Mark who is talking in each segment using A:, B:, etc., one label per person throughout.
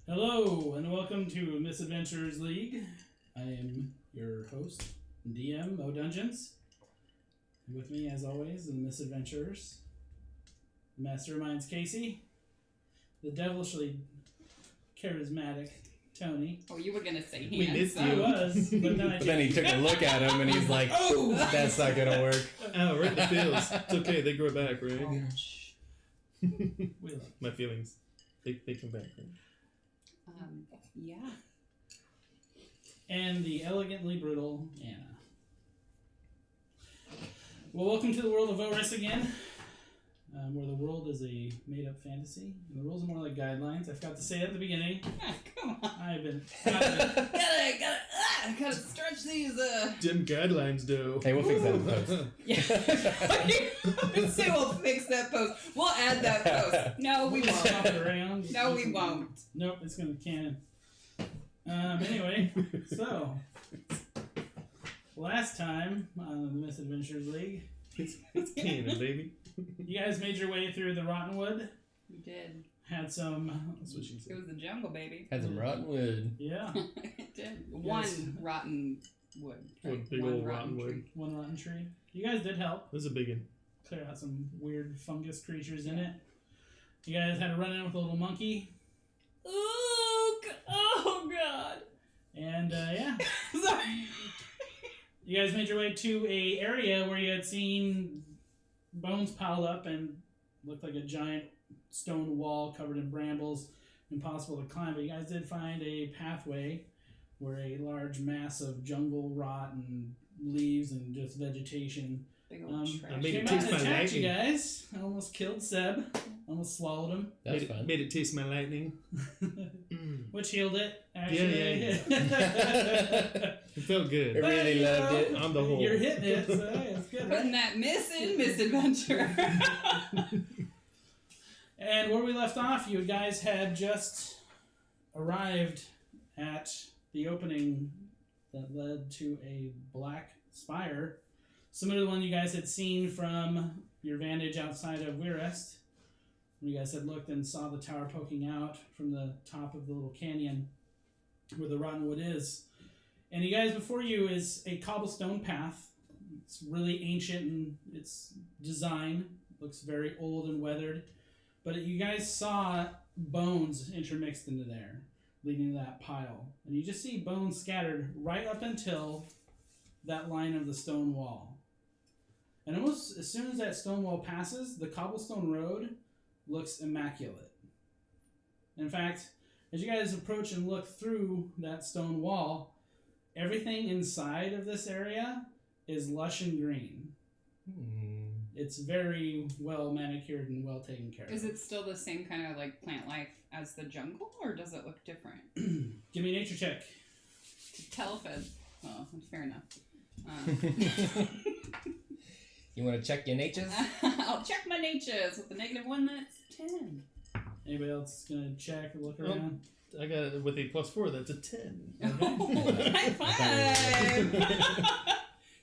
A: Hello, and welcome to Misadventurers League. I am your host, DM, O Dungeons. And with me, as always, the Misadventurers. The Master of Minds, Casey. The devilishly charismatic Tony.
B: Oh, you were going to say
C: We did
A: He was, but
D: then he took a look at him and he's like, "Oh, that's not gonna work."
C: Oh, right in the feels. It's okay, they grow back, right?
A: Oh, we love
C: My feelings. They come back, right?
B: Yeah.
A: And the elegantly brutal Anna. Well, welcome to the world of Vo'Rys again, where the world is a made-up fantasy, and the rules are more like guidelines. I forgot to say it at the beginning.
B: Come on.
A: I've been
B: Gotta stretch these,
C: Dim guidelines, though.
D: Hey, we'll fix that in post.
B: Yeah. Say we'll fix that post. We'll add that post. No, we
A: swap
B: won't.
A: it around.
B: No, we won't.
A: Nope, it's gonna canon. Anyway, so last time on the Misadventurers League,
C: It's canon, baby.
A: you guys made your way through the Rottenwood.
B: We did.
A: Had some.
C: That's what she
B: It
C: said.
B: was the jungle, baby.
D: Had some rotten wood.
A: Yeah,
B: It did.
A: Yes.
B: One rotten wood.
C: One big
B: One
C: old
B: rotten
C: rotten wood.
B: tree.
A: one rotten tree. You guys did help
C: This is a big one.
A: clear out some weird fungus creatures in it. You guys had a run in with a little monkey,
B: Oh, God.
A: and yeah,
B: Sorry.
A: you guys made your way to a area where you had seen bones piled up and looked like a giant stone wall covered in brambles, impossible to climb. But you guys did find a pathway where a large mass of jungle rot and leaves and just vegetation
B: Big old
C: I
B: trash.
C: made
A: came
C: it
A: out
C: taste
A: and
C: my
A: attacked you
C: lightning.
A: guys. I almost killed Seb. Almost swallowed him,
D: That's
C: Made it,
D: fun.
C: made it taste my lightning.
A: which healed it. Actually.
C: Yeah. It felt
D: I
C: good.
D: really loved it.
C: On the whole.
A: You're hitting it, so hey, it's good.
B: Putting
A: Right?
B: that miss in Misadventure.
A: And where we left off, you guys had just arrived at the opening that led to a black spire, similar to the one you guys had seen from your vantage outside of Vo'Rys. When you guys had looked and saw the tower poking out from the top of the little canyon where the Rottenwood is. And you guys, before you is a cobblestone path. It's really ancient in its design. Looks very old and weathered. But you guys saw bones intermixed into there, leading to that pile. And you just see bones scattered right up until that line of the stone wall. And almost as soon as that stone wall passes, the cobblestone road looks immaculate. In fact, as you guys approach and look through that stone wall, everything inside of this area is lush and green. It's very well manicured and well taken care of.
B: Is it still the same kind of like plant life as the jungle, or does it look different?
A: Give me a nature check.
B: To tell if it. Oh, fair enough.
D: You want to check your natures?
B: I'll check my natures with the -1. That's 10.
A: Anybody else gonna check or look around?
C: I got it with a +4. That's a 10.
B: High five!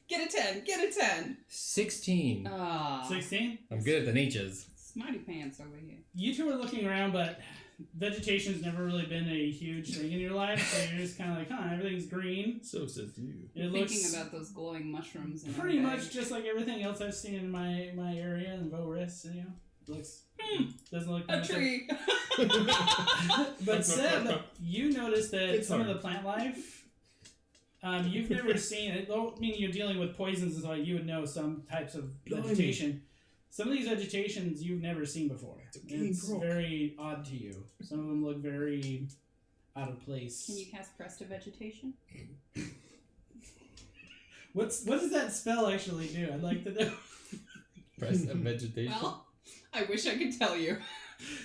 B: Get a 10. Get a 10.
D: 16.
B: Ah,
A: 16?
D: I'm good at the natures.
B: smarty pants over here.
A: You two are looking around, but vegetation's never really been a huge thing in your life, so you're just kind of like, everything's green.
C: So says you.
A: It
B: Thinking
A: looks
B: about those glowing mushrooms. In
A: pretty
B: our
A: much
B: bag.
A: just like everything else I've seen in my area in Vo'Rys, you know. It looks doesn't look
B: a tree.
A: But Seb, you noticed that
C: It's
A: some of
C: hard.
A: the plant life you've never seen. I don't mean you're dealing with poisons and so you would know some types of vegetation. Some of these vegetations you've never seen before. It's very odd to you. Some of them look very out of place.
B: Can you cast Prestivegetation?
A: What does that spell actually do? I'd like to know.
D: Press a vegetation.
B: Well, I wish I could tell you.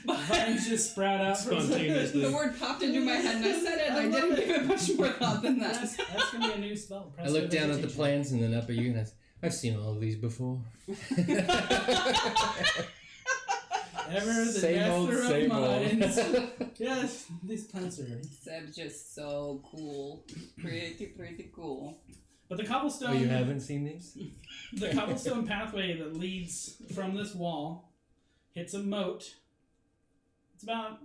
A: Vines just sprout out from
C: Spontaneously.
B: The word popped into my head and I said it and I didn't give it much more thought than that.
A: That's going to be a new spell.
D: I look down at the
A: Prestivegetation.
D: plants and then up at you and I say, I've seen all of these before.
A: Ever the
D: Same old,
A: master
D: same
A: of
D: old.
A: minds. Yes, these plants are.
B: Seb's just so cool. Pretty cool.
A: But the cobblestone.
D: Oh, you haven't seen these?
A: The cobblestone pathway that leads from this wall hits a moat. It's about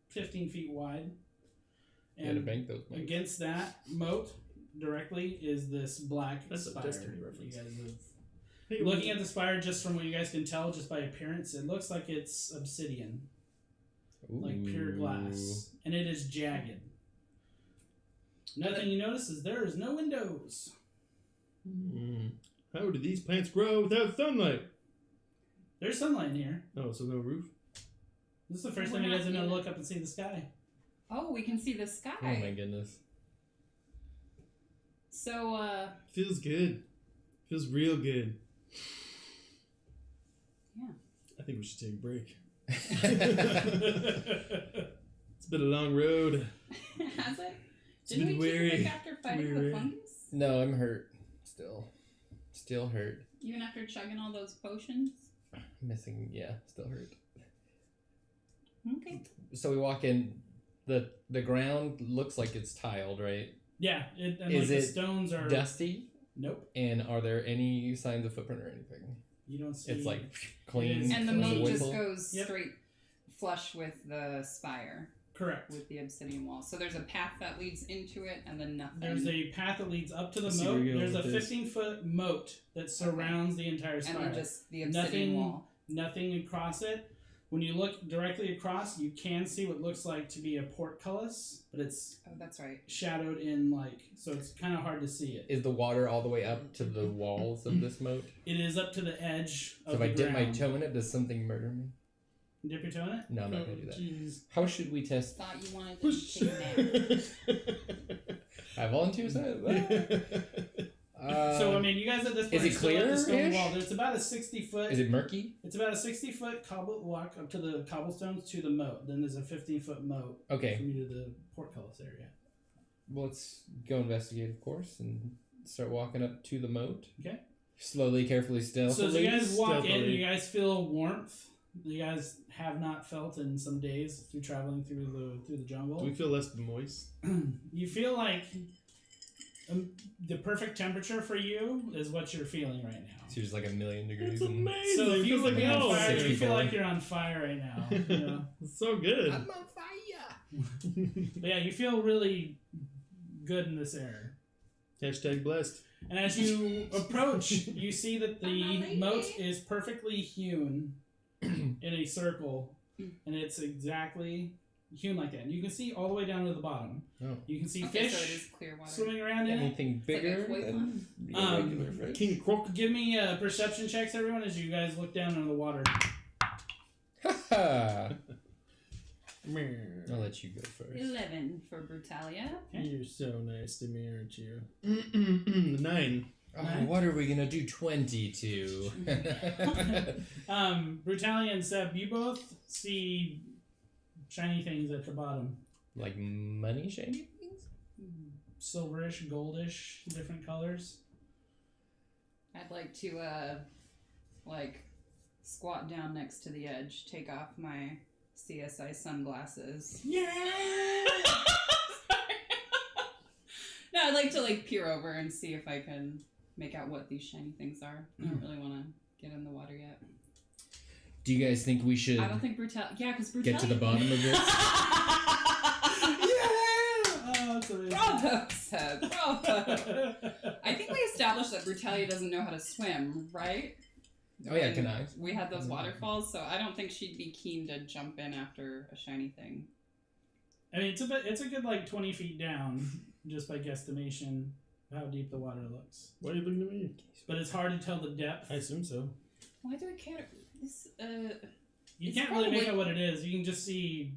A: 15 feet wide.
D: You gotta bank those moats.
A: against that moat directly is this black
C: That's a
A: spire.
C: Destiny
A: You
C: reference.
A: guys have
C: Hey,
A: looking at the spire, just from what you guys can tell, just by appearance, it looks like it's obsidian, like pure glass, and it is jagged. Another thing you notice is there is no windows.
C: How do these plants grow without sunlight?
A: There's sunlight in here.
C: Oh, so no roof?
A: This is the first
B: We're
A: time you
B: not
A: guys are gonna
B: in it.
A: look up and see the sky.
B: Oh, we can see the sky.
D: Oh my goodness.
B: So,
C: Feels good. Feels real good.
B: Yeah.
C: I think we should take a break. It's been a long road.
B: has it?
C: It's
B: Didn't
C: been
B: we take a
C: weary.
B: break after fighting the
C: Weary.
B: fungus?
D: No, I'm hurt. Still hurt.
B: Even after chugging all those potions?
D: Missing, yeah, still hurt.
B: Okay.
D: So we walk in. The ground looks like it's tiled, right?
A: Yeah, and
D: Is
A: like the
D: it
A: stones are
D: Dusty.
A: Nope,
D: And are there any signs of footprint or anything?
A: you don't see.
D: It's like clean.
B: And the
D: as a
B: moat just
D: whistle.
B: goes
A: Yep.
B: straight flush with the spire,
A: correct.
B: with the obsidian wall. So there's a path that leads into it and then nothing.
A: There's a path that leads up to the
C: I see where
A: moat.
C: you're going
A: There's a
C: with this.
A: 15-foot moat that surrounds the entire
B: and
A: spire.
B: then just the obsidian
A: Nothing-
B: wall.
A: Nothing across it. When you look directly across, you can see what looks like to be a portcullis, but it's
B: Oh, that's right.
A: shadowed in so it's kind of hard to see it.
D: Is the water all the way up to the walls of this moat?
A: It is up to the edge
D: So
A: of
D: if I
A: the
D: dip my
A: ground.
D: toe in it, does something murder me?
A: Dip your toe in it?
D: No, I'm not gonna do that.
C: Jeez.
D: How should we test?
B: Thought you wanted to take a nap.
D: I volunteer side.
A: So I mean, you guys at this point
D: is it
A: still at the stone
D: clear-ish?
A: wall. It's about a 60-foot.
D: Is it murky?
A: It's about a 60-foot cobble walk up to the cobblestones to the moat. Then there's a 15-foot moat
D: Okay.
A: from you to the portcullis area.
D: Well, let's go investigate, of course, and start walking up to the moat.
A: Okay.
D: Slowly, carefully, stealthily.
A: So as you guys walk in,
C: stealthily.
A: you guys feel warmth. You guys have not felt in some days through traveling through the jungle.
C: Do we feel less moist?
A: You feel like the perfect temperature for you is what you're feeling right now.
D: So just like 1,000,000 degrees.
C: It's
D: and-
C: amazing.
A: So if you
C: Feels
A: look
C: like
A: on
C: hell.
A: fire, you feel
D: 64.
A: like you're on fire right now. You know?
C: It's so good.
D: I'm on fire.
A: But yeah, you feel really good in this air.
C: Hashtag blessed.
A: And as you approach, you see that the
B: I'm a lady.
A: moat is perfectly hewn in a circle, and it's exactly hewn like that. And you can see all the way down to the bottom.
D: Oh.
A: You can see
B: Okay, so it
A: fish
B: is clear water.
A: swimming around in it.
D: Anything
B: It's like a
D: bigger
B: koi
D: than
B: pond.
D: the regular fish?
C: King Croc.
A: Give me perception checks, everyone, as you guys look down into the water.
D: Ha! I'll let you go first.
B: 11 for Brutalia.
C: You're so nice to me, aren't you? 9.
D: Oh, what are we gonna do 22?
A: Brutalia and Seb, you both see shiny things at the bottom.
D: Like money shady things?
A: Silverish, goldish, different colors.
B: I'd like to, squat down next to the edge, take off my CSI sunglasses.
A: Yeah!
B: No, I'd like to, peer over and see if I can make out what these shiny things are. I don't really want to get in the water yet.
D: Do you guys think we should
B: I don't think Brutalia... Yeah, because Brutalia...
D: get to the bottom of this?
A: Oh, that's amazing.
B: Bravo, Seb. Bravo. I think we established that Brutalia doesn't know how to swim, right?
D: Oh yeah,
B: When
D: can I?
B: We had those waterfalls, so I don't think she'd be keen to jump in after a shiny thing.
A: I mean, it's a good 20 feet down, just by guesstimation, of how deep the water looks.
C: Why are you looking at me?
A: But it's hard to tell the depth.
C: I assume so.
B: Why do I care? This,
A: You
B: It's
A: can't really make
B: probably-
A: out what it is. You can just see,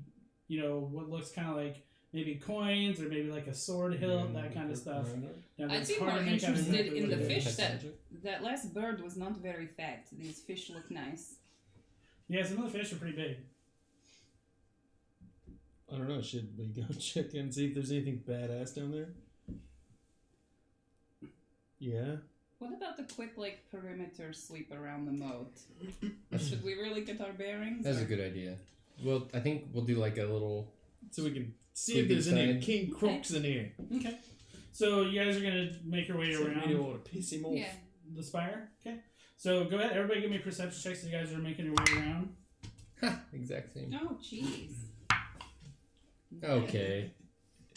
A: what looks kind of like maybe coins or maybe like a sword hilt, that kind of stuff. Yeah, but
B: I'd
A: it's
B: be
A: hard
B: more
A: to make out
B: interested
A: exactly
B: in
A: what
B: the
A: it is.
B: fish that last bird was not very fat. These fish look nice.
A: Yeah, some of the fish are pretty big.
C: I don't know. Should we go check and see if there's anything badass down there? Yeah.
B: What about the quick perimeter sweep around the moat? Should we really get our bearings?
D: That's a
B: or-
D: good idea. Well, I think we'll do a little.
C: So we can see
D: Sweep
C: if there's any
D: inside.
C: King Crocs in here.
A: Okay. So you guys are going to make your way
C: So we
A: around
C: don't want to piss him off.
B: Yeah.
A: the spire. Okay. So go ahead. Everybody give me perception checks as you guys are making your way around.
D: Exact same.
B: Oh, jeez.
D: Okay.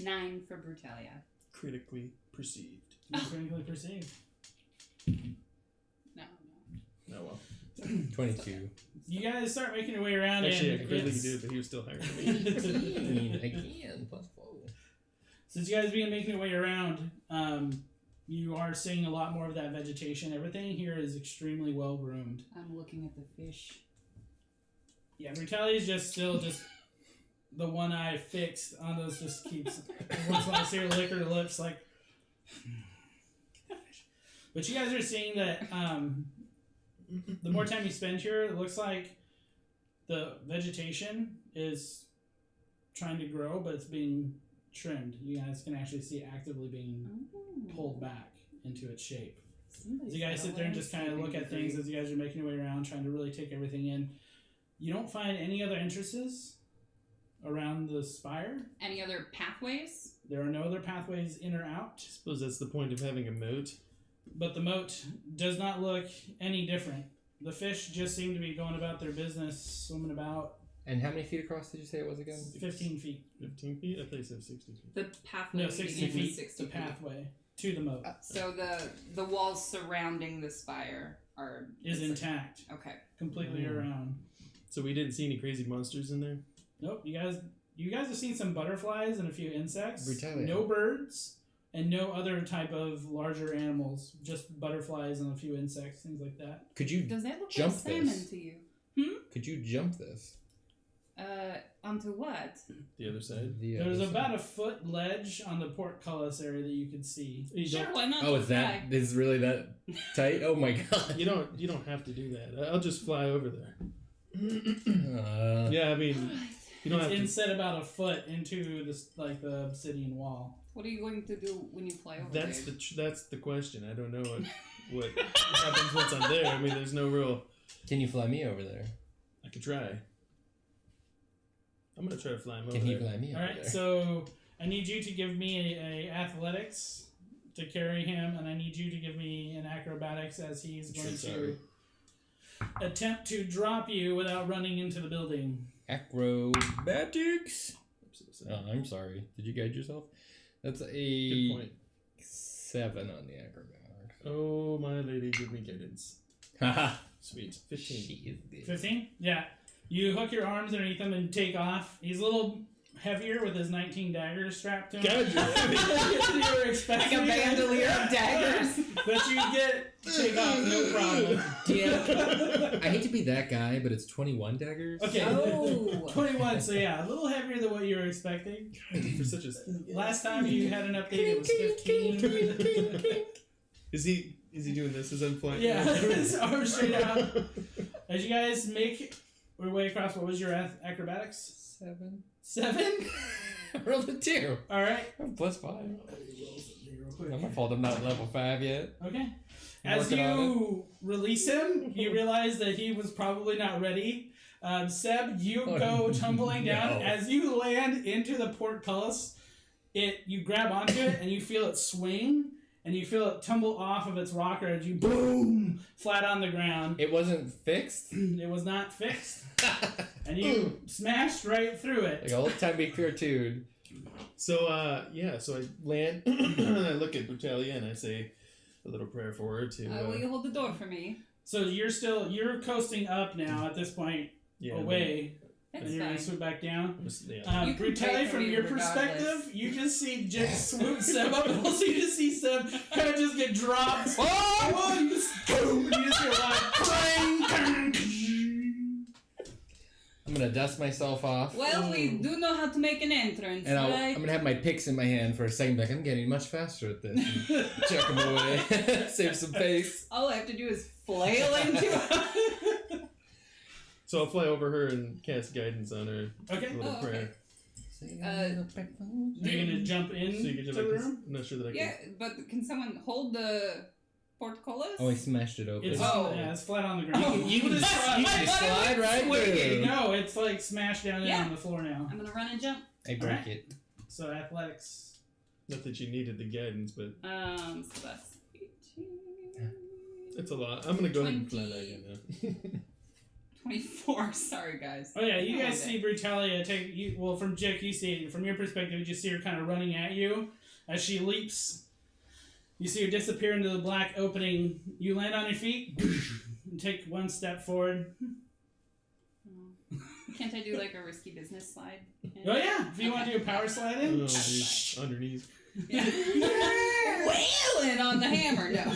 B: 9 for Brutalia.
C: Critically perceived.
A: You critically perceived.
B: No.
C: Oh well.
D: 22.
A: You guys start making your way around,
C: Actually, I
A: and
C: could really
A: it's-
C: do it, but he was still higher than me.
D: Again, plus 4.
A: since you guys begin making your way around, you are seeing a lot more of that vegetation. Everything here is extremely well groomed.
B: I'm looking at the fish.
A: Yeah, Brutalia is just still the one eye fixed on those. Just keeps once in a while I see her lick her lips like. But you guys are seeing that the more time you spend here, it looks like the vegetation is trying to grow, but it's being trimmed. You guys can actually see it actively being pulled back into its shape. As you guys sit there and just kind of look at things as you guys are making your way around, trying to really take everything in. You don't find any other entrances around the spire.
B: Any other pathways?
A: There are no other pathways in or out.
C: I suppose that's the point of having a moat.
A: But the moat does not look any different. The fish just seem to be going about their business, swimming about.
D: And how many feet across did you say it was again?
A: 15 feet.
C: 15 feet? I thought you said 60 feet.
B: The pathway.
A: No, 60
B: begins with
A: feet.
B: 60
A: the
B: feet.
A: pathway to the moat
B: So the walls surrounding the spire are
A: is intact,
B: Okay.
A: completely around.
C: So we didn't see any crazy monsters in there?
A: Nope. You guys have seen some butterflies and a few insects.
D: Brutalia.
A: No birds and no other type of larger animals. Just butterflies and a few insects, things like that.
D: Could you
B: Does that look
D: jump
B: like salmon
D: this?
B: to you?
D: Could you jump this?
B: Onto what?
C: The other side?
A: There's about a foot ledge on the portcullis area that you can see.
C: You
B: Sure,
C: don't,
B: why not?
D: Oh, is that is really that tight? Oh my god.
C: you don't have to do that. I'll just fly over there.
D: Uh,
C: Yeah, I mean, you don't have
A: It's
C: to.
A: inset about a foot into this, like the obsidian wall.
B: What are you going to do when you fly over
C: That's
B: there?
C: that's the question. I don't know what happens once I'm there. I mean, there's no real.
D: Can you fly me over there?
C: I could try. I'm gonna try to fly him over
D: Can he
C: there.
D: fly me
A: All
D: over
A: right,
D: there?
A: so I need you to give me a athletics to carry him, and I need you to give me an acrobatics as he's going to attempt to drop you without running into the building.
D: Acrobatics.
C: Oops, sorry.
D: Oh, I'm sorry. Did you guide yourself? That's
C: Good
D: a
C: point.
D: 7 on the acrobatics.
C: Oh, my lady, give me guidance.
D: Haha.
C: Sweet. 15.
D: She is good.
A: 15? Yeah. You hook your arms underneath him and take off. He's a little heavier with his 19 daggers strapped to him.
C: God, you're heavy.
A: You were expecting
B: Like a
A: it.
B: bandolier of daggers.
A: But you take off, no problem.
D: Yeah. I hate to be that guy, but it's 21 daggers.
A: Okay.
B: Oh.
A: 21, so yeah, a little heavier than what you were expecting.
C: For such a.
A: Last time you had an update, it was 15.
C: Is he doing this as I'm flying?
A: Yeah, his arms straight out. As you guys make your way across, what was your acrobatics?
D: 7.
A: 7?
D: I rolled a 2.
A: Alright.
D: I'm plus 5. Not my fault I'm not level 5 yet.
A: Okay.
D: I'm
A: As
D: working on
A: you release him, you realize that he was probably not ready. Seb, you go tumbling down.
D: no.
A: As you land into the portcullis, you grab onto it and you feel it swing, and you feel it tumble off of its rocker as you boom flat on the ground.
D: It wasn't fixed?
A: It was not fixed, and you smashed right through it.
D: Like old timey cartoon.
C: So, so I land, and I look at Brutalia, and I say a little prayer for her to...
B: Will you hold the door for me?
A: So you're coasting up now at this point,
C: yeah,
A: away.
B: That's
A: And you're going to
B: fine.
A: swoop back down.
C: Yeah.
B: You can pray
A: Brutalia,
B: for
A: from
B: me
A: your
B: regardless.
A: perspective, you just see Jiik swoop Seb up, and also you just see Seb kind of just get dropped. Oh! You just boom! You just hear a lot of clang!
D: I'm gonna dust myself off.
B: Well, we do know how to make an entrance,
D: And I'm
B: right?
D: gonna have my picks in my hand for a second. Like, I'm getting much faster at this. And chuck them away. Save some face.
B: All I have to do is flail into it.
C: So I'll fly over her and cast guidance on her.
A: Okay.
C: A little
B: Oh, okay.
C: prayer.
A: You're going to jump in
C: So you can
A: to
C: jump
A: the
C: like this?
A: room?
C: I'm not sure that I can.
B: Yeah, but can someone hold the portcullis?
D: Oh, I smashed it open.
A: It's, it's flat on the ground.
B: Oh.
D: You can just
B: I thought it
D: slide
B: was
D: right
B: swinging.
D: through.
A: No, it's like smashed down
B: Yeah.
A: on the floor now.
B: I'm gonna run and jump.
D: I break it.
A: So athletics.
C: Not that you needed the guidance, but
B: So that's 18.
C: it's a lot. I'm going to go ahead and fly
B: 20.
C: that again now.
B: 24. Sorry, guys.
A: Oh yeah, you guys see Brutalia take you. Well, from Jiik, you see from your perspective, you just see her kind of running at you as she leaps. You see her disappear into the black opening. You land on your feet and take one step forward.
B: Can't I do like a risky business slide?
A: Oh yeah, if you want to do a power slide in.
C: Oh, geez. Underneath.
B: Yeah. Wailing on the hammer. No.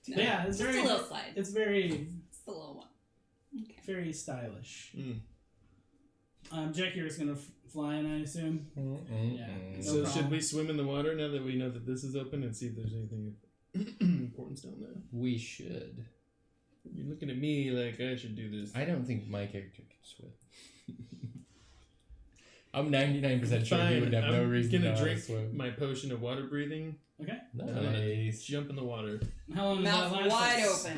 B: No,
A: Yeah, it's
B: just
A: very.
B: a little slide.
A: It's very.
B: Just a little one. Okay.
A: Very stylish.
C: Mm.
A: Jack, you're just gonna fly in, I assume. Yeah. No
C: So
A: problem.
C: should we swim in the water now that we know that this is open and see if there's anything important down there?
D: We should.
C: You're looking at me like I should do this.
D: I don't think my character can swim. I'm 99% sure he
C: Fine,
D: would have no
C: I'm
D: reason to
C: gonna
D: know how to
C: drink
D: swim.
C: my potion of water breathing.
A: Okay.
C: And I'm gonna
D: Nice.
C: jump in the water.
A: How long
B: Mouth
A: does that last?
B: wide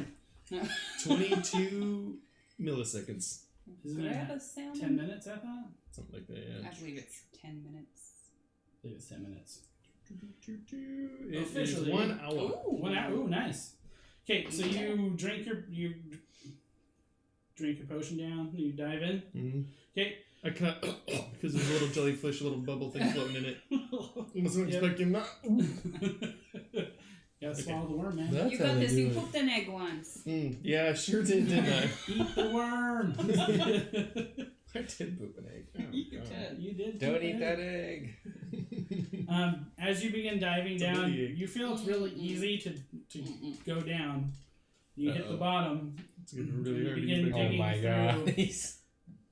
B: open.
C: 22 milliseconds.
A: Isn't
B: Could I
A: it
B: have a sound?
A: 10 minutes, I thought?
C: Something like that, yeah.
B: I believe it's 10 minutes.
A: I think it's 10 minutes.
C: It is
A: Officially.
C: 1 hour.
B: Ooh.
A: 1 hour. Ooh, nice. Okay, so you drink your potion down, and you dive in.
C: Mm-hmm.
A: Okay.
C: I cut because there's a little jellyfish, a little bubble thing floating in it. I wasn't
A: Yep.
C: expecting that.
A: Gotta swallow the worm, man.
D: That's
B: You
D: how
B: got
D: they
B: this.
D: do
B: You
D: it.
B: pooped an egg once.
C: Yeah, I sure did, didn't I?
A: Eat the worm.
C: I did poop an egg. Oh,
B: You
C: God.
B: did.
A: You did.
D: Don't
A: poop
D: eat
A: an
D: that
A: egg.
D: egg.
A: As you begin diving
C: It's a
A: down,
C: booty egg.
A: you feel it's really easy to go down. You hit the
C: Uh-oh.
A: bottom.
C: It's getting really
A: You
C: hard to
A: begin
C: get back
D: Oh
A: digging
D: my
A: through.
D: god.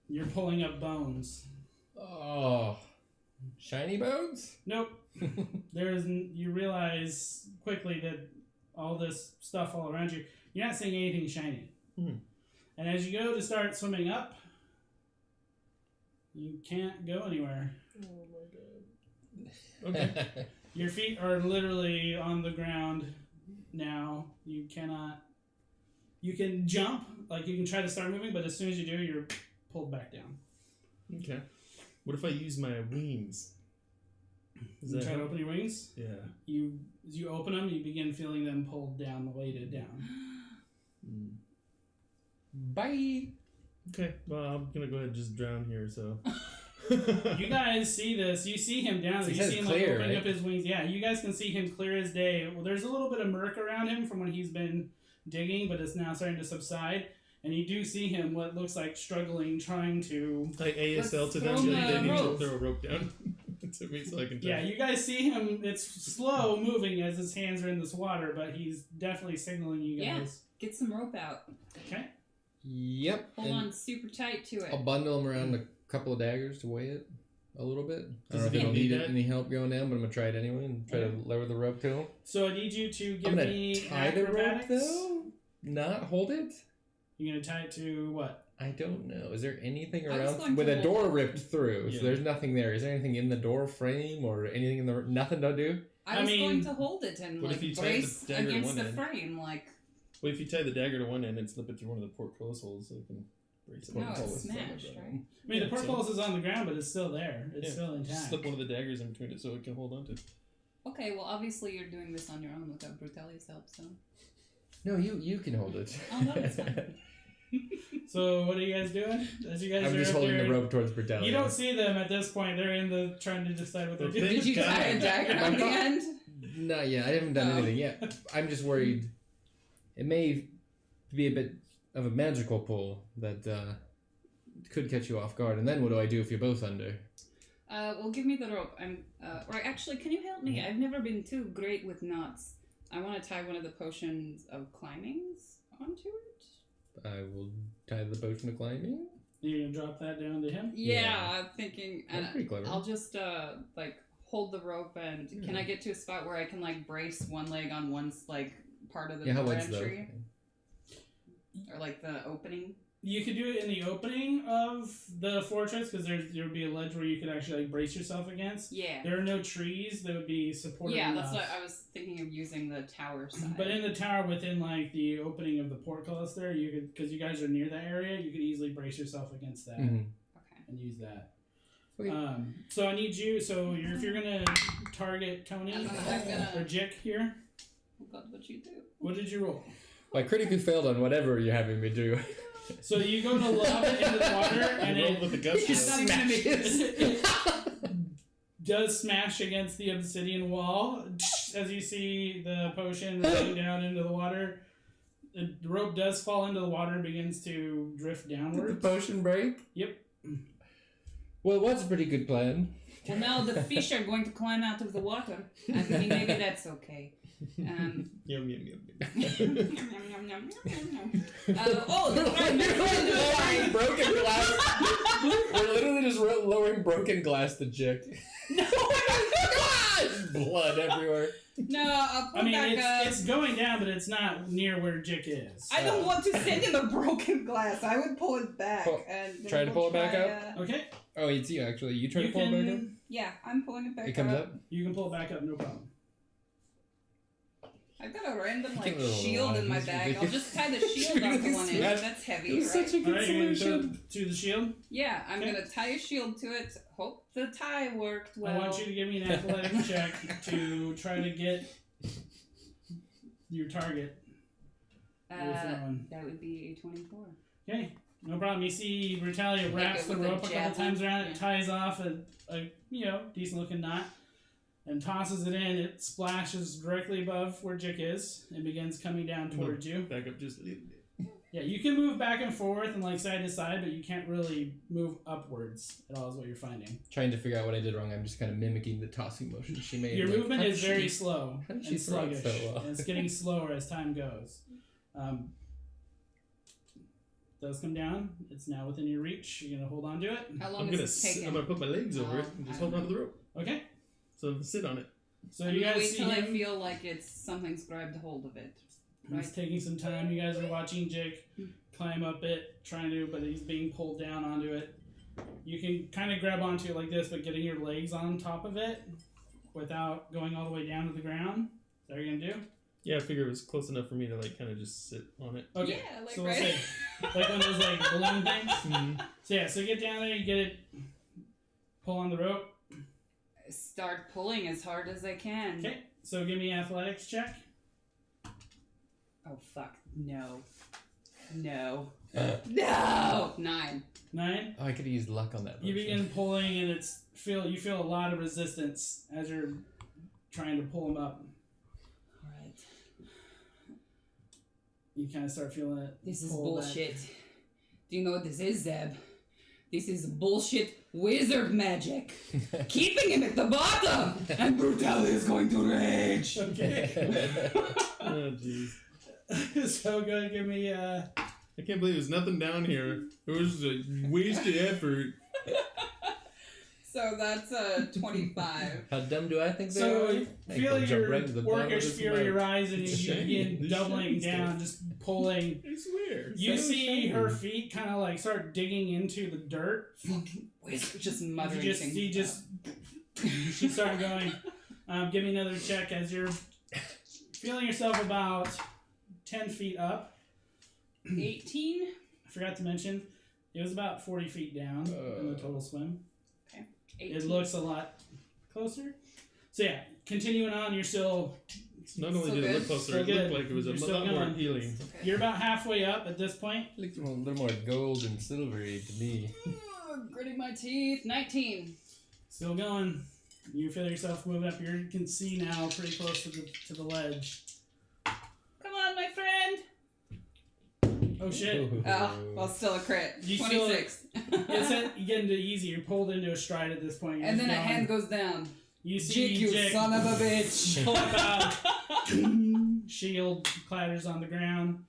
A: You're pulling up bones.
D: Oh. Shiny bones?
A: Nope. You realize quickly that all this stuff all around you, you're not seeing anything shiny.
C: Hmm.
A: And as you go to start swimming up, you can't go anywhere.
C: Oh my god. Okay.
A: Your feet are literally on the ground now. You cannot. You can jump, like you can try to start moving, but as soon as you do, you're pulled back down.
C: Okay. What if I use my wings? Does
A: You
C: that
A: try to
C: help?
A: open your wings.
C: Yeah.
A: As you open them, you begin feeling them pulled down, weighted down.
C: Mm.
D: Bye.
C: Okay. Well, I'm gonna go ahead and just drown here. So.
A: You guys see this. You see him down there.
D: He
A: You
D: says
A: see him
D: clear,
A: like opening
D: right?
A: up his wings. Yeah, you guys can see him clear as day. Well, there's a little bit of murk around him from when he's been digging, but it's now starting to subside. And you do see him, what looks like struggling, trying to...
C: I ASL
B: Let's
C: to them.
B: throw
C: They
B: the
C: need to
B: rope.
C: throw a rope down to me so I can.
A: Yeah, you guys see him. It's slow moving as his hands are in this water, but he's definitely signaling you
B: Yeah.
A: guys.
B: Get some rope out.
A: Okay.
D: Yep.
B: Hold
D: and
B: on super tight to it.
D: I'll bundle him around a couple of daggers to weigh it a little bit. I
C: Does
D: don't know if
C: he
D: it'll
C: need
D: need
C: that?
D: any help going down, but I'm gonna try it anyway and try
A: Okay.
D: to lower the rope to him.
A: So I need you to give
D: I'm gonna
A: me
D: tie the rope
A: acrobatics.
D: though, not hold it.
A: You're going to tie it to what?
D: I don't know. Is there anything
B: I was
D: around
B: going
D: with
B: to
D: a
B: hold
D: door
B: it.
D: ripped through?
C: Yeah.
D: So there's nothing there. Is there anything in the door frame or anything in the nothing to do?
B: I
A: I
B: was
A: mean,
B: going to hold it and
C: what
B: like
C: if you tied the
B: brace
C: dagger to
B: against
C: one
B: the
C: end?
B: frame, like
C: What if you tie the dagger to one end and slip it through one of the portcullis holes so you can brace it?
B: No,
C: up?
B: it's smashed, right?
A: I mean, the
C: Yeah,
A: portcullis is on the ground, but it's still there. It's
C: Yeah,
A: still
C: Just
A: intact.
C: slip one of the daggers in between it so it can hold on to.
B: okay. Well, obviously you're doing this on your own without Brutalia's help, so.
D: No, you can hold it.
B: Oh, no, it's fine.
A: So what are you guys doing? As you guys
D: I'm
A: are
D: just
A: up
D: holding
A: there,
D: the rope towards Brutalia.
A: You don't see them at this point. They're in the trying to decide what they're
C: Okay.
A: doing.
B: Did you tie a dagger on the end?
D: Not yet. I haven't done
B: Oh.
D: anything yet. I'm just worried. It may be a bit of a magical pull that could catch you off guard. And then what do I do if you're both under?
B: Well, give me the rope. Or actually, can you help me? I've never been too great with knots. I want to tie one of the potions of climbings onto it.
D: I will tie the potion of climbing.
A: You're gonna drop that down to him.
B: Yeah,
D: Yeah.
B: I'm thinking,
D: That's
B: and
D: pretty clever.
B: I'll just like hold the rope, and can I get to a spot where I can like brace one leg on one like part of the
D: Yeah, how
B: door
D: wide's the
B: entry, or like the opening?
A: You could do it in the opening of the fortress because there would be a ledge where you could actually like brace yourself against.
B: Yeah.
A: There are no trees that would be supportive
B: Yeah,
A: enough.
B: that's what I was thinking of using the tower side.
A: But in the tower, within like the opening of the portcullis, there you could, because you guys are near that area, you could easily brace yourself against that
D: Mhm.
B: okay.
A: and use that.
D: Okay.
A: So I need you. So if you're gonna target Tony
B: I'm gonna-
A: or Jiik here,
B: Oh God, what'd you do?
A: what did you roll?
D: I critically failed on whatever you're having me do.
A: So you go to lob it into the water, and
C: Roll
A: it
C: with the gusto.
A: does smash against the obsidian wall as you see the potion running down into the water. The rope does fall into the water and begins to drift
D: Did the
A: downwards.
D: potion break?
A: Yep.
D: Well, it was a pretty good plan.
B: Well, now the fish are going to climb out of the water. I mean, maybe that's okay.
C: Yum, yum, yum, yum.
B: Oh, that's right.
D: Lowering broken glass. We're literally just lowering broken glass to Jiik.
B: No,
D: Blood everywhere.
B: no, I'll pull
A: I mean,
B: back up.
A: it's going down, but it's not near where Jiik is.
B: I don't want to send him a broken glass. I would pull it back. And then
D: Try to pull it back up?
A: Okay.
D: Oh, it's you actually. You try
A: You
D: to pull it back up?
A: can,
B: Yeah, I'm pulling it back
D: It comes up?
A: you can pull it back up, no problem.
B: I've got a random
D: I think a little
B: shield in my
D: alive.
B: bag. I'll just tie the shield onto one end. That's heavy,
D: It was
B: right?
D: such a good
A: Alright, you're going to
D: solution.
A: throw it to the shield.
B: Yeah, I'm
A: Okay.
B: gonna tie a shield to it. Hope the tie worked well.
A: I want you to give me an athletics check to try to get your target. You're throwing.
B: That would be a 24.
A: Okay, no problem. You see Brutalia
B: Like
A: wraps
B: it
A: the
B: with a
A: rope a couple
B: javelin?
A: times around it,
B: Yeah.
A: ties off a decent looking knot, and tosses it in. It splashes directly above where Jiik is and begins coming down towards you.
C: Back up just a little bit.
A: Yeah, you can move back and forth and like side to side, but you can't really move upwards at all. Is what you're finding.
D: Trying to figure out what I did wrong. I'm just kind of mimicking the tossing motion she made.
A: Your
D: Like,
A: movement
D: how
A: is
D: did
A: very
D: she-
A: slow
D: how did she
A: and
D: throw it
A: sluggish,
D: so well?
A: and it's getting slower as time goes. Does come down. It's now within your reach. You're gonna hold on to it.
B: How long
C: I'm
B: is
C: gonna
B: this taking?
C: I'm gonna put my legs over it and just hold on to the rope.
A: Okay.
C: So sit on it.
A: So
B: I'm
A: you
B: gonna
A: guys
B: wait
A: see
B: till I
A: him.
B: feel like it's something's grabbed hold of it.
A: He's taking some time. You guys are watching Jiik climb up it, but he's being pulled down onto it. You can kind of grab onto it like this, but getting your legs on top of it without going all the way down to the ground. Is that what you're gonna do?
C: Yeah, I figure it was close enough for me to like kind of just sit on it.
A: Okay.
B: Yeah, like
A: So we'll
B: right.
A: say, like one of those like balloon things. So yeah, so get down there, you get it, pull on the rope.
B: Start pulling as hard as I can.
A: Okay, so give me an athletics check.
B: Oh fuck! No. No. No. 9.
A: 9.
D: Oh, I could have used luck on that.
A: You
D: potion.
A: begin pulling, and you feel a lot of resistance as you're trying to pull him up.
B: Alright.
A: You kind of start feeling it.
B: This is
A: pull back.
B: bullshit. Do you know what this is, Zeb? This is bullshit wizard magic. Keeping him at the bottom! And Brutalia is going to rage!
A: Okay.
C: Oh jeez.
A: So go ahead, give me
C: I can't believe there's nothing down here. It was a wasted effort.
B: So that's a 25.
D: How dumb do I think they
A: so
D: are? I
A: feel
D: can jump
A: your
D: right to the bottom of
A: orcish
D: this
A: fury
D: mouth.
A: rise, and
C: It's
A: you
C: shiny.
A: begin
C: The
A: doubling
C: shiny
A: down,
C: stuff.
A: just pulling.
C: I swear.
A: You
C: So
A: see
C: shiny.
A: her feet kind of like start digging into the dirt.
B: Wizard just muttering things.
A: She's starting going. Give me another check as you're feeling yourself about 10 feet up.
B: 18?
A: I forgot to mention, it was about 40 feet down in the total swim.
B: 18.
A: It looks a lot closer. So yeah, continuing on, you're still,
C: Not only
B: So
C: did it
B: good.
C: look closer,
A: So
C: it
A: good.
C: looked like it was a
A: You're still
C: lot more
A: going.
C: appealing.
B: Okay.
A: you're about halfway up at this point.
D: Looks a little more gold and silvery to me.
B: Gritting my teeth. 19.
A: Still going. You feel yourself moving up. You can see now pretty close to the ledge.
B: Come on, my friend!
A: Oh shit.
B: Oh, well, still a crit.
A: You still-
B: 26.
A: You get into easy. You're pulled into a stride at this point. You're
B: And
A: just
B: then a
A: going.
B: hand goes down.
A: You see
B: Jiik, you
A: Jiik
B: son of a bitch!
A: pull up out. Shield clatters on the ground.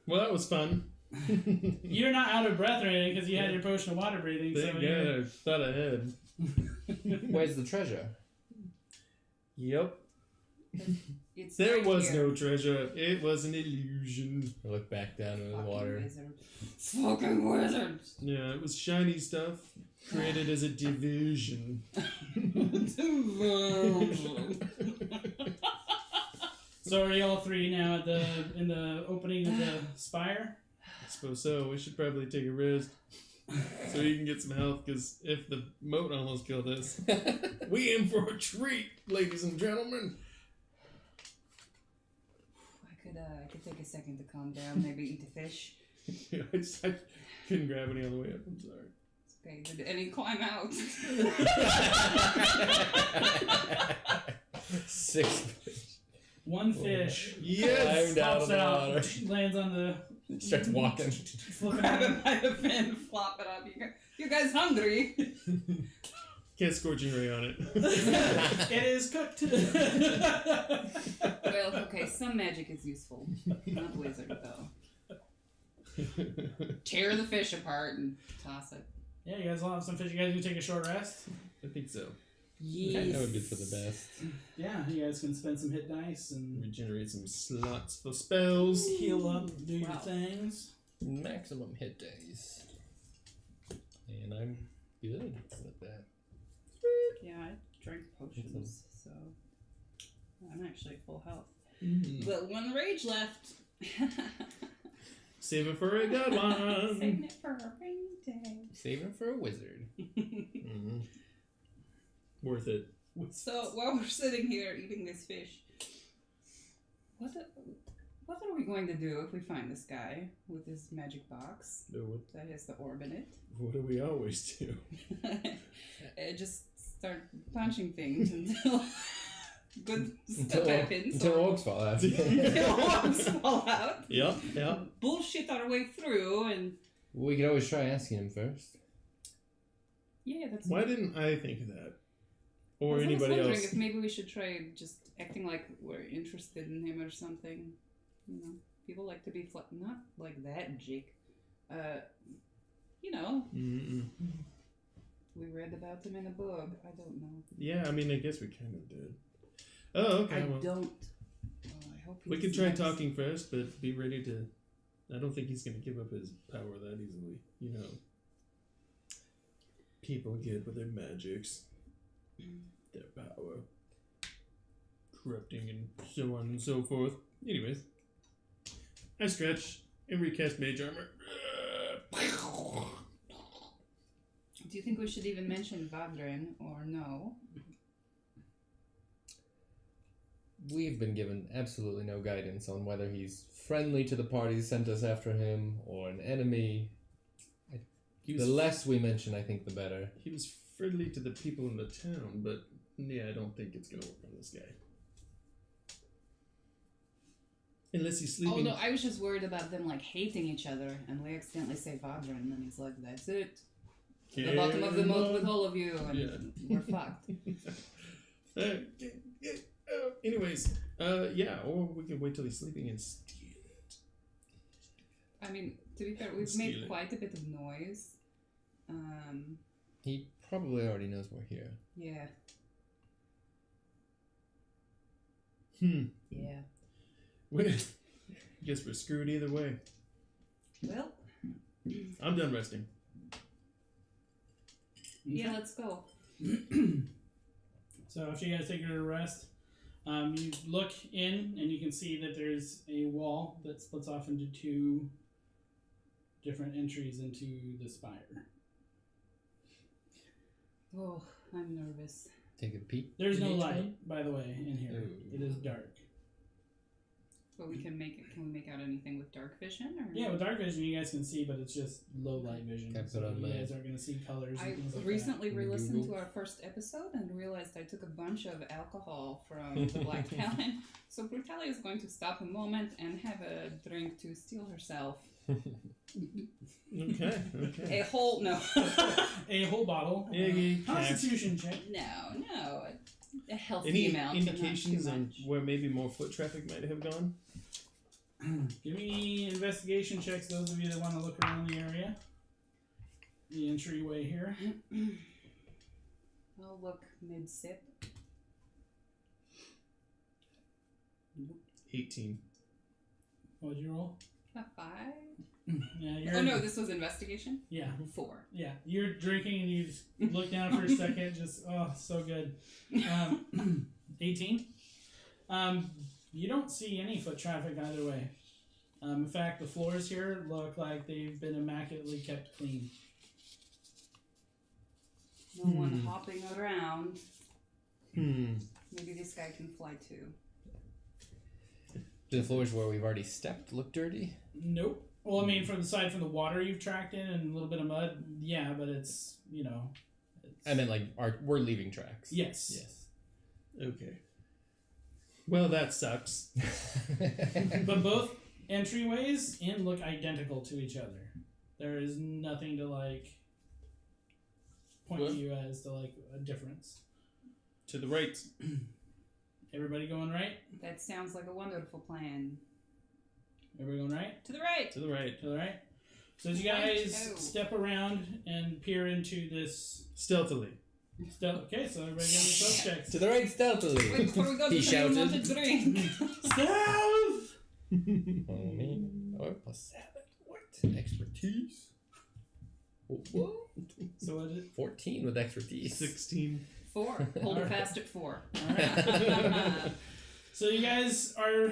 C: Well, that was fun.
A: You're not out of breath or anything because you had your potion of water breathing.
C: Thank
A: So
C: God, I thought ahead.
D: Where's the treasure?
C: Yep.
B: It's
C: There
B: right
C: was
B: here.
C: no treasure. It was an illusion.
D: I look back down in the
B: Fucking
D: water.
B: wizard. Fucking wizard!
C: Yeah, it was shiny stuff created as a diversion.
A: So are you all three now at in the opening of the spire?
C: I suppose so. We should probably take a rest so we can get some health. Because if the moat almost killed us, we in for a treat, ladies and gentlemen.
B: I could I could take a second to calm down, maybe eat a fish.
C: I couldn't grab any on the way up. I'm sorry.
B: Okay, did any climb out?
D: 6 fish.
A: One fish
C: Yes!
D: Climbed out
A: pops
D: of the
A: out,
D: water.
A: lands on the
D: Starts walking.
A: flipping
B: Grab
A: out.
B: it by the fin, flop it up. You guys hungry?
C: Can't scorching ray on it.
A: It is cooked.
B: Well, okay, some magic is useful. Not wizard, though. Tear the fish apart and toss it.
A: Yeah, you guys will have some fish. You guys gonna take a short rest?
C: I think so.
B: Yes.
D: That would be for the best.
A: Yeah, you guys can spend some hit dice and
C: Regenerate some slots for spells.
A: heal up, do your
B: Wow.
A: things.
D: Maximum hit days. And I'm good with that.
B: Yeah, I drank potions, so I'm actually full health.
C: Mm.
B: But one rage left.
C: Save it for a good one.
B: Saving it for a rainy day.
D: Saving for a wizard. Mm-hmm.
C: Worth it.
B: So while we're sitting here eating this fish, what are we going to do if we find this guy with this magic box that has the orb in it?
C: What do we always do?
B: Just start punching things until good stuff happens.
D: Until
B: or
D: orcs fall out.
B: until orcs fall out.
C: Yep.
B: Bullshit our way through, and
D: We could always try asking him first.
B: yeah, that's.
C: Why didn't I think of that? Or
B: I was
C: anybody
B: wondering
C: else?
B: if maybe we should try just acting like we're interested in him or something. You know, people like to be not like that, Jiik. You know,
C: Mm-mm.
B: we read about him in a book. I don't know.
C: Yeah, I mean, I guess we kind of did. Oh, okay.
B: I
C: Well,
B: don't. I hope
C: we
B: he's
C: could try
B: nice.
C: talking first, but be ready to. I don't think he's going to give up his power that easily. You know, people get with their magics, their power, corrupting, and so on and so forth. Anyways, I stretch and recast mage armor.
B: Do you think we should even mention Vadren or no?
D: We've been given absolutely no guidance on whether he's friendly to the party sent us after him or an enemy.
C: He
D: The
C: was,
D: less we mention, I think, the better.
C: he was friendly to the people in the town, but yeah, I don't think it's going to work on this guy. Unless he's
B: Oh
C: sleeping.
B: no, I was just worried about them like hating each other, and we accidentally say Vadren, and then he's like, "That's it, the bottom of the moat with all of you," and
C: Yeah.
B: we're fucked.
C: Anyways, yeah, or we can wait till he's sleeping and steal it.
B: I mean, to be fair, we've
C: Steal
B: made
C: it.
B: quite a bit of noise.
D: He probably already knows we're here.
B: Yeah, yeah.
C: Guess we're screwed either way.
B: Well,
C: I'm done resting.
B: yeah, let's go.
A: So after you guys take your rest, you look in and you can see that there's a wall that splits off into 2 different entries into the spire.
B: Oh, I'm nervous.
D: Take a peek.
A: There's no
D: in each
A: light,
D: one?
A: by the way, in here.
D: Ooh.
A: It is dark.
B: But we can make it. Can we make out anything with dark vision? Or
A: Yeah, with dark vision you guys can see, but it's just low light vision.
D: Can't
A: So
D: put on
A: you
D: my-
A: guys aren't going to see colors and
B: I
A: things like
B: recently
D: Google.
B: re-listened to our first episode and realized I took a bunch of alcohol from the Black Talon. So Brutalia is going to stop a moment and have a drink to steal herself.
C: Okay.
B: A whole no,
A: that. A whole bottle.
C: Iggy,
A: Constitution check.
B: no, a healthy
C: Any
B: amount. but not
C: indications
B: too
C: on
B: much.
C: where maybe more foot traffic might have gone?
A: Give me investigation checks, those of you that want to look around the area. The entryway here.
B: I'll look mid-sip.
C: 18.
A: What would you roll?
B: A 5?
A: Yeah, you're,
B: Oh no, this was investigation?
A: Yeah,
B: 4.
A: yeah. You're drinking and you just look down for a second, just, oh, so good. 18. You don't see any foot traffic either way. In fact, the floors here look like they've been immaculately kept clean.
B: No one hopping around.
C: Hmm.
B: Maybe this guy can fly too.
D: Do the floors where we've already stepped look dirty?
A: Nope. Well, I mean, from the water you've tracked in and a little bit of mud, yeah, but it's, you know.
D: I meant like we're leaving tracks.
A: Yes.
D: Yes.
C: Okay. Well, that sucks.
A: But both entryways in look identical to each other. There is nothing to like point to you as to like a difference.
C: To the right.
A: Everybody going right?
B: That sounds like a wonderful plan.
A: Everybody going right?
B: To the right.
C: To the right.
A: To the right? So as you guys step around and peer into this
C: Stealthily.
A: okay, so everybody give me stealth checks.
D: To the right stealthily.
B: Wait, before we go
D: He
B: to the
D: shouted.
B: wanted drink.
A: Stealth!
D: Plus 7. What? Expertise. Whoa.
A: So what is it?
D: 14 with expertise.
C: 16.
B: 4. Hold it fast at 4.
A: Alright. So you guys are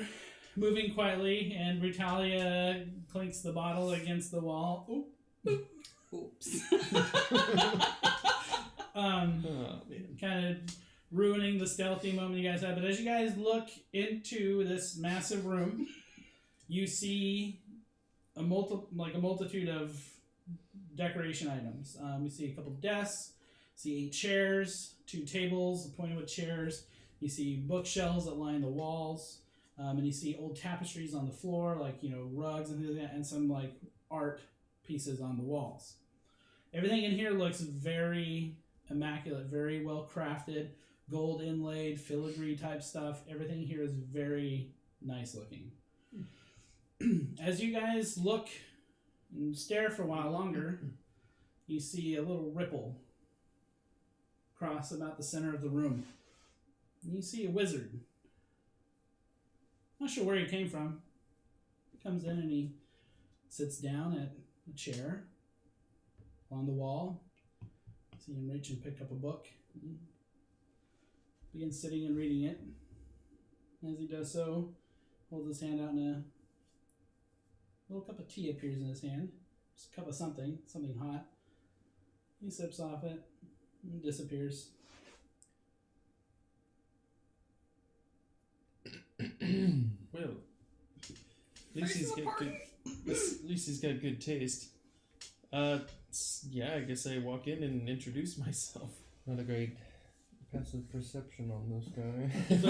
A: moving quietly, and Brutalia clinks the bottle against the wall. Oop.
B: Oops.
C: Oh, man.
A: Kind of ruining the stealthy moment you guys had. But as you guys look into this massive room, you see a multitude of decoration items. You see a couple desks, see 8 chairs, 2 tables appointed with chairs. You see bookshelves that line the walls, and you see old tapestries on the floor, like rugs and things like that, and some like art pieces on the walls. Everything in here looks very immaculate, very well crafted, gold inlaid, filigree type stuff. Everything here is very nice looking. As you guys look and stare for a while longer, you see a little ripple cross about the center of the room. And you see a wizard. Not sure where he came from. He comes in and he sits down at a chair on the wall. See him reach and pick up a book. He begins sitting and reading it. As he does so, holds his hand out and a little cup of tea appears in his hand. Just a cup of something hot. He sips off it and disappears.
C: Well, at least he's got good taste. Yeah, I guess I walk in and introduce myself.
D: Not a great passive perception on this guy.
A: So,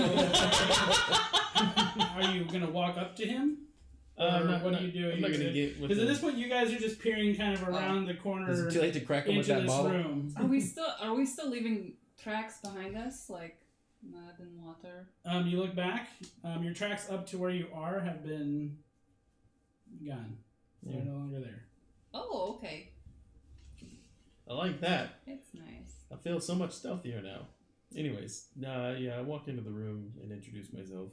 A: are you gonna walk up to him? What do you do?
C: I'm not gonna get with
A: because at this point you guys are just peering kind of around the corner.
D: Is it too late to crack him with
A: into
D: that
A: this
D: bottle?
A: room.
B: Are we still leaving tracks behind us, like mud and water?
A: You look back. Your tracks up to where you are have been gone. They're no longer there.
B: Oh, okay.
C: I like that.
B: It's nice.
C: I feel so much stealthier now. Anyways, yeah, I walk into the room and introduce myself.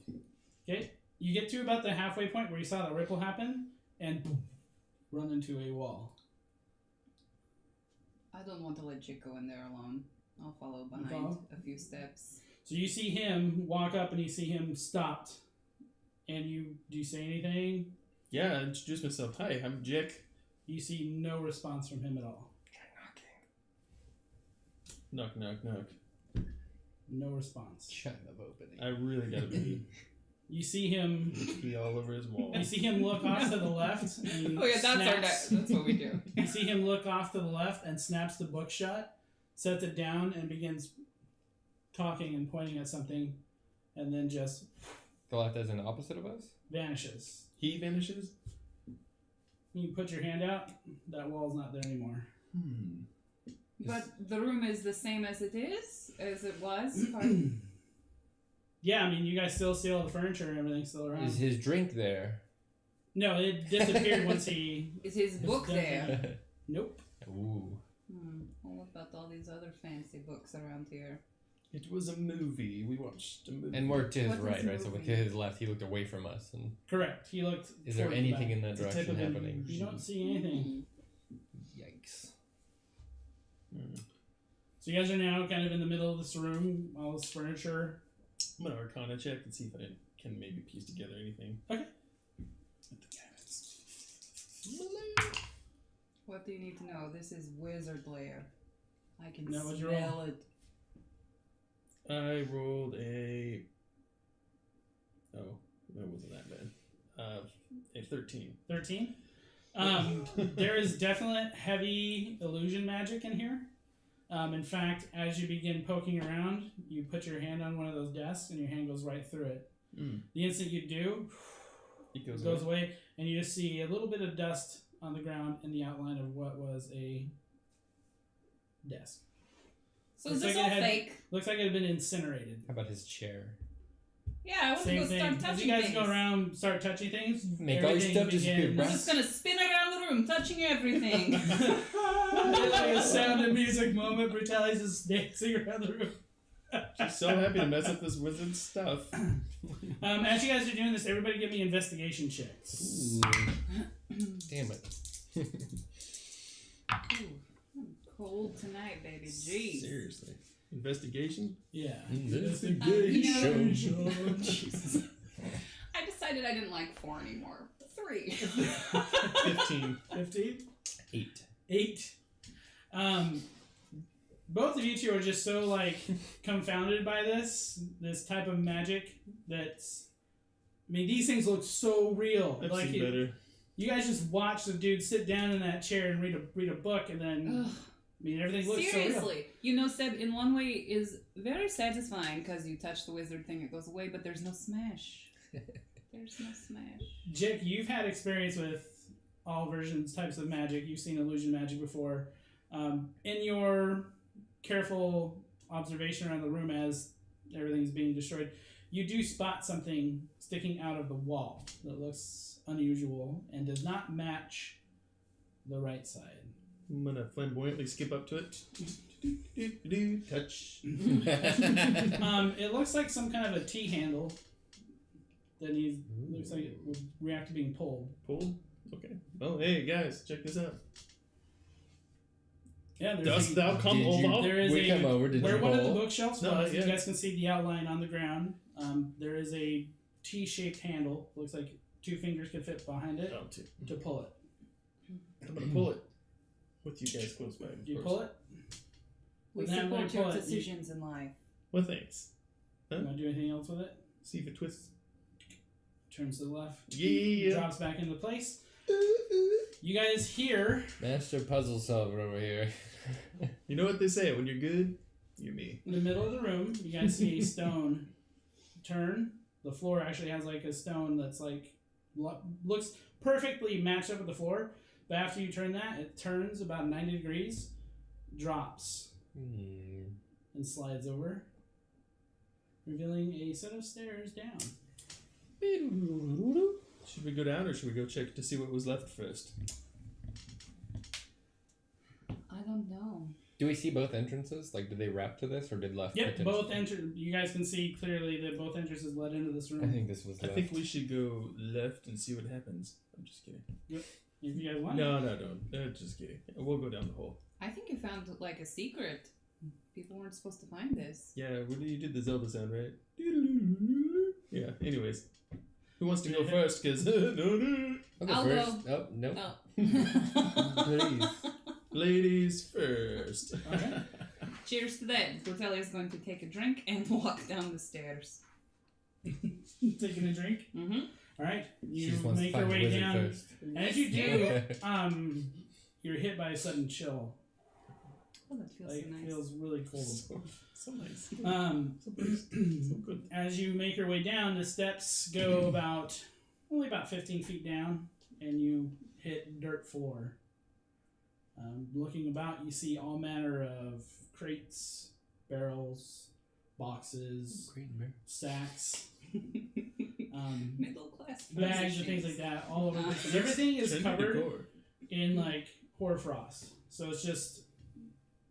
A: Okay. You get to about the halfway point where you saw the ripple happen, and boom, run into a wall.
B: I don't want to let Jiik go in there alone. I'll follow behind
A: follow?
B: a few steps.
A: So you see him walk up, and you see him stopped. And do you say anything?
C: Yeah, I introduce myself. Hi, I'm Jiik.
A: You see no response from him at all.
C: Knock, knock, knock.
A: No response.
D: Chime of opening.
C: I really gotta be
A: You see him.
C: pee all over his wall.
A: You see him look off to the left. And
B: Oh yeah,
A: snaps.
B: that's what we do.
A: You see him look off to the left and snaps the book shut, sets it down, and begins talking and pointing at something, and then just
D: The left as an opposite of us?
A: vanishes.
C: He vanishes?
A: You put your hand out, that wall's not there anymore.
B: But the room is the same as it was.
A: Yeah, I mean, you guys still see all the furniture and everything still around.
D: Is his drink there?
A: No, it disappeared once he...
B: Is his book
A: done.
B: there?
A: Nope.
D: Ooh.
B: Well, what about all these other fancy books around here?
C: It was a movie. We watched a movie.
D: And we're to his
B: What is
D: right,
B: the
D: right? So
B: movie?
D: to his left, he looked away from us. And
A: Correct. He looked...
D: is there
A: toward the
D: anything
A: back.
D: in that
A: It's a
D: direction
A: typical-
D: happening?
A: You don't see anything.
D: Yikes.
A: So you guys are now kind of in the middle of this room, all this furniture.
C: I'm gonna Arcana check and see if I can maybe piece together anything.
A: Okay.
B: What do you need to know? This is wizard lair. I can
A: Now, what'd you
B: smell
A: roll?
B: it.
C: I rolled a... Oh, that wasn't that bad. 13.
A: 13. There is definite heavy illusion magic in here. In fact, as you begin poking around, you put your hand on one of those desks and your hand goes right through it. The instant you do,
C: It
A: goes away, and you just see a little bit of dust on the ground in the outline of what was a desk.
B: So is this all fake?
A: Looks like it had been incinerated.
D: How about his chair?
B: Yeah, I want to go start touching
A: As you guys
B: things.
A: go around, start touching things.
D: Make all your stuff disappear,
B: I'm just gonna spin around the room, touching everything.
A: Like a sound and music moment. Brutalia's just dancing around the room.
C: She's so happy to mess up this wizard's stuff.
A: As you guys are doing this, everybody give me investigation checks.
D: Damn it.
B: Ooh, I'm cold tonight, baby. Jeez.
C: Seriously. Investigation?
A: Yeah.
C: Investigation.
B: Jesus. I decided I didn't like 4 anymore. 3.
C: 15.
A: 15?
D: 8.
A: Both of you two are just so like confounded by this type of magic that's. I mean, these things look so real.
C: I've
A: like
C: seen better.
A: You guys just watch the dude sit down in that chair and read a book, and then I mean everything looks so real.
B: Seriously, you know, Seb, in one way is very satisfying because you touch the wizard thing, it goes away, but there's no smash. There's no smash.
A: Jiik, you've had experience with all types of magic. You've seen illusion magic before. In your careful observation around the room as everything's being destroyed, you do spot something sticking out of the wall that looks unusual and does not match the right side.
C: I'm gonna flamboyantly skip up to it. Touch.
A: It looks like some kind of a T handle that looks like it would react to being pulled.
C: Pulled? Okay. Oh, hey guys, check this out.
A: Yeah,
C: Dost thou come over?
A: There is
D: we come over. Did
A: where
D: you
A: one of the
D: roll?
A: bookshelves
C: No,
A: was,
C: yeah.
A: you guys can see the outline on the ground. There is a T-shaped handle. Looks like 2 fingers could fit behind it
C: Oh, two.
A: to pull it.
C: I'm gonna pull it. With you guys close by.
A: Do you pull it?
B: We
A: Then when you
B: support your
A: pull it,
B: decisions in life.
C: Well, thanks.
A: You want to do anything else with it?
C: See if it twists.
A: Turns to the left.
C: Yeah.
A: Drops back into place. You guys hear
D: Master puzzle solver over here.
C: You know what they say? When you're good, you're me.
A: in the middle of the room, you guys see a stone turn. The floor actually has like a stone that's like looks perfectly matched up with the floor. But after you turn that, it turns about 90 degrees, drops, and slides over, revealing a set of stairs down.
C: Should we go down or should we go check to see what was left first?
B: I don't know.
D: Do we see both entrances? Like, did they wrap to this, or did left?
A: Yep,
D: potentially-
A: both You guys can see clearly that both entrances led into this room.
D: I think this was
C: I
D: left.
C: think we should go left and see what happens. I'm just kidding.
A: If you guys want.
C: No, don't. Just kidding. We'll go down the hole.
B: I think you found like a secret. People weren't supposed to find this.
C: Yeah, you did the Zelda sound, right? Yeah, anyways. Who wants to go
A: Yeah.
C: first? Because, no.
D: I'll go first. Oh, no.
B: Oh.
D: Please.
C: Ladies first.
A: Okay.
B: Cheers to that. Brutalia is going to take a drink and walk down the stairs.
A: Taking a drink.
B: Mm-hmm.
A: All right.
D: She
A: You
D: just wants to
A: make your
D: find the
A: way
D: wizard
A: down.
D: first.
A: And as you do, you're hit by a sudden chill.
B: Oh, that feels
A: Like,
B: so nice.
A: feels really cold.
C: So nice.
A: So
C: good.
A: As you make your way down, the steps go only about 15 feet down, and you hit dirt floor. Looking about, you see all manner of crates, barrels, boxes, sacks,
B: Middle class
A: bags, and things like that, all over the place. Everything is covered in like hoarfrost. So it's just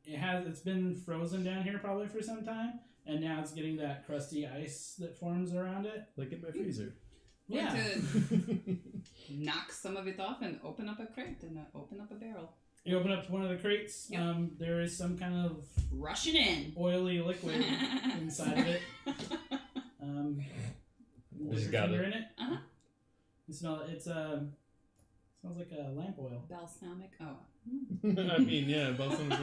A: it's been frozen down here probably for some time, and now it's getting that crusty ice that forms around it.
C: Like in my freezer.
A: Yeah.
B: To knock some of it off and open up a crate and open up a barrel.
A: You open up one of the crates.
B: Yep.
A: There is some kind of
B: Rushing in.
A: oily liquid inside of it. There's
D: Just got
A: sugar
D: it.
A: in it.
B: Uh-huh.
A: It smells like a lamp oil.
B: Balsamic. Oh.
C: I mean, yeah, balsamic.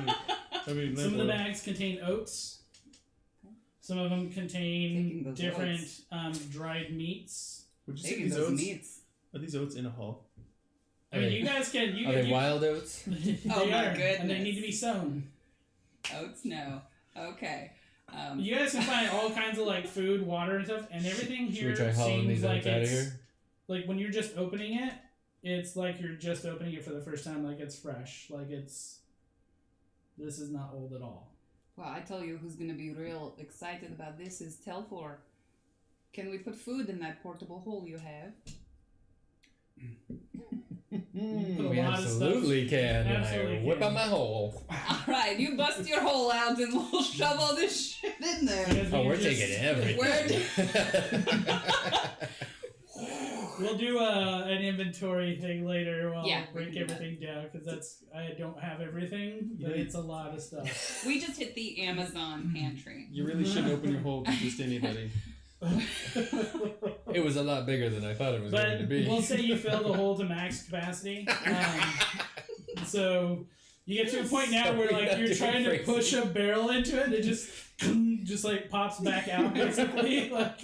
A: Some of the bags contain oats. Some of them
B: Taking
A: contain
B: those
A: different dried meats.
C: Would you say
B: Taking
C: these
B: those
C: oats?
B: meats.
C: Are these oats in a hull?
A: I mean, you guys can.
D: Are they wild oats?
A: They
B: Oh my
A: are,
B: goodness.
A: and they need to be sown.
B: Oats, no. Okay.
A: You guys can find all kinds of like food, water, and stuff, and everything
D: Should we
A: here
D: try hauling
A: seems
D: these
A: like
D: oats out of
A: it's
D: here?
A: like when you're just opening it. It's like you're just opening it for the first time, like it's fresh, like it's. This is not old at all.
B: Well, I tell you who's going to be real excited about this is Telfor. Can we put food in that portable hole you have?
A: Put a
D: We
A: lot of
D: absolutely
A: stuff.
D: can.
A: Absolutely
D: I whip
A: can.
D: out my hole.
B: Alright, you bust your hole out and we'll shove all this shit in there.
A: Because
D: Oh,
A: we
D: we're
A: just-
D: taking everything.
A: We'll do an inventory thing later. We'll
B: Yeah, we
A: break
B: can do
A: everything down because I don't have everything, but
C: Yeah.
A: it's a lot of stuff.
B: We just hit the Amazon pantry.
C: You really shouldn't open your hole to just anybody.
D: It was a lot bigger than I thought it was going to
A: But
D: be.
A: we'll say you fill the hole to max capacity. So you get to a point now where like you're trying to push a barrel into it, and it just like pops back out basically. Like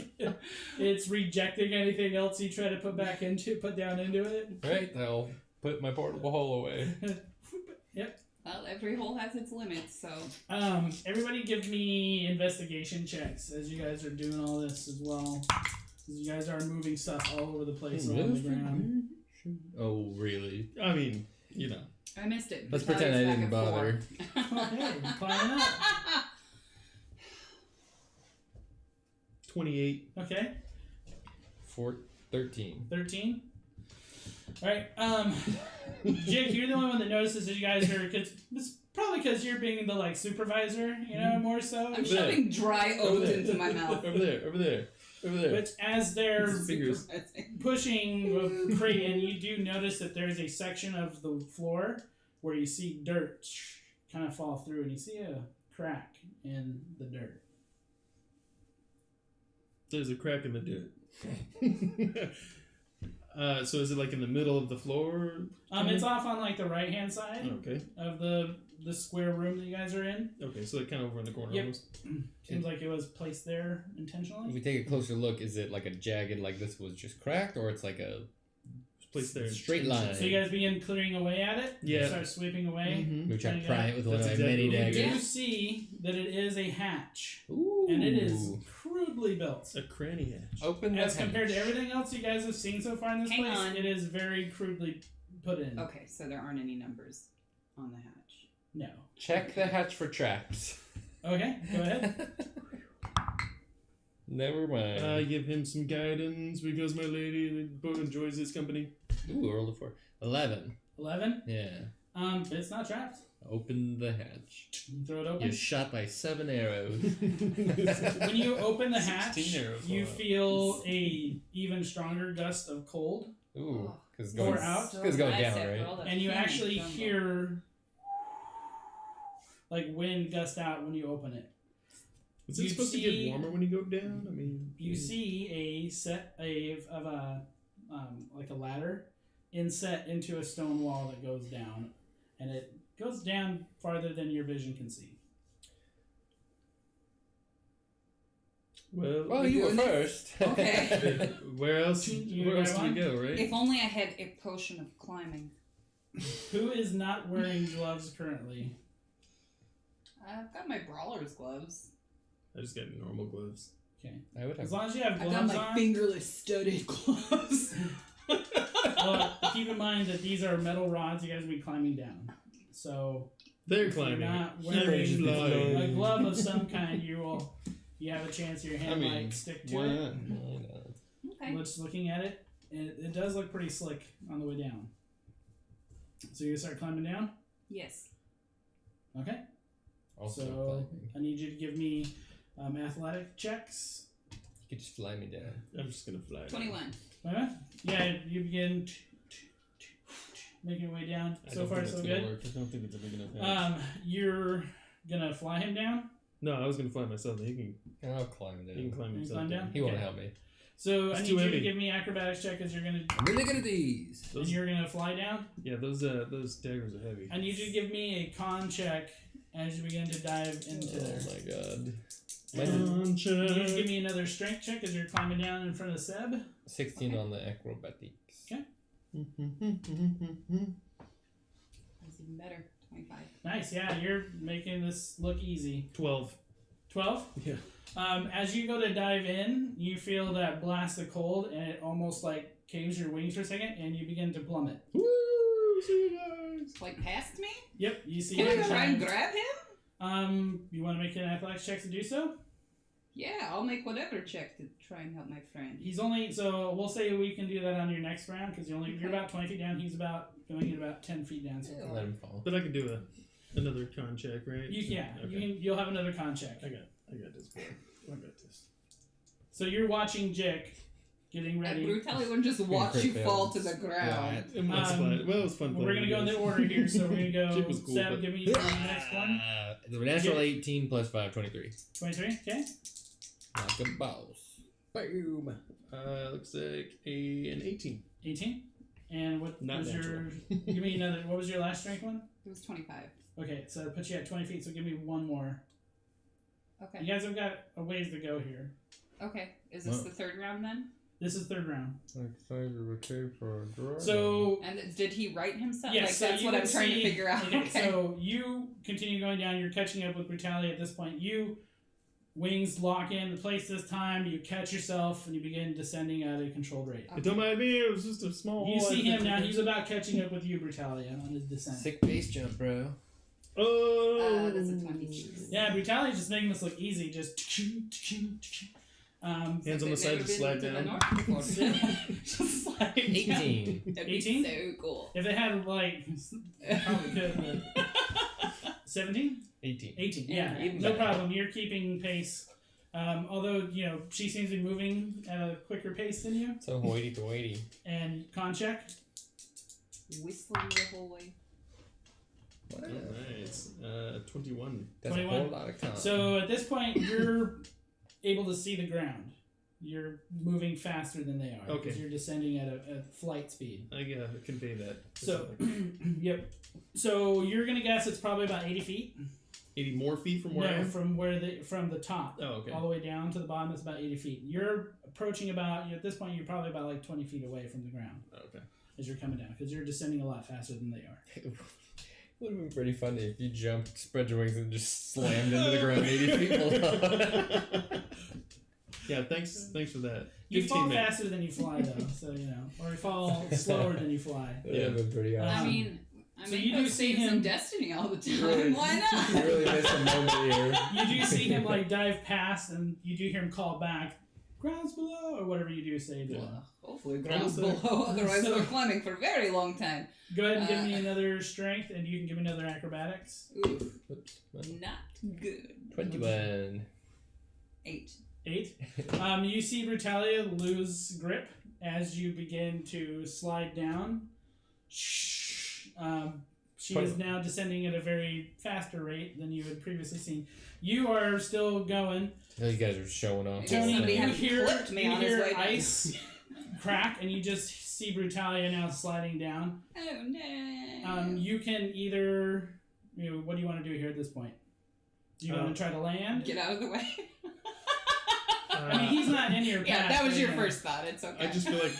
A: it's rejecting anything else you try to put down into it.
D: Right, I'll put my portable hole away.
A: Yep.
B: Well, every hole has its limits, so.
A: Everybody give me investigation checks as you guys are doing all this as well. As you guys are moving stuff all over the place on the ground.
D: Oh, really?
C: I mean, you know.
B: I missed it.
D: Let's
B: Brutalia's
D: pretend I
B: back
D: didn't
B: at
D: bother.
A: 4. Okay, climbing up.
C: 28.
A: Okay,
D: 13.
A: 13. Alright, Jiik, you're the only one that notices that you guys are, cause it's probably because you're being the like supervisor, you know, more so.
B: I'm shoving dry oats into my mouth.
C: Over there.
A: But as they're
C: Fingers.
A: pushing a crate in, you do notice that there's a section of the floor where you see dirt kind of fall through, and you see a crack in the dirt.
C: There's a crack in the dirt. So is it like in the middle of the floor?
A: It's off on like the right hand side
C: Okay.
A: of the square room that you guys are in.
C: Okay, so like kind of over in the corner
A: Yep.
C: almost.
A: Seems like it was placed there intentionally.
D: If we take a closer look, is it like a jagged, like this was just cracked, or it's like a
C: It's placed there.
D: straight line?
A: So you guys begin clearing away at it.
C: Yeah.
A: You start sweeping away.
C: Mhm.
D: We try to
A: Trying
D: pry
A: to-
D: it with one of my
C: That's exactly
D: many
C: what we
A: You
C: did.
D: daggers.
A: do see that it is a hatch,
D: Ooh.
A: and it is crudely built.
C: A cranny hatch.
D: Open the
A: As compared to
D: hatch.
A: everything else you guys have seen so far in this
B: Hang
A: place,
B: on.
A: it is very crudely put in.
B: Okay, so there aren't any numbers on the hatch.
A: No.
D: Check the hatch for traps.
A: Okay, go ahead.
D: Never mind.
C: I give him some guidance because my lady boat enjoys his company.
D: Ooh, I rolled a 4. 11.
A: 11.
D: Yeah.
A: It's not trapped.
D: Open the hatch.
A: You throw it open.
D: You're shot by 7 arrows.
A: When you open the hatch,
C: 16 arrows
A: you
C: fall out.
A: feel a even stronger gust of cold,
D: Ooh, because
A: Pour
D: going
A: out.
D: It's going down,
B: after
D: right?
B: all that
A: and you
B: human
A: actually
B: jungle.
A: hear like wind gust out when you open it.
C: Is it
A: You
C: supposed to
A: see-
C: get warmer when you go down? I mean,
A: You see a set of a like a ladder inset into a stone wall that goes down, and it goes down farther than your vision can see.
C: well,
D: Well, you were
B: doing this?
D: first.
B: Okay.
C: where else?
A: You
C: Where else
A: grab
C: do we
A: one?
C: go? Right?
B: If only I had a potion of climbing.
A: Who is not wearing gloves currently?
B: I've got my brawler's gloves.
C: I just got normal gloves.
A: Okay,
D: I would
A: as
D: have.
A: long as you have
B: I've got
A: gloves
B: my
A: on.
B: fingerless studded gloves.
A: Well, keep in mind that these are metal rods. You guys will be climbing down. So
C: They're
A: if you're
C: climbing.
A: not
C: You're
A: wearing
C: flying.
A: a glove of some kind, you have a chance your hand
C: I mean,
A: might stick to
C: why
A: it.
C: not?
D: Why not?
B: Okay.
A: Just looking at it, it does look pretty slick on the way down. So you start climbing down?
B: Yes.
A: Okay.
D: Also,
A: So
D: climbing.
A: I need you to give me athletic checks.
D: You could just fly me down.
C: I'm just gonna fly.
B: 21.
A: Yeah, you begin making your way down.
C: I
A: So
C: don't
A: far,
C: think
A: so
C: it's gonna
A: good.
C: work. I don't think it's a big enough hatch.
A: You're gonna fly him down.
C: No, I was gonna fly myself. He can
D: I'll climb
C: he can
D: down.
C: climb
A: You
C: himself
A: climb
C: down.
A: down?
D: He won't
A: Okay.
D: help me.
A: So
C: It's
A: I need
C: too
A: you to
C: heavy.
A: give me acrobatics check because you're gonna
D: I'm really good at these.
A: and you're gonna fly down.
C: Yeah, those daggers are heavy.
A: I need you to give me a con check as you begin to dive into there.
D: Oh my god.
A: Can you just give me another strength check as you're climbing down in front of Seb?
D: 16 on the acrobatics.
A: Okay.
B: That's even better. 25.
A: Nice, yeah, you're making this look easy.
C: 12.
A: 12?
C: Yeah.
A: As you go to dive in, you feel that blast of cold, and it almost like caves your wings for a second, and you begin to plummet.
C: Woo! See you guys.
B: Like past me?
A: Yep, you see
B: Can I
A: him.
B: try and grab him?
A: You want to make an athletics check to do so?
B: Yeah, I'll make whatever check to try and help my friend.
A: He's only, so we'll say we can do that on your next round, because you're about 20 feet down, he's going at about 10 feet down. So
D: Let him fall.
C: But I can do another con check, right?
A: Okay. You'll have another con check.
C: I got this, boy. I got this.
A: So you're watching Jiik getting ready.
B: Brutalia would just watch you fall to the ground.
C: It was fun. Well, it was fun.
A: We're going to go in the order here, so we're going to go,
C: Jiik was cool,
A: Seb,
C: but-
A: give me the next one.
D: The natural 18 plus 5, 23.
A: 23, okay.
D: Like a boss.
C: Boom. Looks like an 18.
A: 18. And what
C: Not
A: was
C: natural.
A: give me another, what was your last strength one?
B: It was 25.
A: Okay, so that puts you at 20 feet, so give me one more.
B: Okay.
A: You guys have got a ways to go here.
B: Okay. Is this
D: Wow.
B: the third round then?
A: This is third round.
D: For
A: So,
B: And did he write himself?
A: yes,
B: Like,
A: so
B: that's
A: you
B: what I'm
A: can
B: trying to
A: see-
B: figure out.
A: Okay,
B: Okay.
A: so you continue going down, you're catching up with Brutalia at this point. You, wings lock into place this time, you catch yourself, and you begin descending at a controlled rate.
C: Don't mind me. It was just a small.
A: You see him now, he's about catching up with you, Brutalia, on his descent.
D: Sick base jump, bro.
C: Oh.
B: That's a 26.
A: Yeah, Brutalia's just making this look easy, just
C: Hands on the
B: They've
C: side
B: never
C: to
B: been
C: slide
B: to the
C: down.
B: north before.
A: just slide down.
D: 18.
B: That'd be
A: 18?
B: so cool.
A: If they had, like, probably could, but 17?
D: 18.
A: 18, yeah.
D: Even
A: No
D: better.
A: problem. You're keeping pace. Although, she seems to be moving at a quicker pace than you.
D: So hoity-toity.
A: And con check.
B: Whistling the whole way.
D: Wow.
C: Nice. 21.
D: That's
A: 21.
D: a whole lot of time.
A: So at this point, you're able to see the ground. You're moving faster than they are.
C: Okay.
A: Because you're descending at a flight speed.
C: I gotta convey that.
A: So, yep. So you're going to guess it's probably about 80 feet.
C: 80 more feet from where I
A: No,
C: am?
A: from the top.
C: Oh, okay.
A: All the way down to the bottom, it's about 80 feet. You're approaching at this point, you're probably about like 20 feet away from the ground
C: Oh, okay.
A: as you're coming down, because you're descending a lot faster than they are.
D: It would have been pretty funny if you jumped, spread your wings, and just slammed into the ground 80 feet below.
C: Yeah, thanks for that.
A: You
C: 15
A: fall
C: minutes.
A: faster than you fly, though, so, or you fall slower than you fly.
D: That would have been pretty awesome.
B: I mean, I
A: so
B: make
A: you do
B: those
A: see
B: saves in
A: him-
B: Destiny all the time.
D: Really-
B: Why not?
D: You really missed a moment here.
A: You do see him, like, dive past, and you do hear him call back, ground's below, or whatever you do say to him.
B: Well, hopefully ground's
C: Almost there.
B: below, otherwise
A: So-
B: we're climbing for a very long time.
A: Go ahead and give me another strength, and you can give me another acrobatics.
B: Oof,
D: Oops. Well,
B: not good.
D: 21.
B: 8.
A: 8. You see Brutalia lose grip as you begin to slide down. She is now descending at a very faster rate than you had previously seen. You are still going.
D: Those guys are showing off.
B: Tony,
A: Tony,
B: somebody
A: you
B: had
A: hear,
B: clipped me
A: you
B: on his
A: hear
B: way down.
A: ice crack, and you just see Brutalia now sliding down.
B: Oh no.
A: You can either... what do you want to do here at this point? Do you want to try to land?
B: Get out of the way.
A: I mean, he's not in your path.
B: Yeah, that was
A: right
B: your
A: now.
B: first thought. It's okay.
C: I just feel like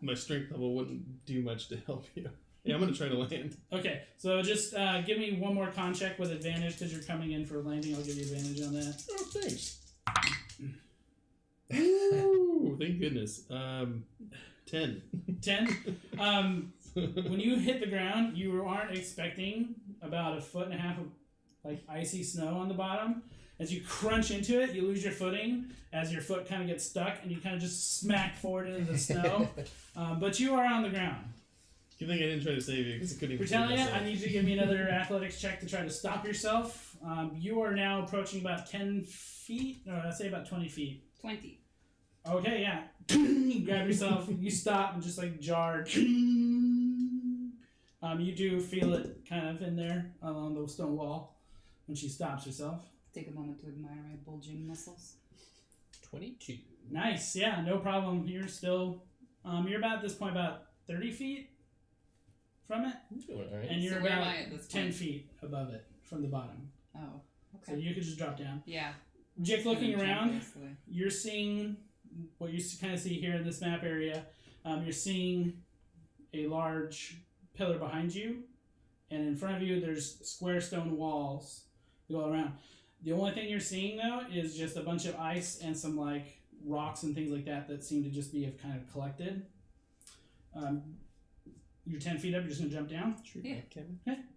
C: my strength level wouldn't do much to help you. Yeah, I'm gonna try to land.
A: Okay, so just give me one more con check with advantage because you're coming in for landing. I'll give you advantage on that.
C: Oh, thanks. Ooh, thank goodness. 10.
A: 10. When you hit the ground, you aren't expecting about 1.5 feet of like icy snow on the bottom. As you crunch into it, you lose your footing as your foot kind of gets stuck, and you kind of just smack forward into the snow. But you are on the ground.
C: You think I didn't try to save you because I couldn't even save
A: Brutalia,
C: myself.
A: I need you to give me another athletics check to try to stop yourself. You are now approaching about 10 feet. No, I'd say about 20 feet.
B: 20.
A: Okay, yeah. You grab yourself, you stop, and just like jar. You do feel it kind of in there along the stone wall when she stops herself.
B: Take a moment to admire my bulging muscles.
D: 22.
A: Nice, yeah, no problem. You're still, you're about at this point about 30 feet from it,
D: You're doing alright.
A: and you're
B: So where am
A: about
B: I at this
A: 10
B: point?
A: feet above it from the bottom.
B: Oh,
A: So
B: okay.
A: you could just drop down.
B: Yeah.
A: Jiik, looking around,
B: Basically.
A: you're seeing what you kind of see here in this map area. You're seeing a large pillar behind you, and in front of you there's square stone walls that go around. The only thing you're seeing though is just a bunch of ice and some like rocks and things like that seem to just be kind of collected. You're 10 feet up. You're just gonna jump down.
B: Yeah.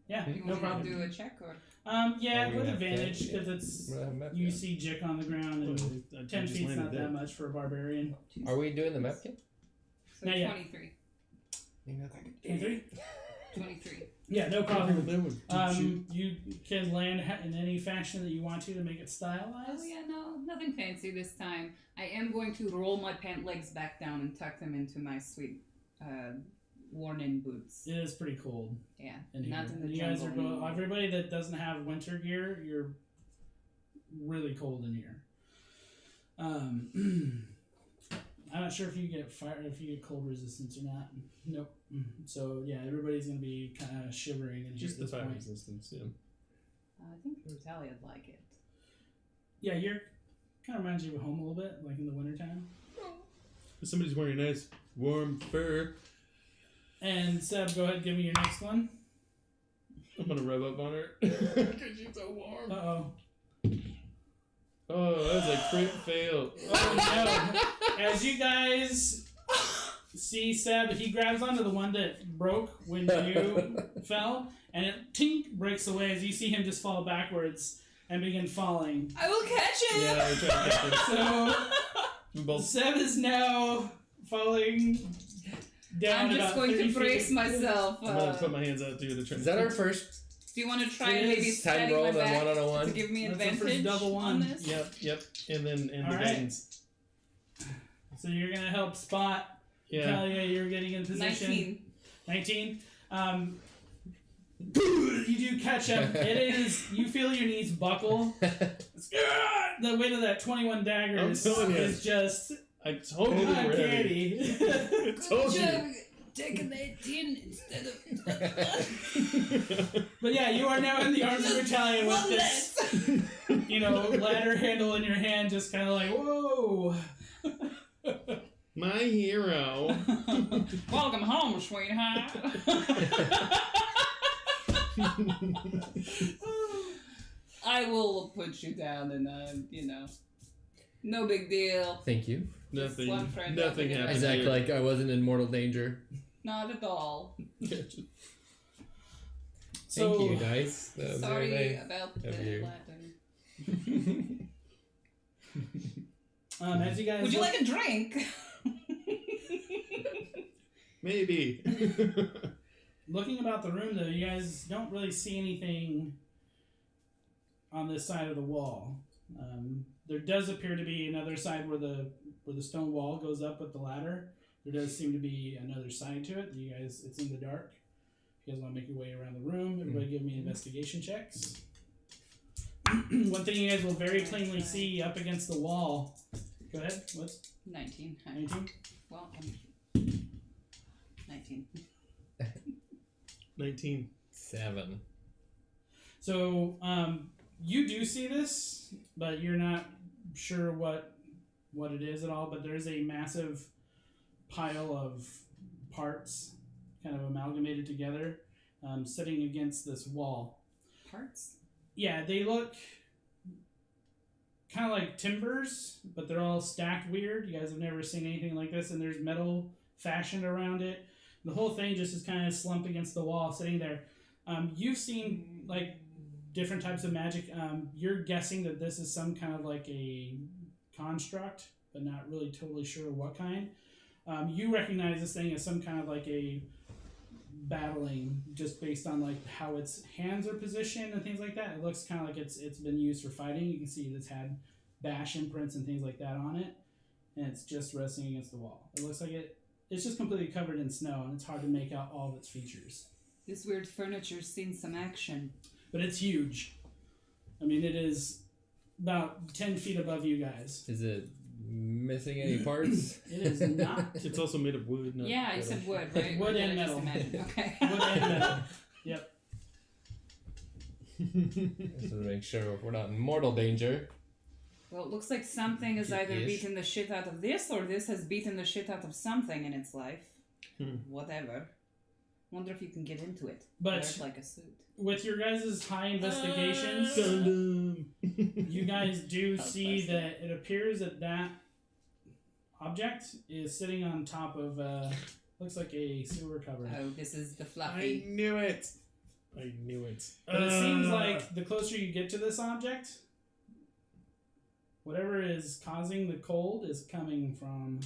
A: Yeah,
B: You
A: no
B: want
A: problem.
B: to do a check or?
A: Yeah,
D: Oh, we
A: with
D: have
A: advantage
D: 10,
A: because it's
D: We'll have a map
A: you
D: yet.
A: see Jiik on the ground and
C: I
A: 10
C: just
A: feet's
C: landed
A: not
C: there.
A: that much for a barbarian.
D: Are we doing the map yet?
B: So
A: Not yet.
B: 23.
A: 23?
B: 23.
A: Yeah, no problem.
C: That would
A: You can land in any fashion that you want to make it stylized.
B: Oh yeah, no, nothing fancy this time. I am going to roll my pant legs back down and tuck them into my sweet worn-in boots.
A: It is pretty cold.
B: Yeah,
A: In
B: not
A: here.
B: in the
A: You guys are
B: jungle anymore.
A: everybody that doesn't have winter gear, you're really cold in here. I'm not sure if you get cold resistance or not. Nope. So yeah, everybody's gonna be kind of shivering in here
C: just
A: at
C: the
A: this
C: fire
A: point.
C: resistance. Yeah.
B: I think Brutalia'd like it.
A: Yeah, you're kind of reminds you of home a little bit, like in the wintertime.
C: If somebody's wearing nice warm fur,
A: And Seb, go ahead and give me your next one.
C: I'm gonna rub up on her because she's so warm.
A: Uh-oh.
C: Oh, that was a crit fail.
A: Oh no. As you guys see Seb, he grabs onto the one that broke when you fell, and it tink breaks away as you see him just fall backwards and begin falling.
B: I will catch him!
C: Yeah, we're trying to get
A: So
C: them both.
A: Seb is now falling down
B: I'm just
A: about
B: going
A: 30
B: to brace
A: feet.
B: myself.
C: I'm gonna put my hands out to the
D: Is that our first
B: Do you want to try
A: It
B: and maybe
A: is
D: time
B: steady
D: roll
B: my
D: than
B: back
D: one-on-one?
B: to give me
A: That's the first
B: advantage
A: double one.
B: on this?
C: Yep. And then
A: All
C: the
A: right.
C: guidance.
A: So you're gonna help spot.
C: Yeah.
A: Talia, you're getting in position.
B: 19.
A: 19. You do catch him. It is. You feel your knees buckle. The weight of that 21 dagger
C: I'm
A: is
C: telling you.
A: just
C: I told you they were heavy.
A: uncanny.
C: I told you.
B: Take an 18 instead of
A: But yeah, you are now in the arms of Brutalia with
B: one
A: this,
B: less.
A: ladder handle in your hand, just kind of like, whoa.
C: My hero.
B: Welcome home, sweetheart. I will put you down and no big deal.
D: Thank you.
B: Just
C: Nothing.
B: one friend
C: Nothing
B: helping
C: happened.
D: Exactly,
C: here.
D: like I wasn't in mortal danger.
B: Not at all.
A: So,
D: Thank you, guys. That was
B: Sorry
D: very nice.
B: about
D: of
B: the
D: you.
B: Latin.
A: as you guys
B: Would you
A: look-
B: like a drink?
C: Maybe.
A: looking about the room, though, you guys don't really see anything on this side of the wall. There does appear to be another side where the stone wall goes up with the ladder. There does seem to be another side to it. You guys, it's in the dark. If you guys want to make your way around the room, everybody give me investigation checks. One thing you guys will very plainly see up against the wall. Go ahead. What's
B: 19.
A: 19?
B: Well, 19.
C: 19.
D: 7.
A: So you do see this, but you're not sure what it is at all. But there's a massive pile of parts, kind of amalgamated together, sitting against this wall.
B: Parts?
A: Yeah, they look kind of like timbers, but they're all stacked weird. You guys have never seen anything like this, and there's metal fashioned around it. The whole thing just is kind of slumped against the wall, sitting there. You've seen like different types of magic. You're guessing that this is some kind of like a construct, but not really totally sure what kind. You recognize this thing as some kind of like a battling, just based on like how its hands are positioned and things like that. It looks kind of like it's been used for fighting. You can see it's had bash imprints and things like that on it, and it's just resting against the wall. It looks like it's just completely covered in snow, and it's hard to make out all of its features.
B: This weird furniture's seen some action.
A: But it's huge. I mean, it is about 10 feet above you guys.
D: Is it missing any parts?
A: It is not.
C: It's also made of wood. Not
B: Yeah, you
C: metal.
B: said wood, right?
A: Wood
B: Or did
A: and
B: I just
A: metal.
B: imagine? Okay.
A: Wood and metal. Yep.
D: Just to make sure we're not in mortal danger.
B: Well, it looks like something has either beaten the shit out of this, or this has beaten the shit out of something in its life. Whatever. Wonder if you can get into it.
A: But
B: wear it like a suit.
A: With your guys' high investigations, you guys do see that it appears that object is sitting on top of looks like a sewer cover.
B: Oh, this is the fluffy.
C: I knew it.
A: But it seems like the closer you get to this object, whatever is causing the cold is coming from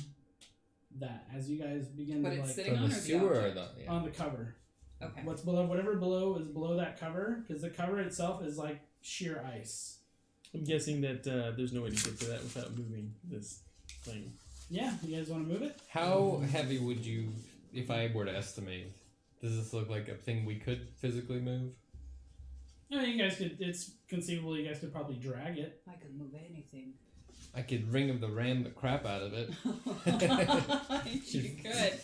A: that. As you guys begin
B: But
A: to
B: it's
A: like
B: sitting
D: From
B: on
D: the
B: or the
D: sewer or
B: object?
D: the...
A: on the cover.
B: Okay.
A: What's below, whatever below is below that cover, because the cover itself is like sheer ice.
C: I'm guessing that there's no way to get to that without moving this thing.
A: Yeah, you guys want to move it?
D: How heavy would you, if I were to estimate, does this look like a thing we could physically move?
A: No, you guys could. It's conceivable you guys could probably drag it.
B: I can move anything.
D: I could ring of the ram the crap out of it.
B: You could.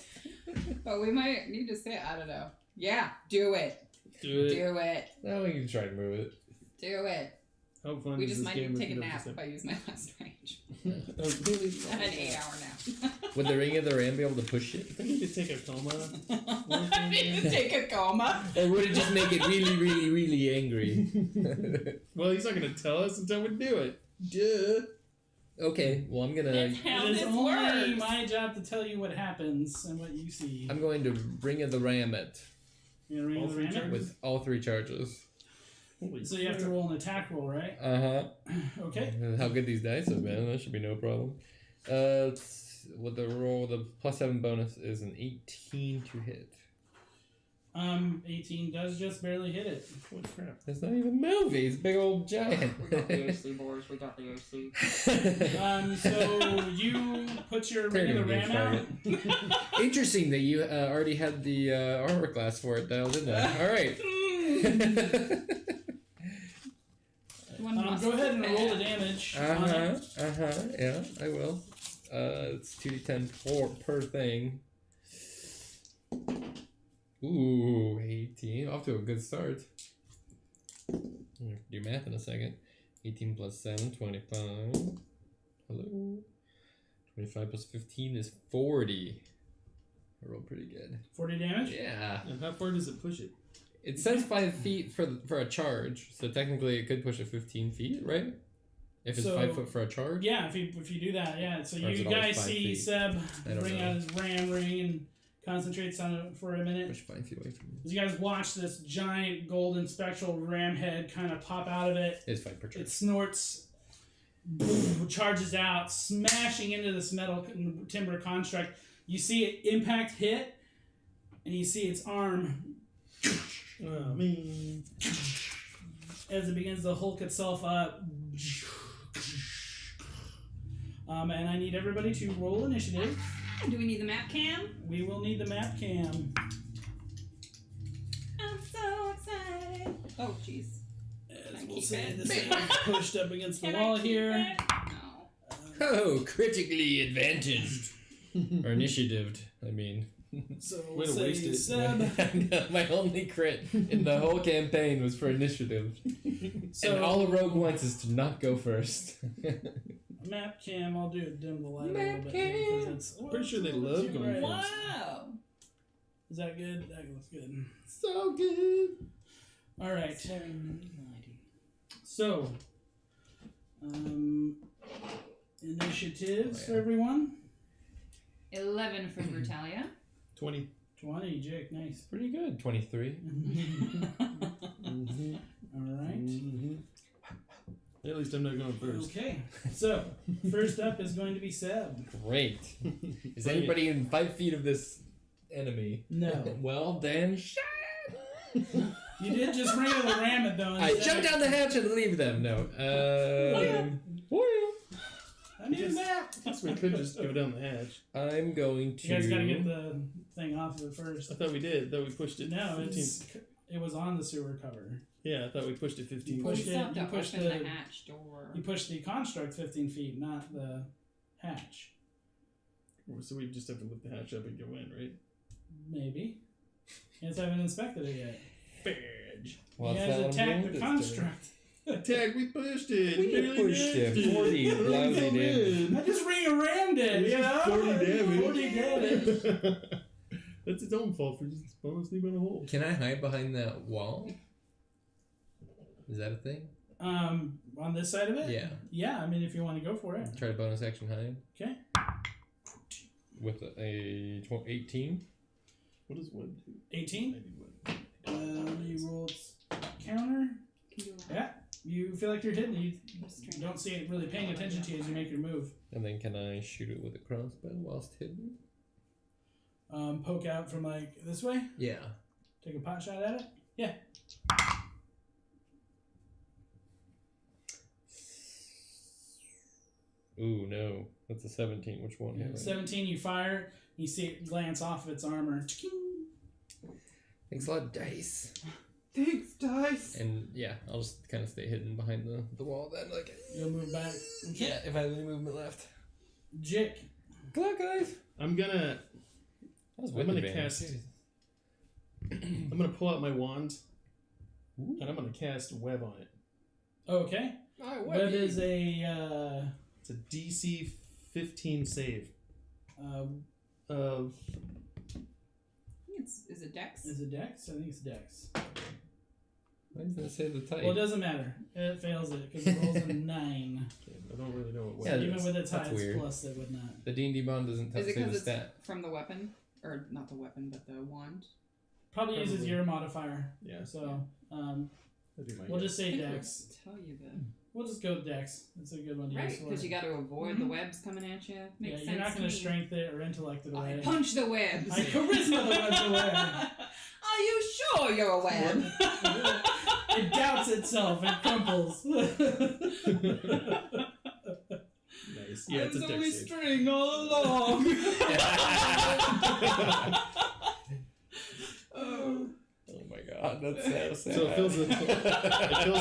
B: But we might need to say, I don't know. Yeah, do it.
C: Do it.
B: Do it.
D: Well, we can try to move it.
B: Do it.
C: How fun
B: We
C: is
B: just
C: this
B: might
C: game
B: need to take a
C: if you
B: nap
C: don't
B: if I use my last range.
C: just- Oh, really?
B: An 8-hour nap.
D: Would the ring of the ram be able to push it?
C: I think you could take a coma.
B: I need to take a coma.
D: Or would it just make it really, really, really angry?
C: Well, he's not going to tell us until we do it. Duh.
D: Okay, well I'm gonna...
B: That's how
A: It is
B: this
A: only
B: works.
A: my job to tell you what happens and what you see.
D: I'm going to ring of the ram it
A: You're gonna ring
C: All
A: the
C: three
A: ram it?
C: charges?
D: with all 3 charges.
C: Holy
A: So you have to
C: crap.
A: roll an attack roll, right?
D: Uh-huh.
A: Okay.
D: How good these dice have been, that should be no problem. With the roll, the +7 bonus is an 18 to hit.
A: 18 does just barely hit it.
C: Holy crap.
D: It's not even moving, he's a big old giant.
B: We got the AC, boys. We got the AC.
A: So you put your ring of the ram out.
D: Interesting that you already had the armor class for it dialed in there. Alright.
A: Go ahead and roll the damage. on it.
D: Yeah, I will. It's 2d10 per thing. Ooh, 18. Off to a good start. Do math in a second. 18 plus 7, 25. Hello. 25 plus 15 is 40. I rolled pretty good.
A: 40 damage?
D: Yeah.
C: And how far does it push it?
D: It says 5 feet for a charge, so technically it could push it 15 feet, right? If it's
A: So-
D: 5 foot for a charge?
A: Yeah, if you do that, yeah. So
D: Or is
A: you
D: it always
A: guys
D: 5
A: see
D: feet?
A: Seb
D: I don't
A: bring
D: know.
A: out his ram ring and concentrates on it for a minute.
D: Push 5 feet away from me.
A: As you guys watch this giant golden spectral ram head kind of pop out of it,
D: It's 5 per charge.
A: it snorts, charges out, smashing into this metal timber construct. You see it impact hit, and you see its arm
C: Oh, man.
A: as it begins to hulk itself up. And I need everybody to roll initiative.
B: Do we need the map cam?
A: We will need the map cam.
B: I'm so excited. Oh, jeez.
A: As
B: Can I
A: we'll
B: keep
A: say
B: it?
A: this thing is pushed up against the
B: Can
A: wall
B: I keep
A: here.
B: it? No.
D: Oh, critically advantaged. Or initiatived, I mean.
A: So
C: Way
A: we'll
C: to
A: say
C: waste it.
A: Seb.
D: My only crit in the whole campaign was for initiative.
A: So
D: and all a rogue wants is to not go first.
A: map cam, I'll do it dim the light a
D: Map
A: little bit here, 'cause it's
C: I'm pretty sure they love
A: too
C: going
A: bright.
C: first.
B: Wow.
A: Is that good? That looks good.
D: So good.
A: All right.
B: Mighty.
A: So, initiatives
D: Oh,
A: for
D: yeah.
A: everyone.
B: 11 for Brutalia.
C: 20.
A: 20, Jiik, nice.
D: Pretty good. 23.
C: Mm-hmm.
A: All right.
C: Mm-hmm. At least I'm not going first.
A: Okay. So, first up is going to be Seb.
D: Great. Is
C: Bring it.
D: anybody in 5 feet of this enemy?
A: No.
D: Well, then,
A: You did just ring of the ram it though.
D: I jump down the hatch and leave them. No.
A: I need a map.
C: Guess we could just go down the hatch.
D: I'm going to.
A: You guys got to get the thing off of it first.
C: I thought we did. I thought we pushed it.
A: No,
C: 15.
A: it was on the sewer cover.
C: Yeah, I thought we pushed it 15.
A: You
B: We
A: pushed
B: still
A: it-
B: have to
A: you pushed
B: open
A: the-
B: the hatch door.
A: You pushed the construct 15 feet, not the hatch.
C: So we just have to lift the hatch up and go in, right?
A: Maybe. You guys haven't inspected it yet.
C: Badge.
D: Well,
A: you
D: that's
A: guys
D: not what I'm
A: attacked
D: doing
A: the
D: this time.
A: construct.
C: Tag, we pushed it.
D: We
C: barely
D: pushed it.
C: missed
D: 40
C: Really
D: lousy
C: come
D: damage.
C: in.
A: I just rerammed it, you know?
C: 40 damage.
A: 40 damage.
C: That's its own fault for just falling asleep on a hole.
D: Can I hide behind that wall? Is that a thing?
A: On this side of it?
D: Yeah.
A: Yeah, I mean, if you want to go for it.
D: Try to bonus action hide.
A: Okay.
D: With a 18.
C: What does web do?
A: 18. You roll its counter.
B: Can you
A: Yeah. You feel like you're hidden. You
B: restrain?
A: don't see it really paying attention to you as you make your move.
D: And then can I shoot it with a crossbow whilst hidden?
A: Poke out from like this way.
D: Yeah.
A: Take a pot shot at it. Yeah.
D: Ooh, no. That's a 17. Which one? Yeah.
A: 17. You fire. You see it glance off of its armor.
D: Thanks a lot, dice.
B: Thanks, dice.
D: And yeah, I'll just kind of stay hidden behind the wall then. Like,
A: You'll move back. Okay.
D: yeah, if I have any movement left.
A: Jiik.
D: Good luck, guys.
C: I'm gonna
D: That was
C: I'm
D: with
C: gonna
D: advantage.
C: cast- I'm gonna pull out my wand
D: Ooh.
C: and I'm gonna cast web on it.
A: Okay. Web is a
C: It's a DC 15 save. Of
B: Is it Dex?
A: is it Dex? I think it's Dex.
D: Why doesn't it say the type?
A: Well, it doesn't matter. It fails it because it rolls a 9.
C: I don't really know what
D: Yeah,
C: web
A: Even
C: is.
A: with its
D: that's
A: highest
D: weird.
A: plus, it would not.
D: The D&D bond doesn't
B: Is it
D: say the
B: because it's
D: stat.
B: from the weapon? Or not the weapon, but the wand?
A: Probably uses
C: Probably.
A: your modifier.
C: Yeah,
A: So
C: that'd be my
A: we'll
C: guess.
A: just say
B: I think
A: Dex.
B: it'll tell you the...
A: We'll just go with Dex. That's a good one to
B: Right,
A: use for
B: because
A: it.
B: you got to avoid the webs coming at you. Makes
A: Yeah,
B: sense
A: you're not going
B: to
A: to
B: me.
A: strength it or intellect it
B: I
A: away.
B: punch the webs.
A: I charisma the webs away.
B: Are you sure you're a web?
A: It doubts itself. It crumples.
C: Nice. Yeah, it's a dex save.
B: string all along.
D: Oh my god, that's so sad.
C: So it fills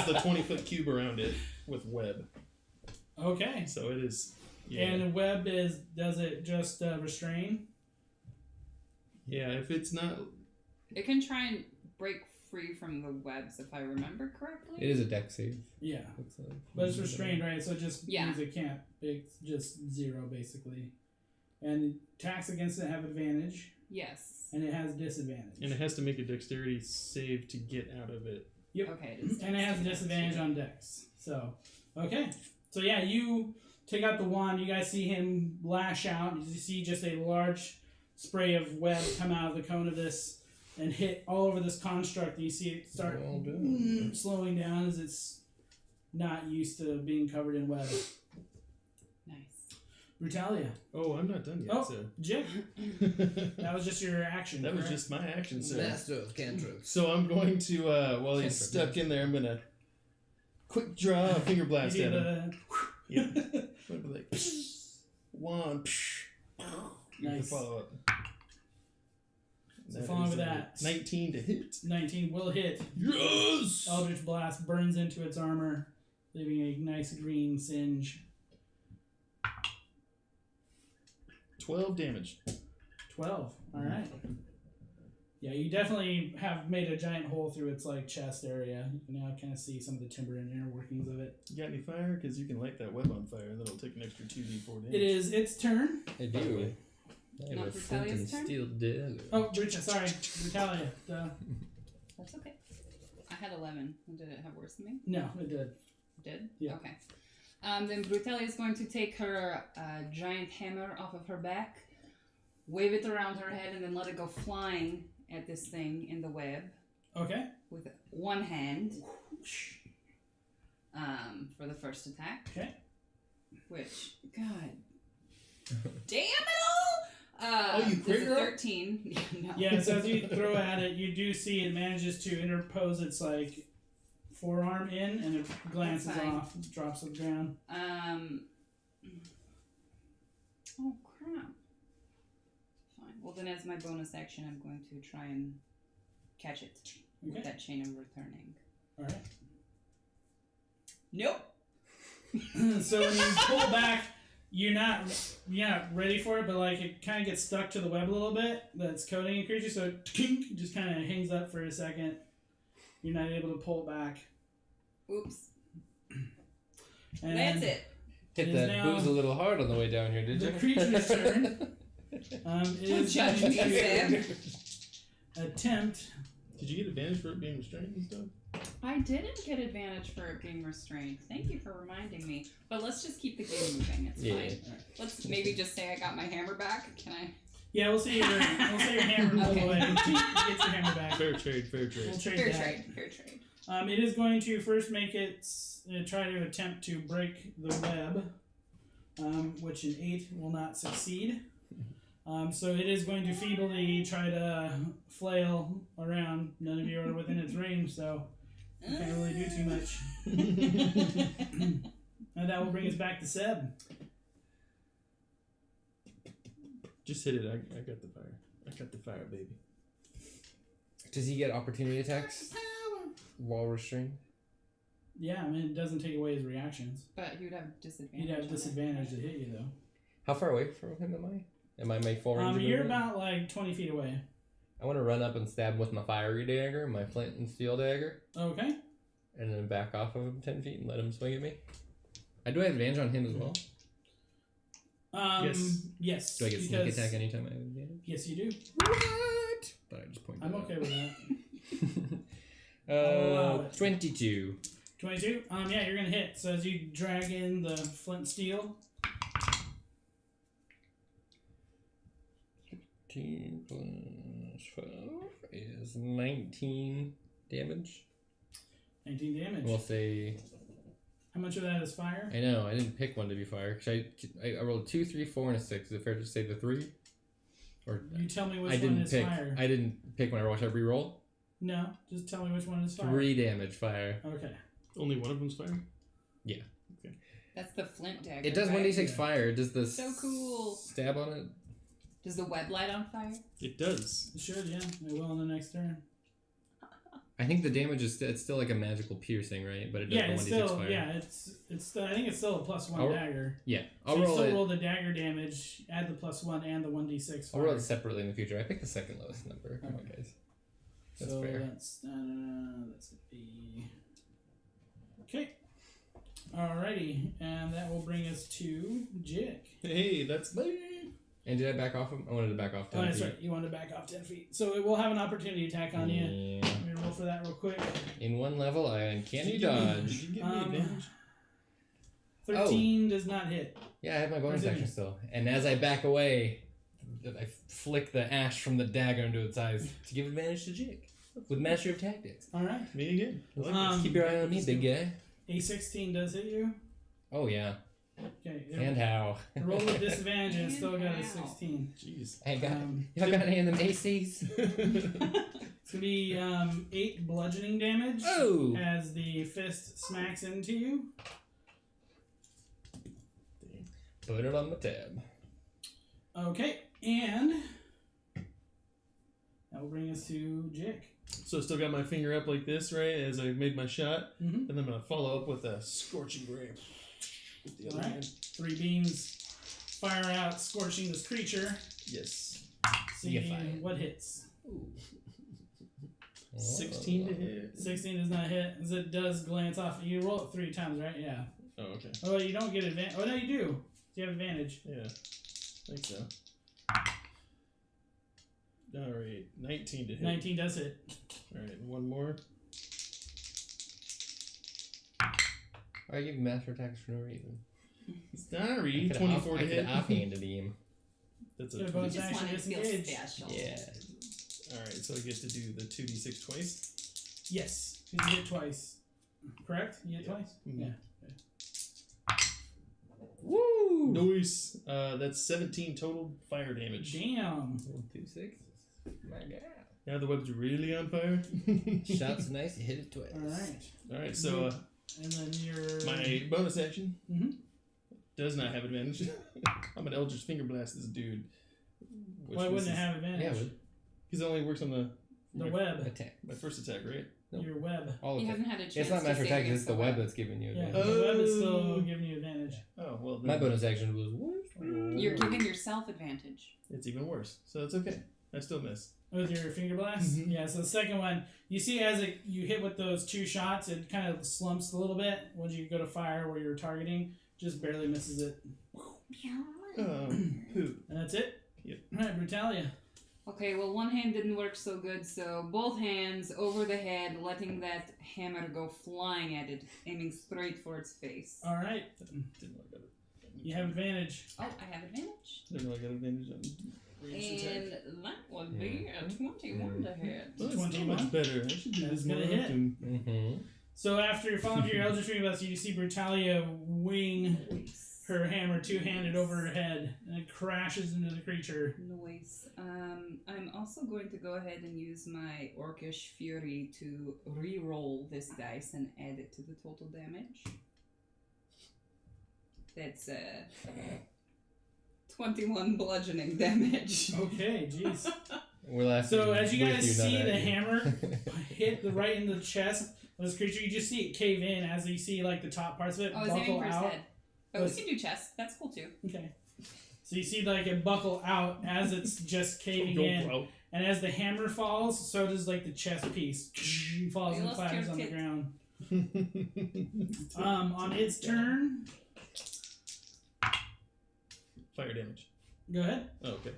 C: the 20-foot cube around it with web.
A: Okay.
C: So it is. Yeah.
A: And web does it just restrain?
C: Yeah, if it's not.
B: It can try and break free from the webs, if I remember correctly.
D: It is a deck save.
A: Yeah.
D: Looks like.
A: But it's restrained, right? So it just
B: Yeah.
A: means it can't. It's just 0, basically. And attacks against it have advantage,
B: Yes.
A: and it has disadvantage.
C: And it has to make a dexterity save to get out of it.
A: Yep.
B: Okay. It is
A: And it has disadvantage on dex. So, okay. So, yeah, you take out the wand. You guys see him lash out. You see just a large spray of web come out of the cone of this and hit all over this construct. You see it start
D: Well done.
A: slowing down as it's not used to being covered in web.
B: Nice.
A: Brutalia.
C: Oh, I'm not done yet.
A: Oh,
C: So
A: Jiik. That was just your action.
C: that was
A: correct?
C: just my action, sir.
D: Master of cantrips.
C: So I'm going to, while he's
D: Cantrip,
C: stuck in there, I'm gonna quick draw a finger blast
A: You
C: at
A: do
C: him. Yeah. I'm gonna be like, one.
A: Nice.
C: Follow up.
A: So following
C: is
A: with
C: a
A: that.
C: 19 to hit.
A: 19 will hit.
C: Yes.
A: Eldritch Blast burns into its armor, leaving a nice green singe.
C: 12 damage.
A: 12. Alright. Yeah, you definitely have made a giant hole through its like chest area. You can now kind of see some of the timber and inner workings of it.
C: You got any fire? Because you can light that web on fire, and then it'll take an extra 2d4 damage.
A: It is its turn.
D: I do. I have
B: Not
D: a flint and
B: Brutalia's turn?
D: steel dagger.
A: Oh, sorry. Brutalia. Duh.
B: That's okay. I had 11. Did it have worse than me?
A: No, it did.
B: Did?
A: Yeah.
B: Okay. Then Brutalia is going to take her giant hammer off of her back, wave it around her head, and then let it go flying at this thing in the web
A: Okay.
B: with one hand for the first attack.
A: Okay.
B: Which, God damn it all!
C: Oh, you crit
B: there's a
C: roll?
B: 13. No.
A: Yeah, so as you throw at it, you do see it manages to interpose its like forearm in, and it glances
B: That's fine.
A: off, drops to the ground.
B: Oh crap. Fine. Well, then as my bonus action, I'm going to try and catch it with
A: Okay.
B: that chain of returning.
A: All right.
B: Nope.
A: So when you pull back, you're not ready for it, but like it kind of gets stuck to the web a little bit that's coating a creature, so it just kind of hangs up for a second. You're not able to pull it back.
B: Oops.
A: And
B: That's it.
D: Hit
A: It is
D: that
A: now
D: booze a little hard on the way down here, did
A: the
D: you?
A: creature's turn. It is
B: Judge
A: going
B: me,
A: to
B: Sam.
A: attempt.
C: Did you get advantage for it being restrained and stuff?
B: I didn't get advantage for it being restrained. Thank you for reminding me. But let's just keep the game moving. It's fine. Let's maybe just say I got my hammer back. Can I?
A: Yeah, we'll say your hammer roll
B: Okay.
A: away. Get your hammer back.
C: Fair trade, fair trade.
A: We'll trade
B: Fair
A: that.
B: trade. Fair trade.
A: It is going to first make it try to attempt to break the web, which an 8 will not succeed. So it is going to feebly try to flail around. None of you are within its range, so you can't really do too much. And that will bring us back to Seb.
C: Just hit it. I got the fire. I got the fire, baby.
D: Does he get opportunity attacks while restrained?
A: Yeah, I mean, it doesn't take away his reactions.
B: But he would have disadvantage.
A: You'd have
B: on it.
A: disadvantage to hit you, though.
D: How far away from him am I? Am I my full range of
A: You're
D: movement?
A: about like 20 feet away.
D: I want to run up and stab him with my fiery dagger, my flint and steel dagger,
A: Okay.
D: and then back off of him 10 feet and let him swing at me. I do have advantage on him as well.
C: Yes.
A: Yes.
D: Do I get sneak
A: because-
D: attack anytime I have advantage?
A: Yes, you do.
D: What? But I just pointed
A: I'm
D: that
A: okay with that.
D: out.
A: allow it.
D: 22.
A: 22. Yeah, you're gonna hit. So as you drag in the flint steel,
D: 15 plus 12 is 19 damage.
A: 19 damage.
D: We'll say.
A: How much of that is fire?
D: I know, I didn't pick one to be fire. Cause I rolled a 2, 3, 4, and a 6. Is it fair to say the 3? Or
A: You tell me which
D: I
A: one
D: didn't
A: is
D: pick.
A: fire.
D: I didn't pick when I roll. Should I re-roll?
A: No, just tell me which one is fire.
D: 3 damage fire.
A: Okay.
C: Only one of them's fire?
B: That's the flint dagger.
D: It does
B: right?
D: 1d6
A: Yeah.
D: fire. Does the
B: So cool.
D: stab on it?
B: Does the web light on fire?
C: It does.
A: It should, yeah. It will on the next turn.
D: I think the damage is it's still like a magical piercing, right? But it does
A: Yeah,
D: the
A: it's
D: 1d6
A: still
D: fire.
A: it's I think it's still a +1
D: I'll-
A: dagger.
D: Yeah,
A: So
D: I'll
A: you
D: roll
A: still
D: it.
A: roll the dagger damage, add the +1 and the 1d6
D: I'll
A: fire.
D: roll it separately in the future. I picked the second lowest number. Come on,
A: Okay.
D: guys. That's
A: so
D: fair.
A: that's the okay. Alrighty, and that will bring us to Jiik.
C: Hey, that's me.
D: And did I back off him? I wanted to back off 10
A: Oh, that's
D: feet.
A: right. You wanted to back off 10 feet. So it will have an opportunity attack on you.
D: Yeah.
A: Let me roll for that real quick.
D: In one level, I uncanny
C: Did
D: dodge.
C: you give me advantage?
A: 13 does not hit.
D: Yeah, I have my bonus
A: Continue.
D: action still. And as I back away, I flick the ash from the dagger into its eyes to give advantage to Jiik with Master of Tactics.
A: Alright.
C: Me again. I like
A: Um,
C: this.
D: Keep your eye on me, big guy.
A: A 16 does hit you.
D: Oh yeah,
A: Okay.
D: and how?
A: Roll with disadvantage and still got a
B: And how.
A: 16.
C: Jeez.
D: I got.
A: Um,
D: Y'all got any of them ACs?
A: It's going to be 8 bludgeoning damage
D: Oh!
A: as the fist smacks into you.
D: Put it on my tab.
A: Okay, and that will bring us to Jiik.
C: So I still got my finger up like this, right, as I made my shot.
A: Mm-hmm.
C: And then I'm going to follow up with a scorching ray. With the other
A: Alright.
C: hand.
A: 3 beams fire out, scorching this creature.
C: Yes.
A: See
D: You're fine.
A: what hits.
C: 16 to hit.
A: 16 does not hit, as it does glance off. You roll it 3 times, right? Yeah.
C: Oh, okay.
A: Oh, you don't get advantage. Oh, no, you do. You have advantage.
C: Yeah. I think so. Alright. 19 to hit.
A: 19 does hit.
C: Alright, one more.
D: I give Master Attacks for no reason.
C: Sorry.
D: I could've
C: 24
D: off-
C: to
D: I
C: hit.
D: could have offhanded him.
C: That's
A: Get a
C: a
A: bonus
C: 20.
B: Just
A: action
B: wanted to feel
A: disengage.
B: special.
D: Yeah.
C: Alright, so I get to do the 2d6 twice.
A: Yes, because you hit twice. Correct? You hit
C: Yeah.
A: twice?
C: Mhm.
A: Yeah.
D: Woo!
C: Nice. That's 17 total fire damage.
A: Damn.
D: 2 6. My God.
C: Now the web's really on fire.
D: Shots nice. You hit it twice.
A: Alright.
C: Alright, so
A: And then your...
C: my bonus action
A: Mhm.
C: does not have advantage. I'm an Eldritch Finger Blast this dude.
A: Why wouldn't it have advantage?
D: Yeah, would.
C: Because it only works on
A: The
C: my,
A: web.
D: Attack.
C: my first attack, right?
D: Nope.
A: Your web.
D: All
B: He
D: of it.
B: hasn't had a chance
D: It's not
B: to
D: Master
B: save
D: Attacks,
B: against
D: it's the web that's giving you
A: Yeah,
D: advantage.
A: the web is
C: Oh.
A: still giving you advantage.
C: Oh, well.
D: My
C: Then
D: bonus action was what?
B: You're giving yourself advantage.
C: it's even worse. So it's okay. I still miss.
A: With your finger blast?
C: Mhm.
A: Yeah, so the second one, you see as you hit with those 2 shots, it kind of slumps a little bit when you go to fire where you're targeting. Just barely misses it.
C: Poop.
A: And that's it?
C: Yep.
A: Alright, Brutalia.
B: Okay, well, one hand didn't work so good, so both hands over the head, letting that hammer go flying at it, aiming straight for its face.
A: Alright.
C: Didn't look at it.
A: You have advantage.
B: Oh, I have advantage.
C: Didn't look at advantage on ranged attack.
B: And that would be a 21 to hit.
C: Well, it's
A: 21?
C: much better. I should do
A: That's
C: this more
A: gonna hit.
C: often.
D: Mm-hmm.
A: So after you're falling for your Eldritch Ring Blast, you see Brutalia wing her hammer 2-handed over her head, and it crashes into the creature.
B: Noise. I'm also going to go ahead and use my Orcish Fury to re-roll this dice and add it to the total damage. That's 21 bludgeoning damage.
A: Okay, jeez.
D: We're laughing.
A: So as you
D: with
A: guys
D: not
A: see
D: at
A: the
D: you.
A: hammer hit right in the chest of this creature, you just see it cave in as you see like the top parts of it
B: Oh, I was aiming
A: buckle
B: for his
A: out.
B: head. But we can do chest. That's cool too.
A: Okay. So you see like it buckle out as it's just caving
C: Go
A: in,
C: out.
A: and as the hammer falls, so does like the chest piece. Falls
B: We
A: and
B: lost
A: clatters
B: your
A: on the
B: kit.
A: ground. On its turn,
C: Fire damage.
A: go ahead.
C: Oh, okay.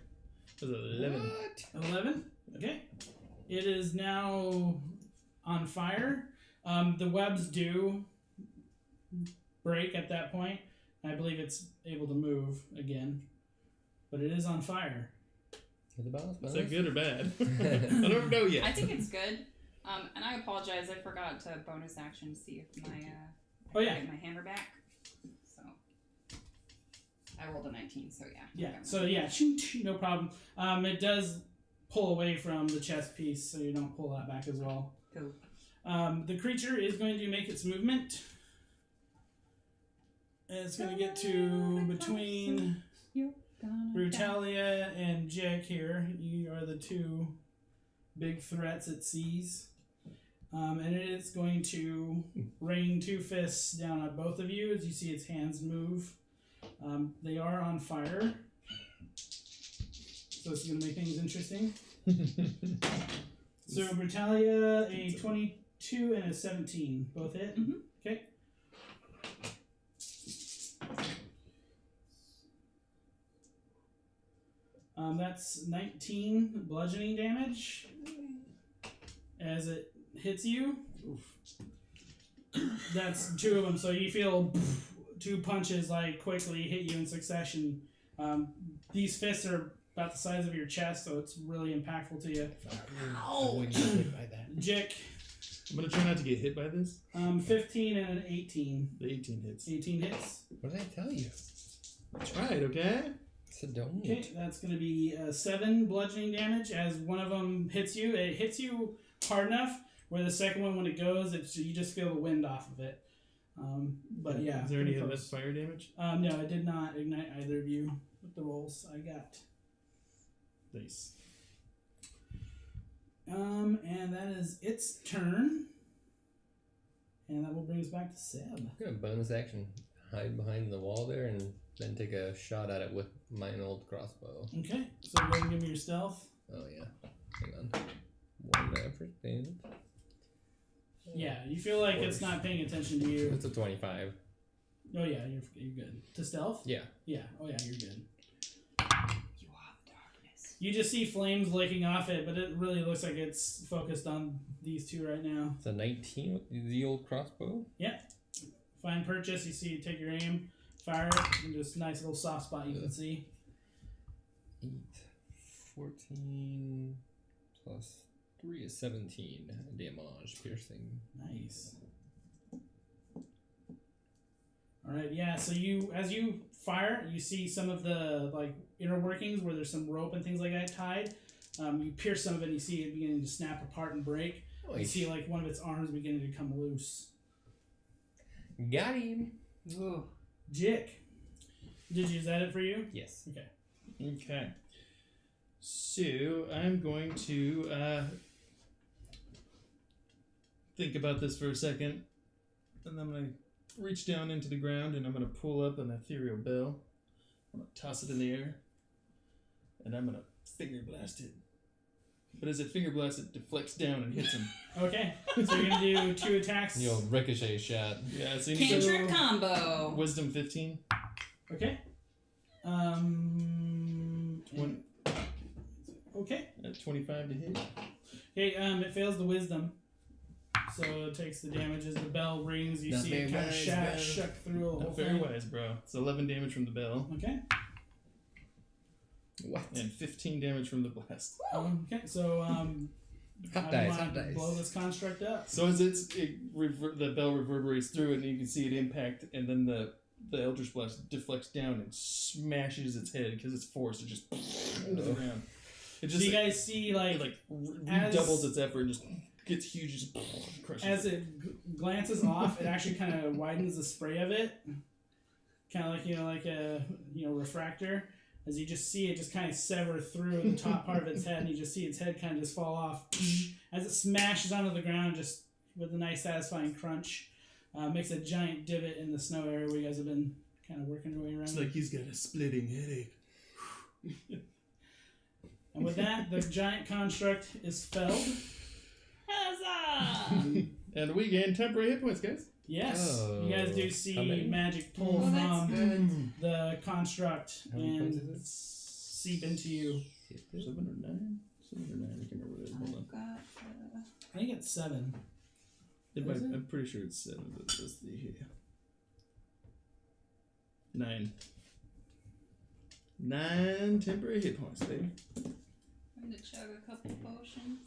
C: That was 11.
A: 11. Okay. It is now on fire. The webs do break at that point. I believe it's able to move again, but it is on fire.
C: Is that good or bad? I don't know yet.
B: I think it's good. And I apologize. I forgot to bonus action to see if my
A: Oh, yeah.
B: get my hammer back. So I rolled a 19. So yeah.
A: Yeah.
B: Okay.
A: So yeah, no problem. It does pull away from the chest piece, so you don't pull that back as well.
B: Cool.
A: The creature is going to make its movement. And it's going to get to between Brutalia and Jiik here. You are the 2 big threats it sees. And it is going to rain 2 fists down on both of you as you see its hands move. They are on fire. So this is going to make things interesting. So Brutalia, a 22 and a 17. Both hit?
B: Mhm.
A: Okay. That's 19 bludgeoning damage as it hits you. That's 2 of them, so you feel 2 punches like quickly hit you in succession. These fists are about the size of your chest, so it's really impactful to you.
D: I wouldn't get hit by that.
A: Jiik,
C: I'm going to try not to get hit by this.
A: 15 and an 18.
C: The 18 hits.
A: 18 hits.
D: What did I tell you?
C: I tried, okay?
D: So don't.
A: Okay, that's going to be 7 bludgeoning damage as one of them hits you. It hits you hard enough where the second one, when it goes, you just feel the wind off of it. But yeah.
C: Is there any
A: pretty
C: of
A: close.
C: this fire damage?
A: No, I did not ignite either of you with the rolls I got.
C: Nice.
A: And that is its turn. And that will bring us back to Seb.
D: I'm gonna bonus action, hide behind the wall there, and then take a shot at it with my old crossbow.
A: Okay, so go ahead and give me your stealth.
D: Oh yeah. Hang on. 1 effort damage.
A: Yeah, you feel like it's not paying attention to you.
D: It's a 25.
A: Oh yeah, you're good. To stealth?
D: Yeah.
A: Yeah. Oh yeah, you're good.
B: You are the darkness.
A: You just see flames licking off it, but it really looks like it's focused on these 2 right now.
D: It's a 19 with the old crossbow.
A: Fine purchase. You see, you take your aim, fire it, and just nice little soft spot you can see.
D: 8, 14 plus 3 is 17 damage, piercing.
A: Nice. All right, yeah. So as you fire, you see some of the like inner workings where there's some rope and things like that tied. You pierce some of it, and you see it beginning to snap apart and break. You see like one of its arms beginning to come loose.
D: Got him.
B: Ooh.
A: Jiik, is that it for you?
D: Yes.
A: Okay.
C: Okay. So, I'm going to think about this for a second. And I'm going to reach down into the ground and I'm going to pull up an ethereal bell. I'm going to toss it in the air. And I'm going to finger blast it But as it finger blasts, it deflects down and hits him.
A: Okay, so you're gonna do 2 attacks.
D: The old ricochet shot.
C: Yeah, so you need
B: Cantrip combo.
C: Wisdom 15.
A: Okay.
C: One.
A: Okay.
C: 25 to hit.
A: Okay. It fails the wisdom, so it takes the damage as the bell rings. You
D: Not
A: see it
D: very
A: kind of
D: wise,
A: shuck through the whole
C: Not very
A: thing.
C: wise, bro. It's 11 damage from the bell
A: Okay.
D: What?
C: and 15 damage from the blast.
A: Okay. So how
D: Hot
A: do you
D: dice,
A: want
D: hot
A: to
D: dice.
A: blow this construct up?
C: So as the bell reverberates through it, and you can see it impact, and then the Eldritch Blast deflects down and smashes its head because it's forced to just into the ground. It
A: So
C: just
A: you guys see like
C: redoubles its effort and just gets huge, just crushes.
A: as it glances off, it actually kind of widens the spray of it, kind of like a refractor. As you just see it just kind of sever through the top part of its head, and you just see its head kind of just fall off as it smashes onto the ground, just with a nice satisfying crunch. Makes a giant divot in the snow area where you guys have been kind of working your way around.
C: It's like he's got a splitting headache.
A: And with that, the giant construct is felled.
B: Huzzah!
C: And we gain temporary hit points, guys.
A: Yes,
D: Oh,
A: you guys do
D: how
A: see
D: many?
A: magic pull
B: Oh, that's
A: from
B: good.
A: the construct
D: How many points
A: and
D: is it?
A: seep into you.
C: 7 or 9? 7 or 9, I can't remember what it is. Hold on.
B: I've got,
A: I think it's 7. Is it?
C: I'm pretty sure it's 7, but let's see here. 9. 9 temporary hit points, baby.
B: I'm gonna chug a couple potions.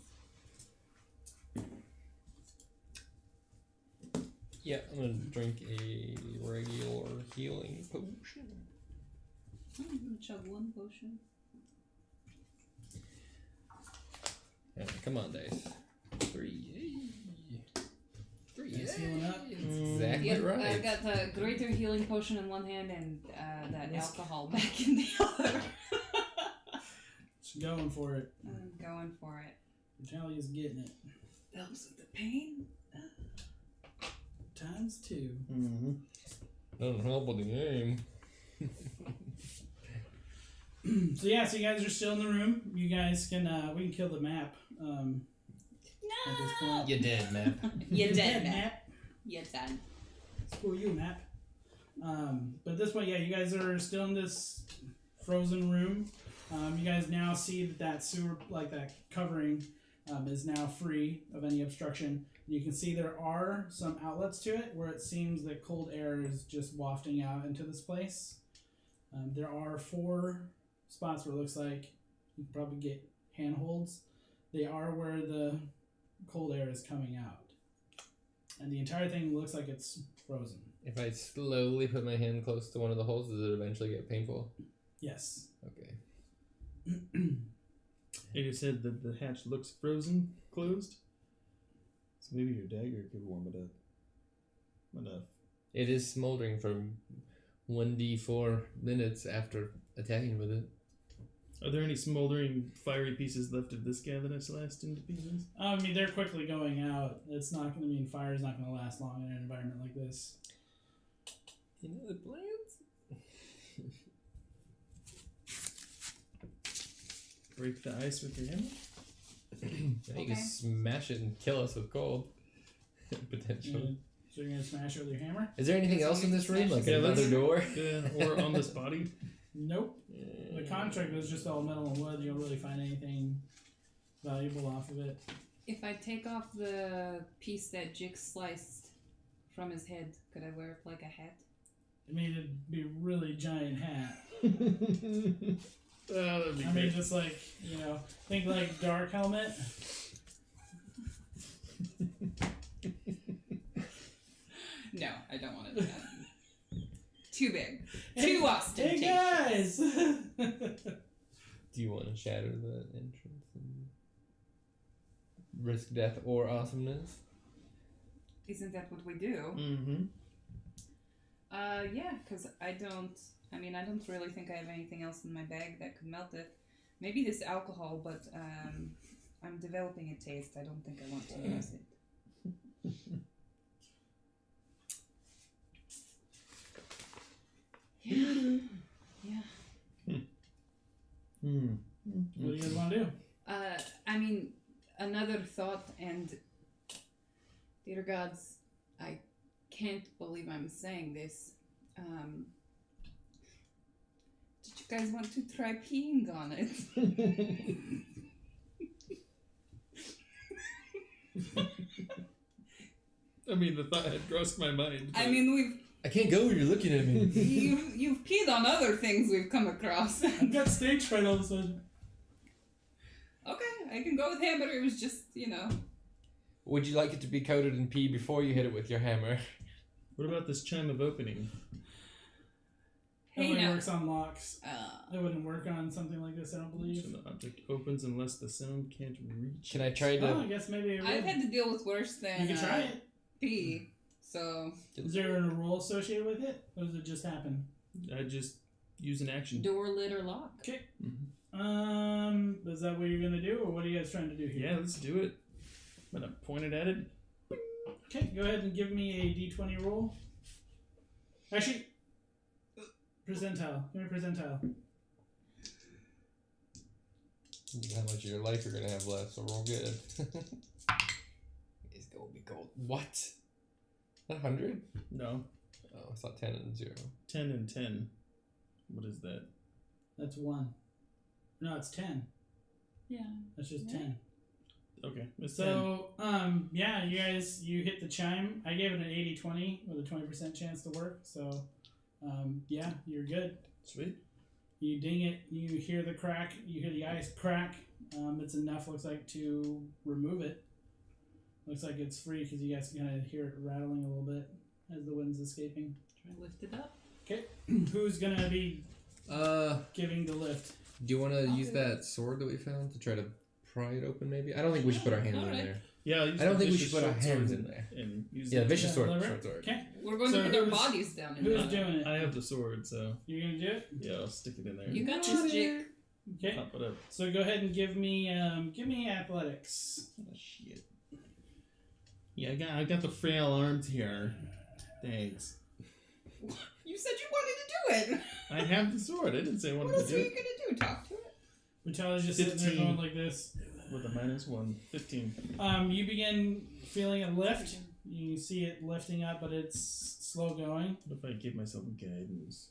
D: Yeah, I'm gonna drink a regular healing potion.
B: I'm gonna chug 1 potion.
D: Yeah, come on, dice. 3. Yay. 3.
A: Just healing up.
D: Exactly
B: Yep,
D: right.
B: I've got the greater healing potion in one hand and that
A: Yes.
B: alcohol back in the other.
A: Just going for it.
B: I'm going for it.
A: Brutalia's getting it.
B: Helps with the pain.
A: Times 2.
C: Mm-hmm.
D: Doesn't help with the game.
A: So yeah, so you guys are still in the room. You guys can we can kill the map. At this point.
D: You dead, map.
B: You're dead,
A: map.
B: map. You're dead.
A: Screw you, map. But at this point, yeah, you guys are still in this frozen room. You guys now see that sewer, like that covering, is now free of any obstruction. You can see there are some outlets to it where it seems that cold air is just wafting out into this place. There are 4 spots where it looks like you can probably get handholds. They are where the cold air is coming out. And the entire thing looks like it's frozen.
D: If I slowly put my hand close to one of the holes, does it eventually get painful?
A: Yes.
D: Okay.
C: You said that the hatch looks frozen, closed. So maybe your dagger could warm it up. Enough.
D: It is smoldering for 1d4 minutes after attacking with it.
C: Are there any smoldering, fiery pieces left of this guy that I sliced into pieces?
A: I mean, they're quickly going out. It's not going to mean fire's not going to last long in an environment like this.
D: You know the plans?
C: Break the ice with your hammer?
D: Yeah, you can smash it and kill us with cold. Potentially.
A: So you're going to smash it with your hammer?
D: Is there anything
B: As
D: else
B: long
D: in
B: as
D: this
B: it
D: room? Like
B: smashes
D: another door?
C: Or on this body?
A: Nope. The contract was just all metal and wood. You don't really find anything valuable off of it.
B: If I take off the piece that Jiik sliced from his head, could I wear it like a hat?
A: I mean, it'd be a really giant hat.
C: Oh, that'd be
A: I mean,
C: great.
A: just like, think like dark helmet.
B: No, I don't want to do that. Too big.
A: Hey,
B: Too ostentatious.
A: Hey guys!
D: Do you want to shatter the entrance and risk death or awesomeness?
B: Isn't that what we do?
C: Mm-hmm.
B: Yeah, because I don't really think I have anything else in my bag that could melt it. Maybe this alcohol, but I'm developing a taste. I don't think I want to use it. Yeah.
A: What do you guys want to do?
B: I mean, another thought, and dear gods, I can't believe I'm saying this. Did you guys want to try peeing on it?
C: I mean, the thought had crossed my mind.
B: I mean,
D: I can't go when you're looking at me.
B: you've peed on other things we've come across.
A: I've got stage fright all of a sudden.
B: Okay, I can go with hammer. It was just,
D: Would you like it to be coated in pee before you hit it with your hammer?
C: What about this chime of opening?
A: It
B: Hey,
A: only
B: now.
A: works on locks. It wouldn't work on something like this, I don't believe.
C: So the object opens unless the sound can't reach.
D: Can I try to...
A: Oh, I guess maybe it would.
B: I've had to deal with worse than
A: You can try it.
B: pee. So
A: Is there a rule associated with it? Or does it just happen?
C: I just use an action.
B: door lid or lock.
A: Okay.
C: Mm-hmm.
A: Is that what you're gonna do, or what are you guys trying to do here?
C: Yeah, let's do it. I'm gonna point it at it.
A: Okay, go ahead and give me a d20 roll. Actually, percentile. Give me a percentile.
D: How much of your life you're going to have left, so roll good. It's going to be gold. What? 100?
C: No.
D: Oh, I thought 10 and 0.
C: 10 and 10. What is that?
A: That's 1. No, it's 10.
B: Yeah.
A: That's just
B: Yeah.
A: 10.
C: Okay. It's
A: So, yeah, you guys, you hit the chime. I gave it an 80-20 with a 20% chance to work. So, yeah, you're good.
C: 10. Sweet.
A: You ding it, you hear the crack, you hear the ice crack. It's enough, looks like, to remove it. Looks like it's free because you guys can kind of hear it rattling a little bit as the wind's escaping.
B: Try to lift it up.
A: Okay, who's going to be giving the lift?
D: Do you want to use that sword that we found to try to pry it open, maybe? I don't think we should put our hands in
B: Alright.
D: there.
C: Yeah,
D: I don't think we should put our hands in there.
C: And use
D: Yeah,
C: it.
D: vicious sword.
A: lever.
D: Short sword.
A: Okay,
B: We're going
A: So
B: to put our
A: who's-
B: bodies down in
A: who's
B: there.
A: doing it?
C: I have the sword, so
A: You're going to do it?
C: yeah, I'll stick it in there.
B: You got this, Jiik.
A: Okay,
C: Pop it up.
A: so go ahead and give me athletics.
C: Oh, shit. Yeah, I got the frail arms here. Thanks.
B: You said you wanted to do it.
C: I have the sword. I didn't say I
B: What
C: wanted
B: else
C: to
B: are
C: do
B: you
C: it.
B: going to do? Talk to it?
A: Brutalia's just sitting there
C: 15.
A: going like this.
C: With a -1. 15.
A: You begin feeling a lift. You see it lifting up, but it's slow going.
C: What if I give myself guidance?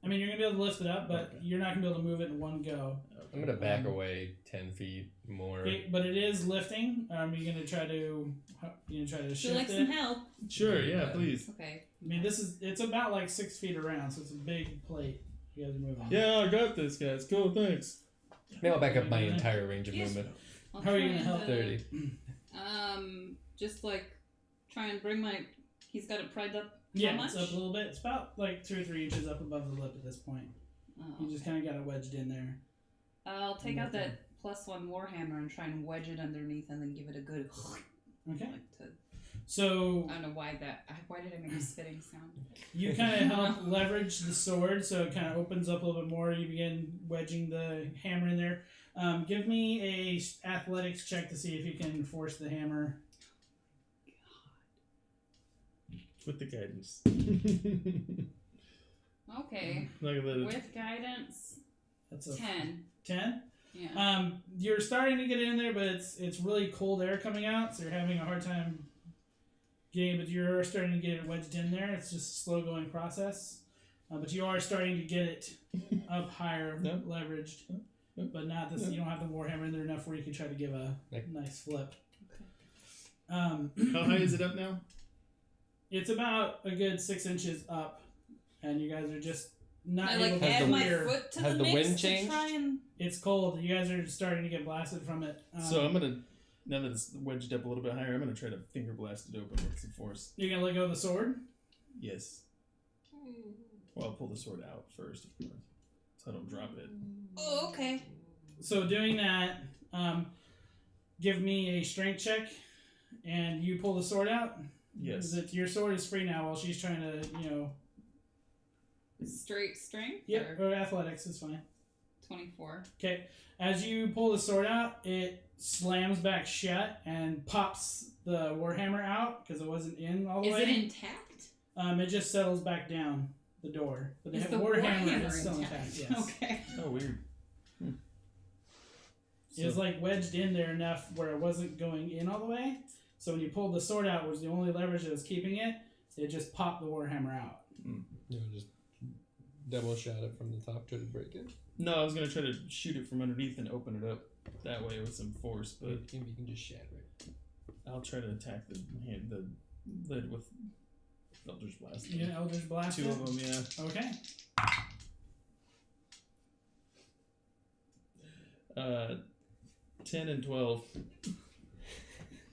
A: I mean, you're going to be able to lift it up, but
C: Okay.
A: you're not going to be able to move it in one go.
D: I'm going to back away 10 feet more.
A: Okay, but it is lifting. You're going to try to
B: Would you
A: shift
B: like
A: it.
B: some help?
C: Sure, yeah, please.
B: Okay.
A: I mean, it's about like 6 feet around, so it's a big plate. You guys are moving.
C: Yeah, I got this, guys. Cool, thanks.
D: Maybe I'll back up my entire range of
B: Yes.
D: movement.
B: I'll
A: How are you
B: try
A: gonna help?
B: and,
D: 30.
B: Just like try and bring my. He's got it pried up.
A: Yeah,
B: How
A: it's
B: much?
A: up a little bit. It's about like 2 or 3 inches up above the lip at this point.
B: Oh.
A: You just kind of got it wedged in there.
B: I'll take out that +1 warhammer and try and wedge it underneath, and then give it a good.
A: Okay.
B: Like to,
A: So
B: I don't know why that. Why did I make a spitting sound?
A: you kind of help leverage the sword, so it kind of opens up a little bit more. You begin wedging the hammer in there. Give me a athletics check to see if you can force the hammer.
C: With the guidance.
B: Okay.
C: Not gonna let it.
B: With guidance,
A: That's a
B: 10.
A: 10.
B: Yeah.
A: You're starting to get it in there, but it's really cold air coming out, so you're having a hard time getting it. But you're starting to get it wedged in there. It's just a slow going process, but you are starting to get it up higher,
C: Yep.
A: leveraged.
C: Yep.
A: But not this.
C: Yep.
A: You don't have the warhammer in there enough where you can try to give a
D: Like-
A: nice flip.
C: How high is it up now?
A: It's about a good 6 inches up, and you guys are just not
B: I
A: able
B: like
A: to
B: add my
A: clear.
B: foot to
D: has
B: the
D: the
B: mix
D: wind
B: to
D: changed?
B: try and.
A: It's cold. You guys are starting to get blasted from it.
C: So I'm gonna, now that it's wedged up a little bit higher, I'm gonna try to finger blast it open with some force.
A: You're gonna let go of the sword.
C: Yes. Well, I'll pull the sword out first, of course, so I don't drop it.
B: Oh, okay.
A: So doing that, give me a strength check, and you pull the sword out.
C: Yes.
A: Is it, your sword is free now while she's trying to,
B: Straight strength?
A: Yep,
B: Or
A: or athletics is fine.
B: 24.
A: Okay, as you pull the sword out, it slams back shut and pops the warhammer out because it wasn't in all the
B: Is
A: way.
B: it intact?
A: It just settles back down the door, but the
B: Is the
A: warhammer
B: warhammer
A: is still
B: intact?
A: intact. Yes.
B: Okay.
C: Oh, weird.
A: is like wedged in there enough where it wasn't going in all the way. So when you pulled the sword out, which was the only leverage that was keeping it, it just popped the warhammer out.
D: You just double shot it from the top, try to break it.
C: No, I was gonna try to shoot it from underneath and open it up that way with some force, but
D: Maybe you can just shatter it.
C: I'll try to attack the lid with Eldritch Blast.
A: You know, Eldritch Blast.
C: 2 of them, yeah.
A: Okay.
C: 10 and 12.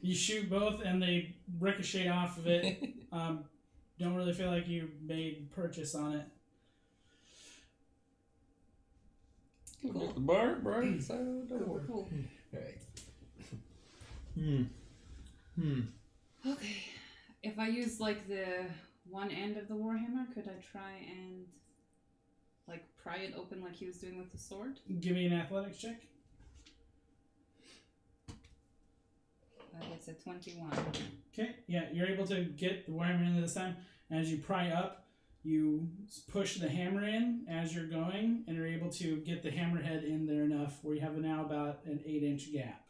A: You shoot both, and they ricochet off of it. Don't really feel like you made purchase on it.
B: Cool.
D: The bar, Brian. So don't worry.
B: Cool.
D: Alright.
B: Okay. If I use like the one end of the warhammer, could I try and like pry it open like he was doing with the sword?
A: Give me an athletics check.
B: It's a 21.
A: Okay, yeah, you're able to get the warhammer in this time. As you pry up, you push the hammer in as you're going, and are able to get the hammerhead in there enough where you have now about an 8-inch gap.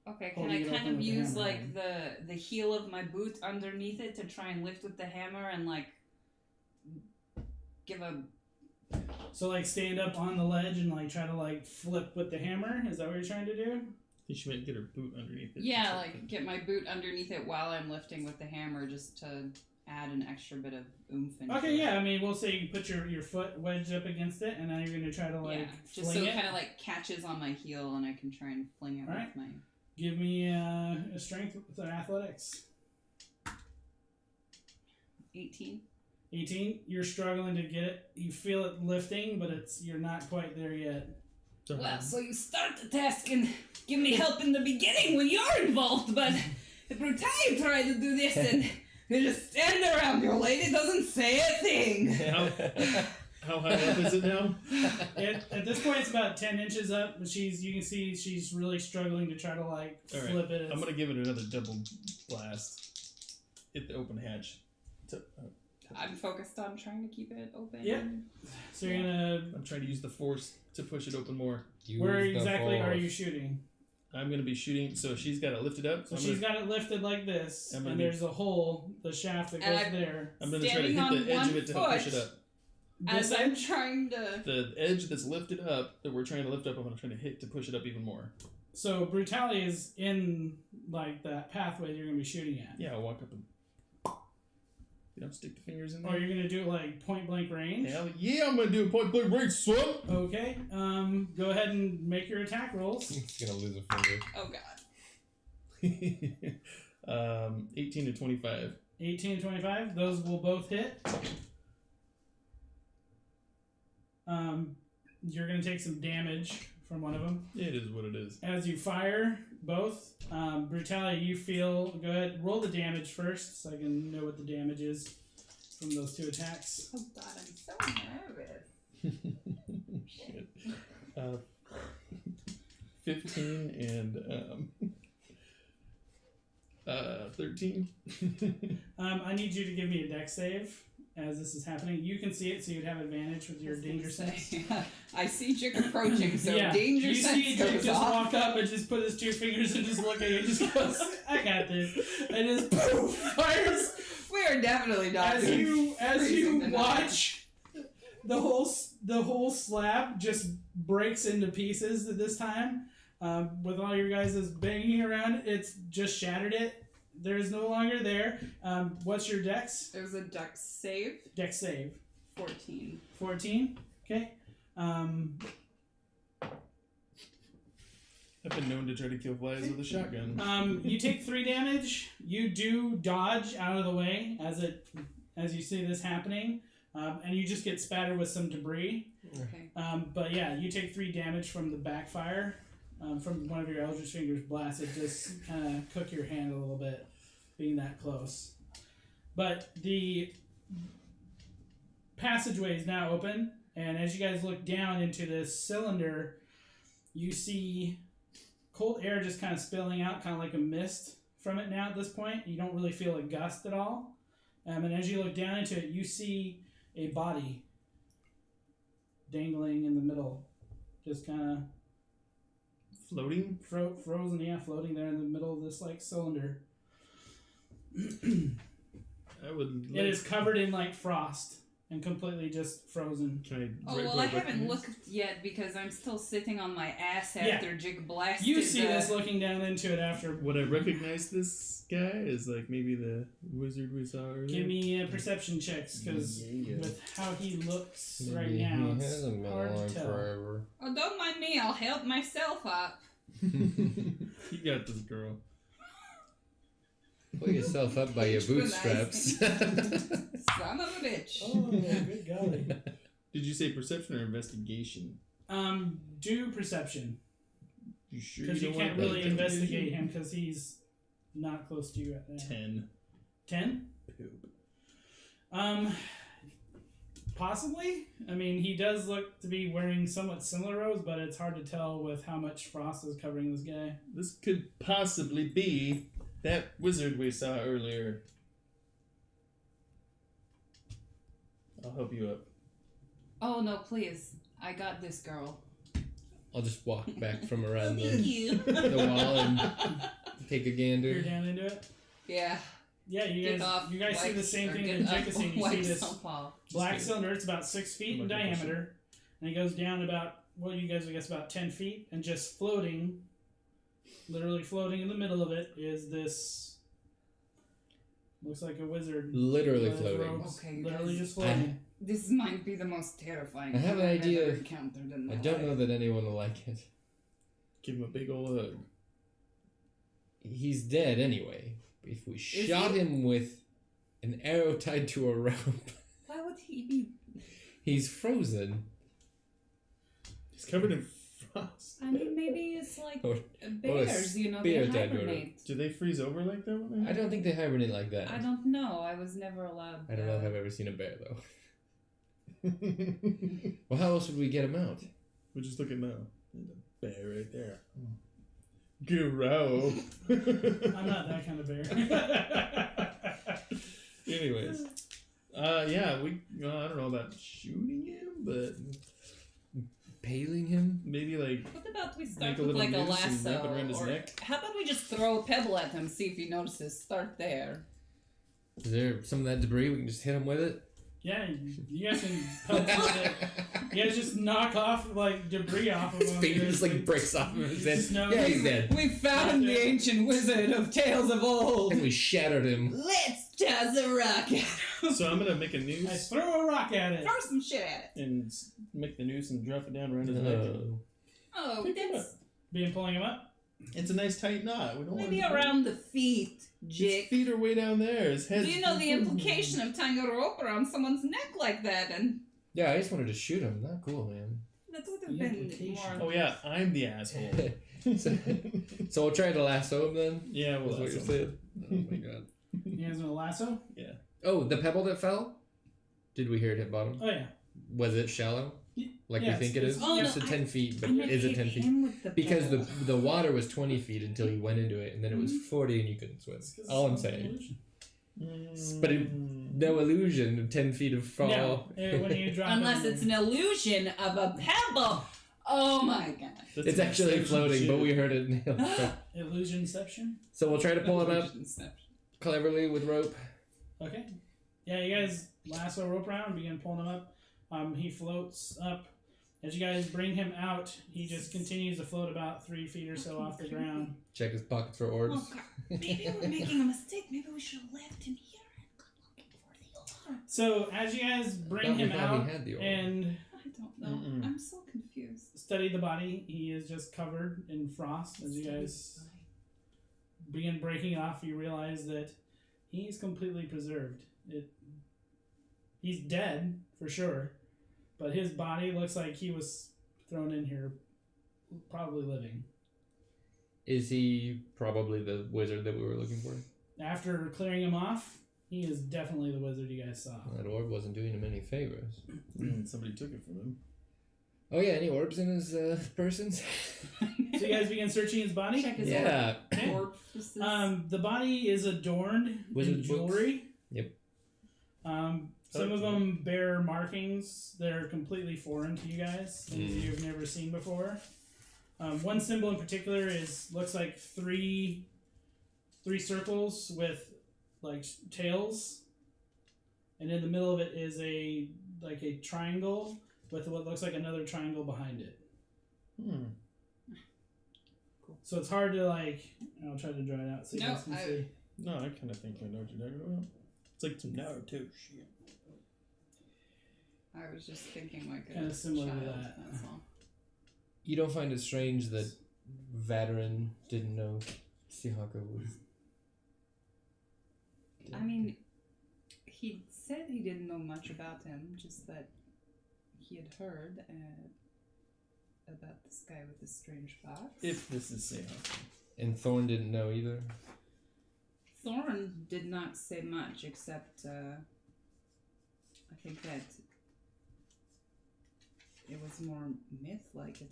B: Okay, can
A: Holding
B: I
A: it
B: kind
A: open
B: of
A: with the
B: use
A: hammer
B: like the heel of my boot underneath it to try and lift with the hammer and like give a...
A: So like stand up on the ledge and like try to like flip with the hammer? Is that what you're trying to do?
C: You should maybe get her boot underneath it.
B: Yeah, like get my boot underneath it while I'm lifting with the hammer just to add an extra bit of oomph into
A: Okay,
B: it.
A: yeah, I mean, we'll say you put your foot wedged up against it, and now you're going to try to like
B: just
A: fling
B: so it
A: it.
B: kind of like catches on my heel and I can try and fling it
A: Alright.
B: with my...
A: Give me a strength with athletics.
B: 18.
A: 18. You're struggling to get it. You feel it lifting, but you're not quite there yet.
B: Well, so you start the task and give me help in the beginning when you're involved, but the Brutalia tried to do this and you just stand around. Your lady doesn't say a thing.
C: How high up is it now?
A: At this point, it's about 10 inches up, but you can see she's really struggling to try to like
C: Alright,
A: flip it.
C: I'm gonna give it another double blast. Hit the open hatch.
B: I'm focused on trying to keep it open.
A: Yeah. So you're gonna.
C: I'm trying to use the force to push it open more.
A: Where exactly are you shooting?
C: I'm gonna be shooting. So she's got it lifted up.
A: So she's got it lifted like this, and there's a hole, the shaft that goes there.
C: I'm gonna try to hit the edge of it to help push it up.
B: As I'm trying to...
C: The edge that's lifted up, that we're trying to lift up, I'm trying to hit to push it up even more.
A: So Brutalia is in like that pathway that you're gonna be shooting at.
C: Yeah, I'll walk up and stick the fingers in there.
A: Or you're gonna do it like point blank range.
C: Hell yeah, I'm gonna do a point blank range, son.
A: Okay. Go ahead and make your attack rolls.
D: He's gonna lose a finger.
B: Oh god.
C: 18 to 25.
A: 18 to 25. Those will both hit. You're gonna take some damage from one of them.
C: It is what it is.
A: As you fire both, Brutalia, you feel. Go ahead, roll the damage first, so I can know what the damage is from those two attacks.
B: Oh god, I'm so nervous.
C: Shit. 15 and 13.
A: I need you to give me a dex save as this is happening. You can see it, so you'd have advantage with your danger sense.
B: I see Jiik approaching, so
A: Yeah,
B: danger
A: you
B: sense
A: see Jiik
B: goes
A: just
B: off.
A: walk up and just put his 2 fingers and just look at you and just goes, I got this. And just poof, fires.
B: We are definitely not
A: As you watch, the whole slab just breaks into pieces at this time. With all your guys' banging around, it's just shattered it. There is no longer there. What's your dex?
B: There was a dex save.
A: Dex save.
B: 14.
A: 14? Okay.
C: I've been known to try to kill flies with a shotgun.
A: You take 3 damage. You do dodge out of the way as you see this happening, and you just get spattered with some debris.
B: Okay.
A: But yeah, you take 3 damage from the backfire from one of your Eldritch Fingers blasts. It just kind of cook your hand a little bit, being that close. But the passageway is now open, and as you guys look down into this cylinder, you see cold air just kind of spilling out, kind of like a mist from it now at this point. You don't really feel a gust at all. And as you look down into it, you see a body dangling in the middle, just kind of
C: Floating?
A: Frozen, yeah, floating there in the middle of this like cylinder.
C: I would.
A: It is covered in like frost and completely just frozen.
C: Can I?
B: Oh, well, I haven't looked yet because I'm still sitting on my ass after Jiik blasted.
A: You see this looking down into it after.
C: Would I recognize this guy as like maybe the wizard we saw earlier?
A: Give me perception checks, because with how he looks right
D: Maybe
A: now,
D: he
A: it's
D: hasn't been
A: hard to
D: alive
A: tell.
D: forever.
B: Oh, don't mind me. I'll help myself up.
C: You got this, girl.
D: Pull yourself up by your bootstraps.
B: Son of a bitch.
A: Oh, good golly.
C: Did you say perception or investigation?
A: Do perception,
C: You sure?
A: because you
C: don't
A: can't
C: want
A: really
C: investigation?
A: investigate him because he's not close to you right now.
C: 10.
A: 10?
C: Poop.
A: Possibly. I mean, he does look to be wearing somewhat similar robes, but it's hard to tell with how much frost is covering this guy.
C: This could possibly be that wizard we saw earlier. I'll help you up.
B: Oh, no, please. I got this, girl.
D: I'll just walk back from around
B: Thank you.
D: the wall and take a
A: You're
D: gander.
A: down into it?
B: Yeah.
A: Yeah, you
B: Get
A: guys
B: off,
A: you guys see
B: wipe,
A: the same
B: or
A: thing
B: get
A: that Jiik
B: up,
A: is seeing. You
B: wipe
A: see this
B: some off.
A: black cylinder. It's about 6 feet in
C: I'm not gonna push it.
A: diameter, and it goes down about, well, you guys, I guess, about 10 feet, and just floating, literally floating in the middle of it is this, looks like a wizard.
D: Literally
A: with
D: floating.
A: robes,
B: Okay, you
A: literally
B: guys.
A: just floating.
B: This might be the most terrifying
D: I have
B: thing
D: an
B: I've
D: idea.
B: ever encountered in my
D: I don't
B: life.
D: know that anyone will like it.
C: Give him a big ol' hug.
D: He's dead anyway. If we shot
B: he?
D: him with an arrow tied to a rope,
B: Why would he be?
D: he's frozen.
C: He's covered in frost.
B: I mean, maybe it's like
D: Or-
B: bears, you know,
D: spear
B: they
D: dead or-
B: hibernate.
C: Do they freeze over like that when they
D: I don't think they hibernate like that.
B: I don't know. I was never allowed.
D: I don't know if I've ever seen a bear though. Well, how else would we get him out?
C: We'll just look at now. There's a bear right there. Grow.
A: I'm not that kind of bear.
C: Anyways. Yeah, I don't know about shooting him, but
D: Paling him?
C: maybe like
B: What about we
C: make
B: start
C: a
B: with
C: little
B: like a
C: noose and wrap it
B: lasso?
C: around his
B: Or
C: neck.
B: how about we just throw a pebble at him, see if he notices? Start there.
D: Is there some of that debris we can just hit him with it?
A: Yeah, you guys can poke with it. You guys just knock off like debris off of
D: His
A: him.
D: finger just like breaks off of his head.
A: Just know-
D: Yeah, he's dead.
B: We found the ancient wizard of tales of old.
D: And we shattered him.
B: Let's toss a rock at him.
C: So I'm gonna make a
A: I
C: noose
A: throw a rock at it.
B: Throw some shit at it.
C: and make the noose and drop it down around his neck.
B: Oh,
C: Pick him
B: that's
A: Being pulling him up.
C: It's a nice tight knot. We don't
B: maybe
C: want
B: around the feet,
C: His
B: Jiik.
C: feet are way down there. His head.
B: Do you know the implication of tying a rope around someone's neck like that? And
D: Yeah, I just wanted to shoot him. Not cool, man.
B: that would have
A: The
B: been
A: implication.
B: more.
C: Oh yeah, I'm the asshole.
D: So we'll try to lasso him then?
C: Yeah, well,
D: That's what
C: that's
D: you're saying? Oh my god.
A: You guys want a lasso?
D: Oh, the pebble that fell? Did we hear it hit bottom?
A: Oh yeah.
D: Was it shallow? Like
A: yes,
D: we think it is?
B: Oh, no,
D: It's at 10 feet, but
B: I'm gonna
D: is it
B: hit
D: 10 feet?
B: him with the
D: Because
B: pebble.
D: the water was 20 feet until you went into it, and then it was 40 and you couldn't swim.
A: It's 'cause
D: All I'm
A: it's an
D: saying.
A: illusion.
D: But no illusion of 10 feet of fall.
A: No, when you drop
B: Unless
A: him,
B: it's an illusion of a pebble. Oh my god.
C: That's
D: It's
C: an
D: actually
C: exception
D: floating,
C: too.
D: but we heard it nailed.
A: illusionception.
D: So we'll try to pull him up
B: Illusionception.
D: cleverly with rope.
A: Okay. Yeah, you guys lasso rope around and begin pulling him up. He floats up. As you guys bring him out, he just continues to float about 3 feet or so off the ground.
D: Check his pockets for orbs.
B: Oh, God. Maybe we're making a mistake. Maybe we should have left him here and gone looking for the orb.
A: So as you guys bring him out
D: had the orb.
A: and
B: I don't know.
C: Mm-mm.
B: I'm so confused.
A: study the body, he is just covered in frost. As you guys begin breaking it off, you realize that he's completely preserved. He's dead for sure, but his body looks like he was thrown in here, probably living.
D: Is he probably the wizard that we were looking for?
A: After clearing him off, he is definitely the wizard you guys saw.
D: That orb wasn't doing him any favors.
C: Somebody took it from him.
D: Oh yeah, any orbs in his persons?
A: So you guys begin searching his body.
B: Check his
D: Yeah.
B: orifices.
A: The body is adorned
D: Wizard
A: with
D: books.
A: jewelry.
D: Yep.
A: Some of them bear markings that are completely foreign to you guys, things you've never seen before. One symbol in particular looks like three circles with like tails, and in the middle of it is a triangle with what looks like another triangle behind it.
C: Hmm.
B: Cool.
A: So it's hard to I'll try to draw it out so you guys can see.
C: No, I kind of think I know what you're talking about. It's like some Naruto shit.
B: I was just thinking like a
A: Kinda similar to
B: child,
A: that.
B: That's all.
D: You don't find it strange that Veteran didn't know Syhaka was.
B: I mean, he said he didn't know much about him, just that he had heard about this guy with the strange box.
C: If this is Syhaka.
D: And Thorn didn't know either.
B: Thorn did not say much, except I think that it was more myth-like. It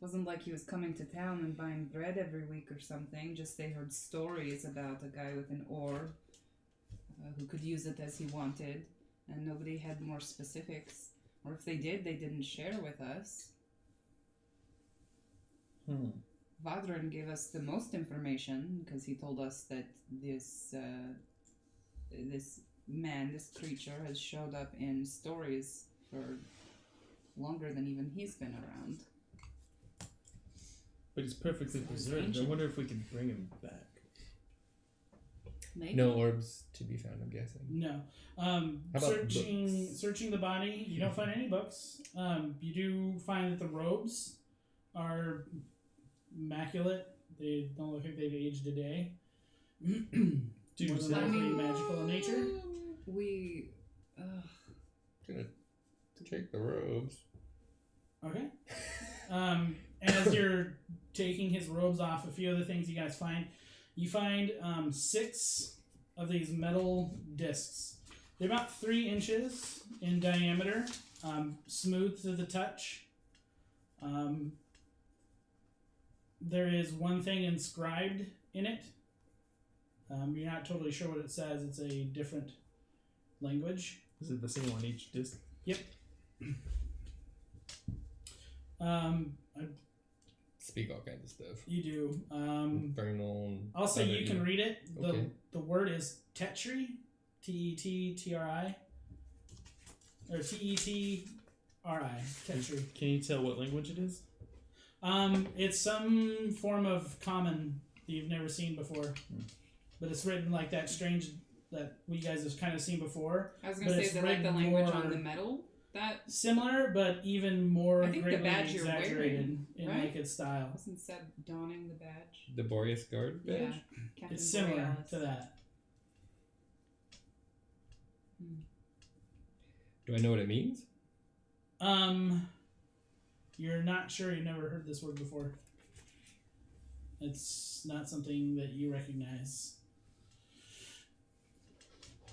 B: wasn't like he was coming to town and buying bread every week or something. Just they heard stories about a guy with an orb who could use it as he wanted, and nobody had more specifics. Or if they did, they didn't share with us. Vadran gave us the most information because he told us that this man, this creature, has showed up in stories for longer than even he's been around.
C: But he's perfectly preserved.
B: ancient.
C: I wonder if we can bring him back.
B: Maybe.
D: No orbs to be found, I'm guessing.
A: No.
D: How about
A: Searching the body, you don't find any books. You do find that the robes are immaculate. They don't look like they've aged a day.
C: Dude,
A: More than likely magical in nature.
B: We.
D: Gonna take the robes.
A: Okay. As you're taking his robes off, a few other things you guys find. You find 6 of these metal discs. They're about 3 inches in diameter, smooth to the touch. There is one thing inscribed in it. You're not totally sure what it says. It's a different language.
C: Is it the same on each disc?
A: Yep. I
D: Speak all kinds of stuff.
A: You do.
D: Infernal.
A: I'll say you can read it.
D: Okay.
A: The word is Tetri, Tettri, or Tetri, Tetri.
C: Can you tell what language it is?
A: It's some form of common that you've never seen before, but it's written like that strange that we guys have kind of seen before.
B: I was gonna
A: But
B: say
A: it's
B: that like the
A: written
B: language
A: more-
B: on the metal. That
A: Similar, but even more
B: I think the
A: greatly
B: badge you're
A: exaggerated
B: wearing,
A: in
B: right?
A: like its style.
B: wasn't said donning the badge.
D: The Boreas Guard badge?
B: Yeah. Captain
A: It's similar
B: Borealis.
A: to that.
D: Do I know what it means?
A: You're not sure. You've never heard this word before. It's not something that you recognize.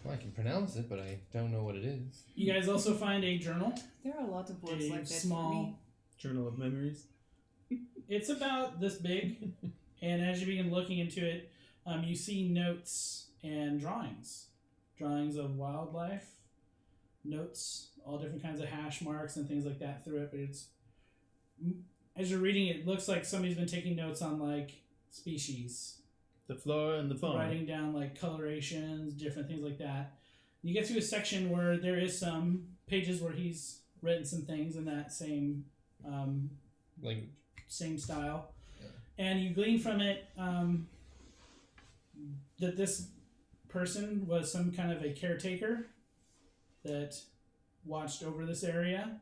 D: Well, I can pronounce it, but I don't know what it is.
A: You guys also find a journal.
B: There are a lot of words
A: A
B: like that for
A: small-
B: me.
C: Journal of Memories.
A: It's about this big, and as you begin looking into it, you see notes and drawings. Drawings of wildlife, notes, all different kinds of hash marks and things like that through it. But it's, as you're reading it, looks like somebody's been taking notes on like species,
C: The flora and the fauna.
A: writing down like colorations, different things like that. You get to a section where there is some pages where he's written some things in that same
D: Language.
A: same style,
D: Yeah.
A: and you glean from it that this person was some kind of a caretaker that watched over this area,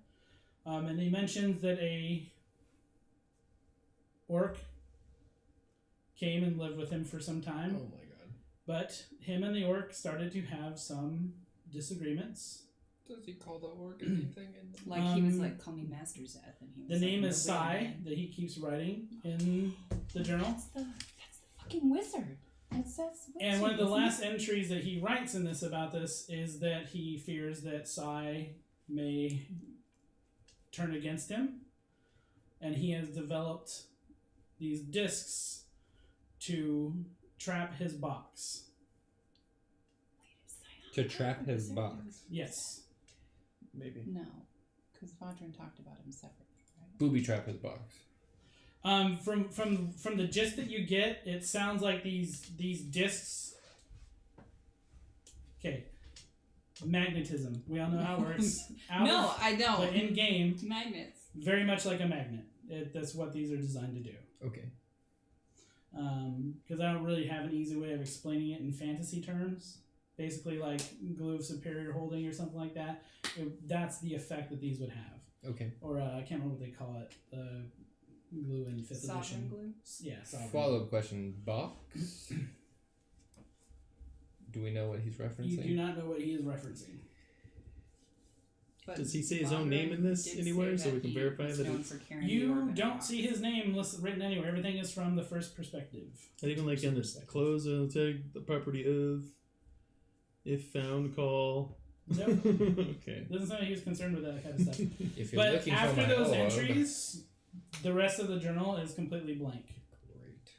A: and he mentions that a orc came and lived with him for some time.
D: Oh my god.
A: But him and the orc started to have some disagreements.
D: Does he call the orc anything?
B: Like he was like, call me Master Zeth, and he was
A: The
B: like,
A: name
B: "No,
A: is
B: wait a
A: Sai
B: minute."
A: that he keeps writing in the journal.
B: That's the fucking wizard. That's wizard.
A: And one of the
B: isn't
A: last entries that he writes in this about this is that he fears that Sai may turn against him, and he has developed these discs to trap his box.
D: To trap his box.
A: Yes.
C: Maybe.
B: No, because Vadran talked about him separately, right?
D: Booby trap his box.
A: From the gist that you get, it sounds like these discs. Okay. Magnetism. We all know how it works.
B: I don't.
A: But in game,
B: Magnets.
A: very much like a magnet. That's what these are designed to do.
D: Okay.
A: Because I don't really have an easy way of explaining it in fantasy terms. Basically, like glue of superior holding or something like that. That's the effect that these would have.
D: Okay.
A: Or I can't remember what they call it. The glue in 5th
B: Sovereign
A: edition.
B: glue?
A: Yeah, sovereign.
D: Follow-up question. Box? Do we know what he's referencing?
A: You do not know what he is referencing.
B: But
C: Does he say his own
B: Bob
C: name in this
B: did
C: anywhere
B: say
C: so we
B: that
C: can
B: he
C: verify
B: was
C: that
B: known
C: it's...
B: for carrying the
A: You
B: organ
A: don't
B: box.
A: see his name written anywhere. Everything is from the first perspective.
C: Not even like on the clothes on the tag, the property of, if found, call.
A: Nope.
C: Okay.
A: Doesn't sound like he was concerned with that kind of stuff.
D: If you're
A: But
D: looking
A: after
D: for my
A: those
D: orb,
A: entries, the rest of the journal is completely blank.
D: Great.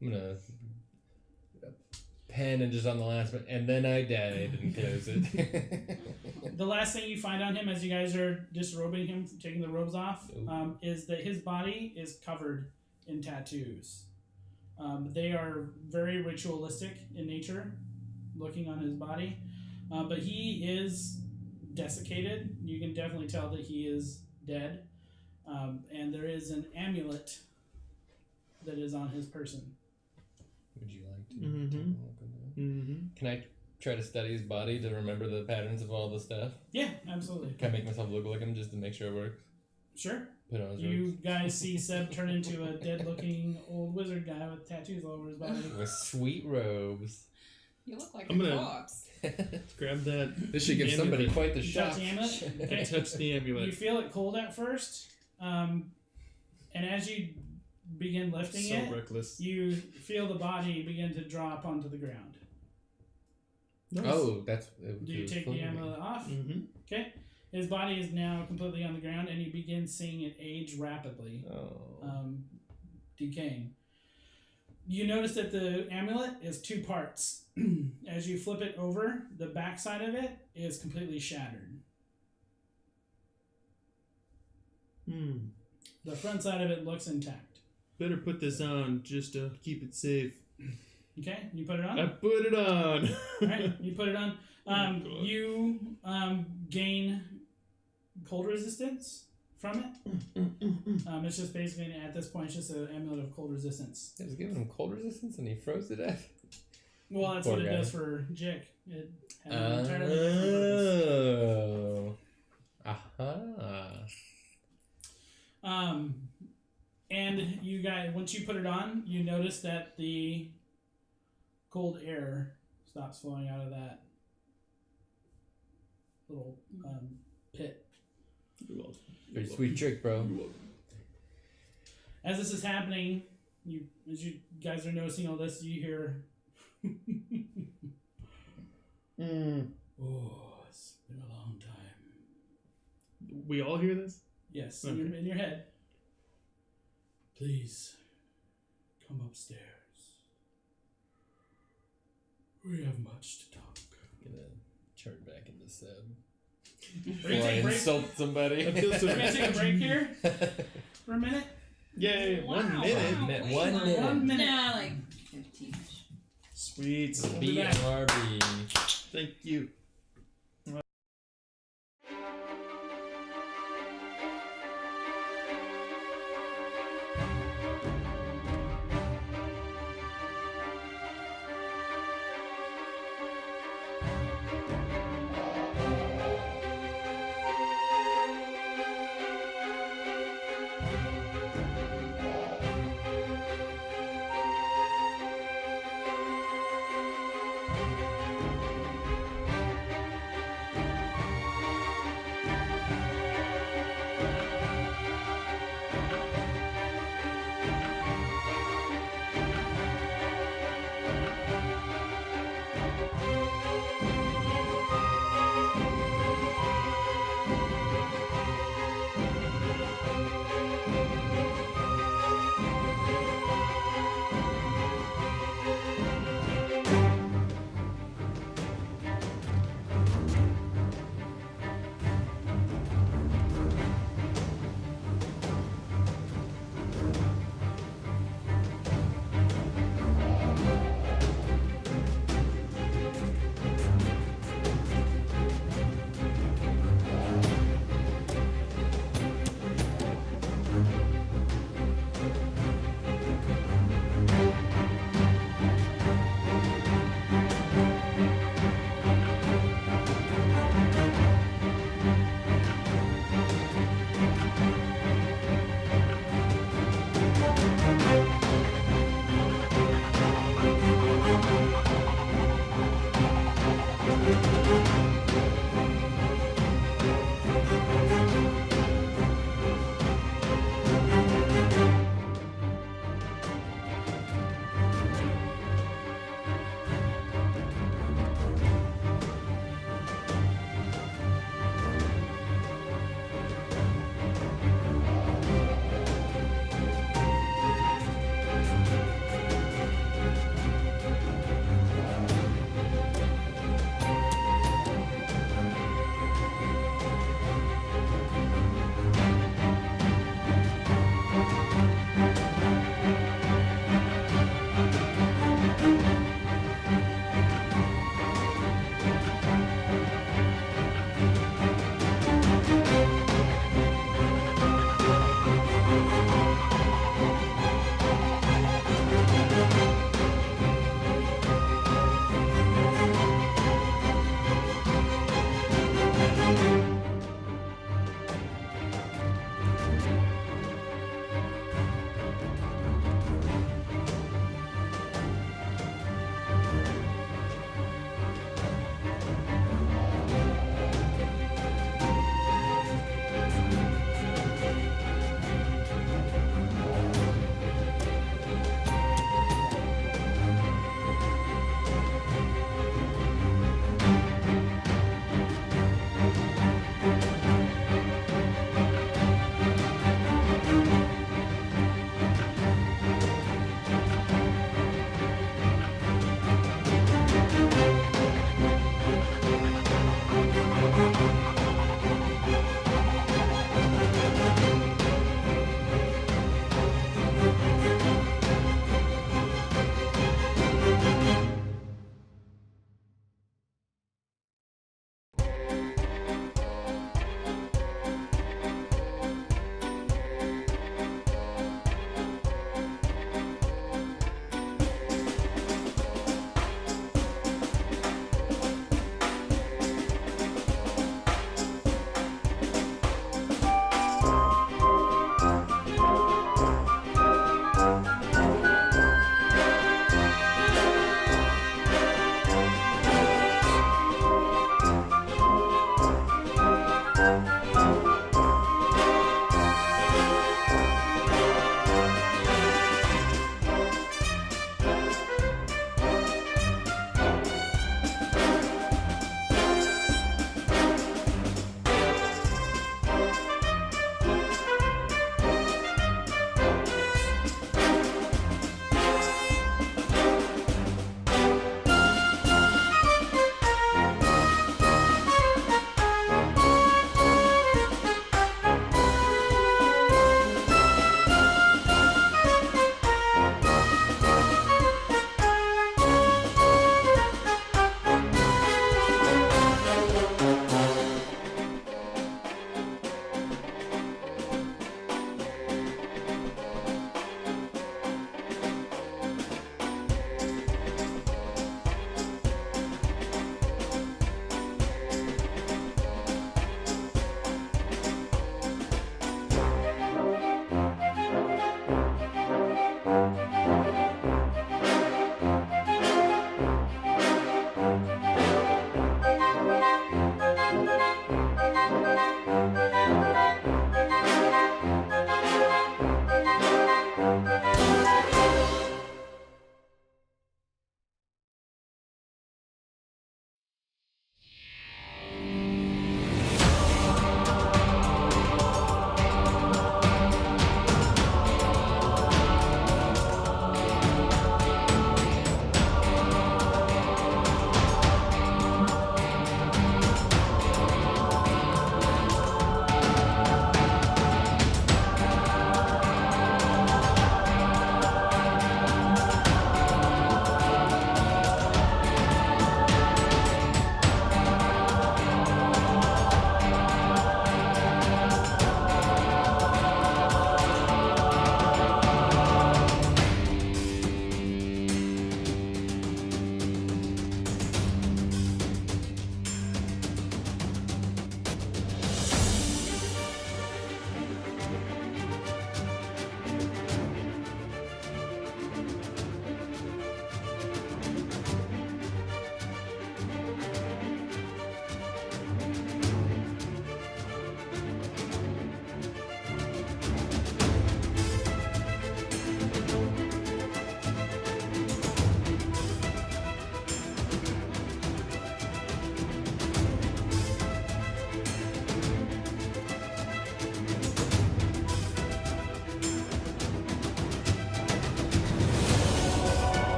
D: I'm gonna pen and just on the last one, and then I died and close it.
A: The last thing you find on him as you guys are disrobing him, taking the robes off,
D: Ooh.
A: is that his body is covered in tattoos. They are very ritualistic in nature, looking on his body. But he is desiccated. You can definitely tell that he is dead. And there is an amulet that is on his person.
D: Would you like to
C: Mhm.
D: take a look at that?
C: Mm-hmm.
D: Can I try to study his body to remember the patterns of all the stuff?
A: Yeah, absolutely.
D: Can I make myself look like him just to make sure it works?
A: Sure.
D: Put on his
A: You
D: robes.
A: guys see Seb turn into a dead-looking old wizard guy with tattoos all over his body.
D: With sweet robes.
B: You look like
C: I'm
B: a
C: gonna-
B: corpse.
C: Grab that.
D: This should give somebody
C: amulet.
D: quite the
A: You touch
D: shock.
A: the amulet?
C: And
A: Okay.
C: touch the
A: You
C: amulet.
A: feel it cold at first, and as you begin lifting
C: So
A: it,
C: reckless.
A: you feel the body begin to drop onto the ground.
C: Nice.
D: Oh, that's.
A: Do you take the amulet off?
C: Mm-hmm.
A: Okay. His body is now completely on the ground, and you begin seeing it age rapidly,
D: Oh.
A: decaying. You notice that the amulet is 2 parts. As you flip it over, the back side of it is completely shattered. The front side of it looks intact.
C: Better put this on just to keep it safe.
A: Okay, you put it on?
C: I put it on.
A: Alright, you put it on.
C: God.
A: You gain cold resistance from it. It's just basically, at this point, it's just an amulet of cold resistance.
D: It was giving him cold resistance and he froze to death.
A: Well, that's
D: Poor
A: what it
D: guy.
A: does for Jiik. It has an entirely different purpose.
D: Aha.
A: And you guys, once you put it on, you notice that the cold air stops flowing out of that little pit.
C: You're welcome.
D: Pretty sweet trick, bro.
C: You're welcome.
A: As this is happening, as you guys are noticing all this, you hear, "Oh, it's been a long time."
C: We all hear this?
A: Yes,
C: Okay.
A: in your head. Please, come upstairs. We have much to talk.
D: Gonna turn back into Seb.
A: We're
D: Before
A: gonna
D: I
A: take a break.
D: insult somebody.
C: I feel so-
A: We're gonna take a break here for a minute.
C: Yay,
B: Wow,
C: 1 minute.
B: wow,
D: Minute,
B: wait,
D: 1 minute.
A: 1 minute.
B: Nah, like 15-ish.
C: Sweet.
A: We'll be back.
D: BRB.
C: Thank you.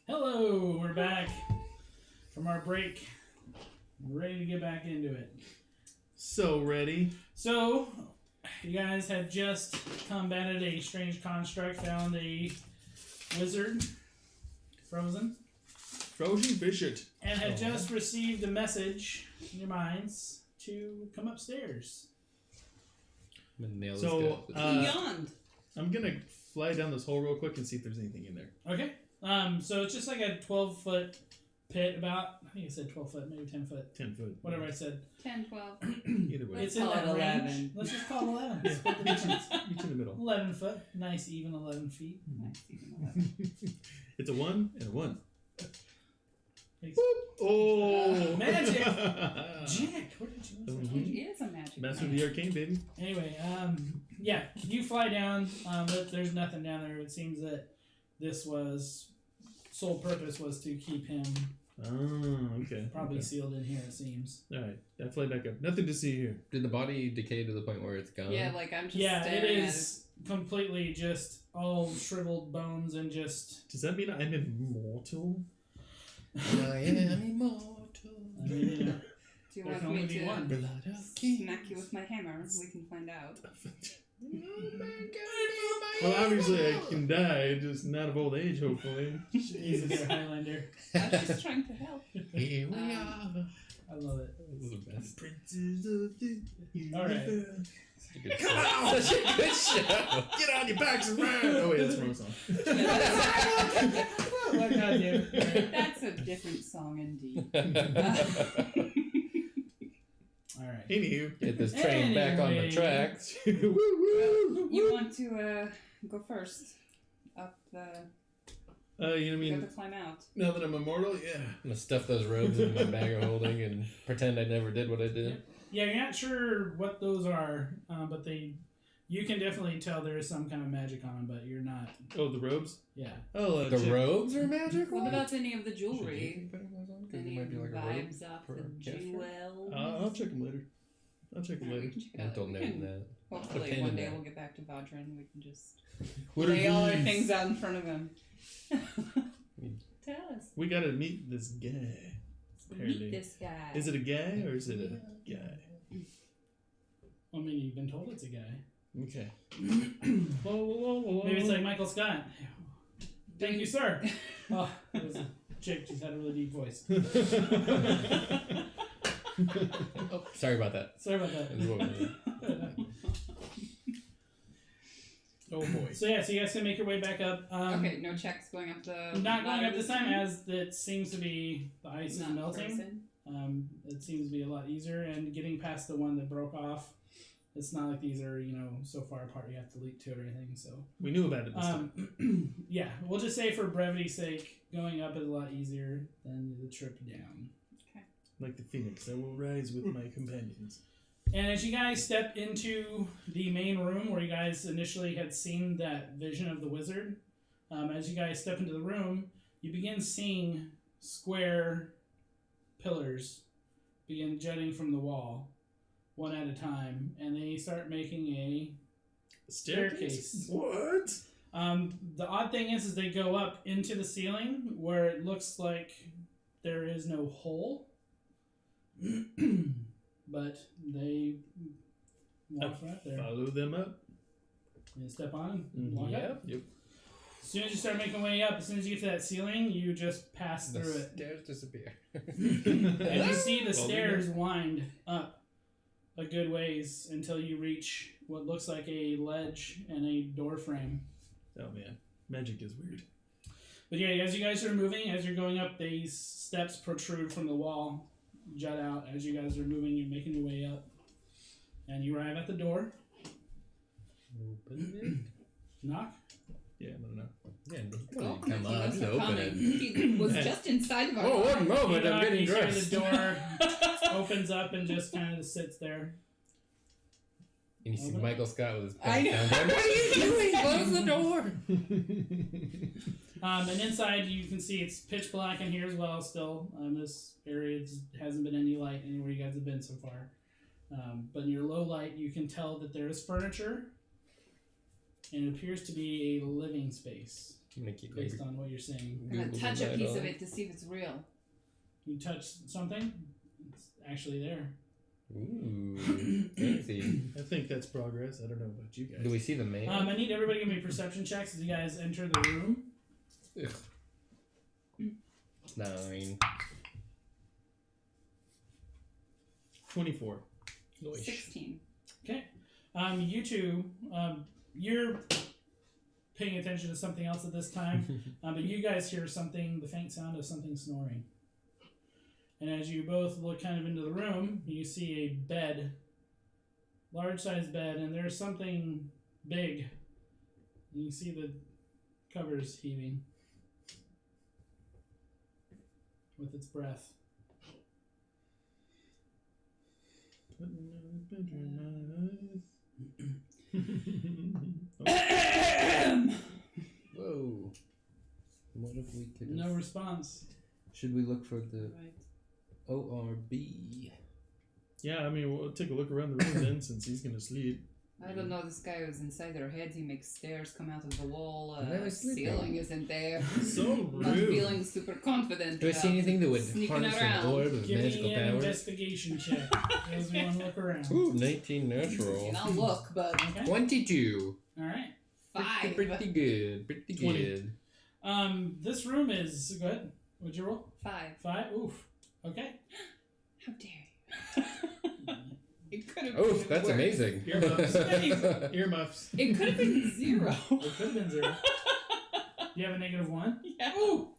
A: Hello, we're back from our break. We're ready to get back into it.
C: So ready.
A: So, you guys had just combated a strange construct, found a wizard, frozen,
C: Bishop.
A: and had just received a message in your minds to come upstairs.
C: So,
B: Beyond.
C: I'm gonna fly down this hole real quick and see if there's anything in there.
A: Okay. So it's just like a 12-foot pit, about, I think I said 12 foot, maybe 10 foot.
C: 10 foot.
A: Whatever I said.
B: 10, 12.
C: Either way.
A: It's in
B: call
A: that
B: it
A: range.
B: 11.
A: Let's just call it 11.
C: Yeah,
A: Split the difference.
C: each in the middle.
A: 11 foot. Nice, even 11 feet.
B: Nice, even 11.
C: It's a 1 and a 1.
A: Makes-
C: Oh!
A: Magic! Jiik, where did you lose that?
B: He is a magic
C: Master of
B: man.
C: the Arcane, baby.
A: Anyway, yeah, you fly down, but there's nothing down there. It seems that this was, sole purpose was to keep him
C: Oh, okay.
A: probably
C: Okay.
A: sealed in here, it seems.
C: Alright, I fly back up. Nothing to see here.
D: Did the body decay to the point where it's gone?
B: Yeah, like I'm just
A: Yeah, it
B: staring
A: is completely just all shriveled bones and just,
C: Does that mean I'm immortal?
D: I am immortal.
A: I mean, you know,
B: Do you
A: there
B: want
A: can only
B: me
A: be
B: to
A: one.
D: Blood of kings.
B: smack you with my hammer? We can find out.
C: Well, obviously I can die, just not of old age, hopefully.
A: Jesus, Highlander.
B: I was just trying to help.
D: Here we
B: Um,
D: are.
A: I love it.
D: This is the best.
C: Princes of the
A: Alright.
C: universe.
D: Such a good
C: Come
D: show.
C: on!
D: Such a good show.
C: Get on your backs and run! Oh wait, that's the wrong song.
A: What God damn it.
B: That's a different song indeed.
A: Alright.
C: Anywho.
D: Get this train back on the
A: Anyway.
D: tracks.
C: Woo woo!
B: You want to go first? Up the.
C: You know what I
B: You
C: mean?
B: have to climb out.
C: Now that I'm immortal, yeah.
D: I'm gonna stuff those robes in my bag of holding and pretend I never did what I did.
A: Yeah, you're not sure what those are, but you can definitely tell there is some kind of magic on them, but you're not.
C: Oh, the robes?
A: Yeah.
C: Oh,
D: The
C: check.
D: robes are magical?
B: What about any of the
D: Should
B: jewelry?
D: you put those on? 'Cause it
B: Any
D: might be like a robe.
B: vibes off
D: for
B: the
D: a caster?
B: jewels?
C: I'll check them later. I'll check them
B: Yeah, we
C: later.
B: can check it
D: And
B: out.
D: don't
B: We
D: know
B: can-
D: that.
B: Hopefully
D: pin
B: one
D: in
B: day
D: there.
B: we'll get back to Vajra and we can just
C: What
B: lay
C: are
B: all our
C: these?
B: things out in front of him. Tell us.
C: We gotta meet this guy. Apparently.
B: Meet this guy.
C: Is it a guy or is it a guy?
A: I mean, you've been told it's a guy.
C: Okay.
A: Maybe it's like Michael Scott. Thank you, sir. Oh, it was a chick. She's had a really deep voice.
D: Oh, sorry about that.
A: Sorry about that.
D: It was a woman.
C: Oh boy.
A: So yeah, so you guys can make your way back up.
B: Okay, no checks going up the.
A: Not going
B: ladder
A: up this time,
B: time?
A: as it seems to be the ice is
B: Not
A: melting.
B: frozen.
A: It seems to be a lot easier, and getting past the one that broke off. It's not like these are, so far apart you have to leap to it or anything. So
C: We knew about it this time.
A: yeah, we'll just say for brevity's sake, going up is a lot easier than the trip down.
C: Like the phoenix, I will rise with my companions.
A: And as you guys step into the main room where you guys initially had seen that vision of the wizard, as you guys step into the room, you begin seeing square pillars begin jutting from the wall, one at a time, and they start making a staircase.
C: What?
A: The odd thing is they go up into the ceiling where it looks like there is no hole. But they walk right there.
C: Follow them up.
A: You step on and walk up.
C: Yep.
A: As soon as you start making way up, as soon as you get to that ceiling, you just pass
D: The
A: through it.
D: stairs disappear.
A: And you see the
C: Well,
A: stairs wind up a good ways until you reach what looks like a ledge and a door frame.
C: Oh man, magic is weird.
A: But yeah, as you guys are moving, as you're going up, these steps protrude from the wall, jut out. As you guys are moving, you're making your way up. And you arrive at the door.
D: Open
A: Knock.
C: Yeah, I don't know.
D: it. Yeah,
B: Oh,
D: come
B: he
D: on
B: wasn't
D: to open
B: coming.
D: it.
B: He was just inside of our.
D: Oh, one moment,
A: You
D: I'm
A: knock,
D: getting
A: you see
D: dressed.
A: the door opens up and just kind of sits there.
D: And you see
A: Open it.
D: Michael Scott with his
B: I
D: pants
B: know.
D: down. What are you doing? Close the door.
A: And inside you can see it's pitch black in here as well still. This area hasn't been any light anywhere you guys have been so far. But in your low light you can tell that there is furniture and it appears to be a living space. based on what you're seeing.
B: I'm gonna
D: Google
B: touch a
D: that
B: piece of
D: all.
B: it to see if it's real.
A: You touch something, it's actually there.
D: Ooh, fancy.
C: I think that's progress. I don't know about you guys.
D: Do we see the man?
A: I need everybody to give me perception checks as you guys enter the room.
D: Ugh. 9.
C: 24.
B: 16.
A: Okay. You two, you're paying attention to something else at this time, but you guys hear something, the faint sound of something snoring. And as you both look kind of into the room, you see a bed, large-sized bed, and there's something big. And you see the covers heaving with its breath.
D: Whoa. What if we could...
A: No response.
D: Should we look for the
B: Right.
D: ORB?
C: Yeah, I mean, we'll take a look around the room then, since he's gonna sleep.
B: I don't know, this guy was inside their heads. He makes stairs come out of the wall.
D: Never sleeping.
B: Ceiling isn't there.
C: So
B: Not
C: rude.
B: feeling super confident.
D: Do I see
B: about
D: anything that would
B: sneaking
D: harness an
B: around.
D: orb of
A: Give
D: magical
A: me an
D: powers?
A: investigation check as we want to look around.
D: Ooh, 19 natural.
B: And I'll look, but
A: Okay.
D: 22.
A: All right.
B: 5.
D: Pretty good. Pretty
C: 20.
D: good.
A: This room is. Go ahead. What'd you roll?
B: 5.
A: 5. Oof. Okay.
B: How dare you? It could have been
D: Oof, that's
B: worse.
D: amazing.
C: Earmuffs. Earmuffs.
B: It could have been 0.
A: It could have been 0. You have a -1?
B: Yeah.
A: Ooh.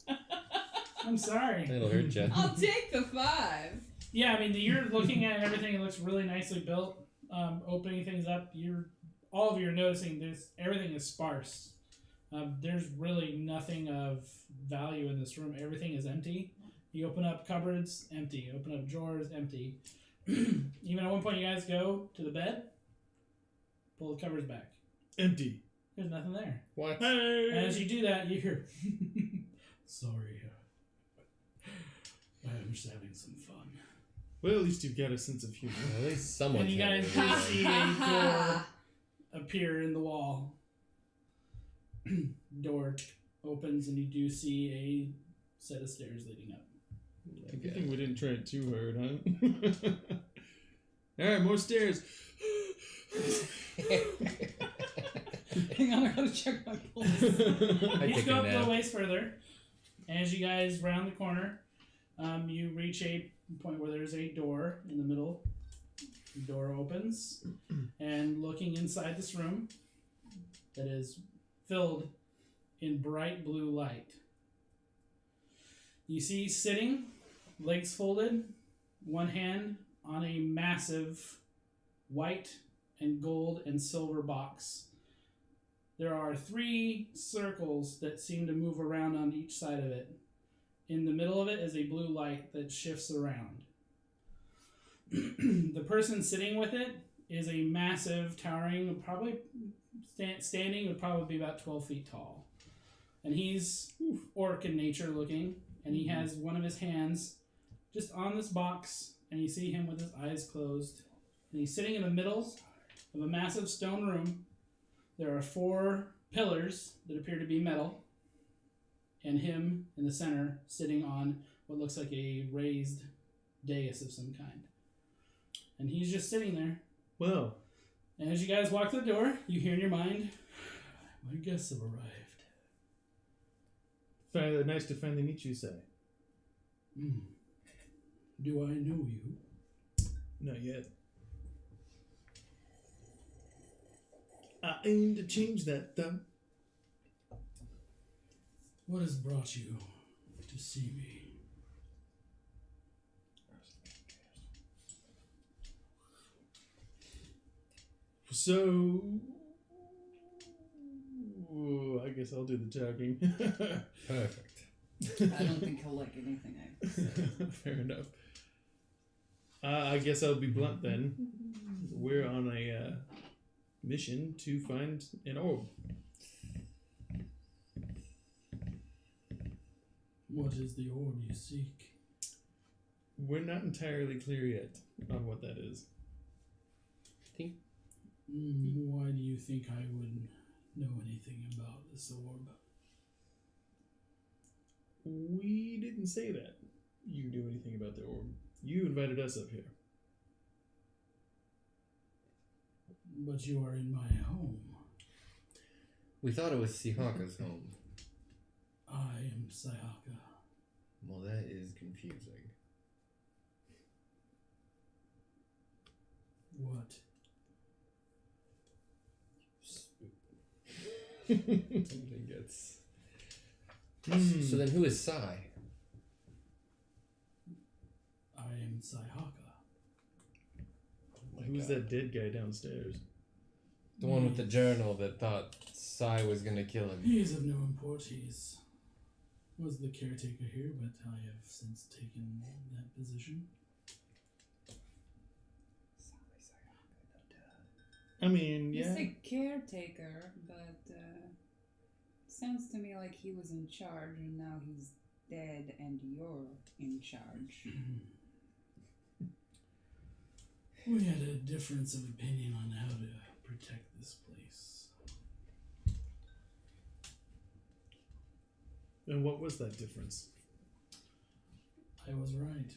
A: I'm sorry.
D: That'll hurt you.
B: I'll take the 5.
A: Yeah, I mean, you're looking at everything. It looks really nicely built. Opening things up, all of you are noticing everything is sparse. There's really nothing of value in this room. Everything is empty. You open up cupboards, empty. Open up drawers, empty. Even at one point, you guys go to the bed, pull the covers back.
C: Empty.
A: There's nothing there.
D: What?
C: Hey!
A: And as you do that, you hear, "Sorry, I'm just having some fun."
C: Well, at least you've got a sense of humor.
D: At least someone.
A: And you guys do see a door appear in the wall. Door opens, and you do see a set of stairs leading up.
C: Good thing we didn't try it too hard, huh? Alright, more stairs.
B: Hang on, I gotta check my pulse.
A: You
D: take
A: go
D: a
A: up a
D: nap.
A: ways further. As you guys round the corner, you reach a point where there's a door in the middle. The door opens, and looking inside this room that is filled in bright blue light, you see sitting, legs folded, one hand on a massive white and gold and silver box. There are 3 circles that seem to move around on each side of it. In the middle of it is a blue light that shifts around. The person sitting with it is a massive, towering, probably standing would probably be about 12 feet tall. And he's orc in nature looking, and he has one of his hands just on this box, and you see him with his eyes closed. And he's sitting in the middle of a massive stone room. There are 4 pillars that appear to be metal, and him in the center sitting on what looks like a raised dais of some kind. And he's just sitting there.
C: Well,
A: And as you guys walk to the door, you hear in your mind, "My guests have arrived."
C: nice to finally meet you, say.
A: Do I know you?
C: Not yet. I aim to change that, though.
A: What has brought you to see me?
C: So, I guess I'll do the talking.
D: Perfect.
B: I don't think he'll like anything I say.
C: Fair enough. I guess I'll be blunt then. We're on a mission to find an orb.
A: What is the orb you seek?
C: We're not entirely clear yet on what that is.
A: Why do you think I would know anything about this orb?
C: We didn't say that you do anything about the orb. You invited us up here.
A: But you are in my home.
D: We thought it was Syhaka's home.
A: I am Syhaka.
D: Well, that is confusing.
A: What?
D: Something gets. So then, who is Sai?
A: I am Syhaka.
C: Who's that dead guy downstairs?
D: The one with the journal that thought Sai was gonna kill him.
A: He is of no import. He was the caretaker here, but I have since taken that position.
C: I mean, yeah.
B: He's a caretaker, but sounds to me like he was in charge and now he's dead and you're in charge.
A: We had a difference of opinion on how to protect this place.
C: And what was that difference?
A: I was right.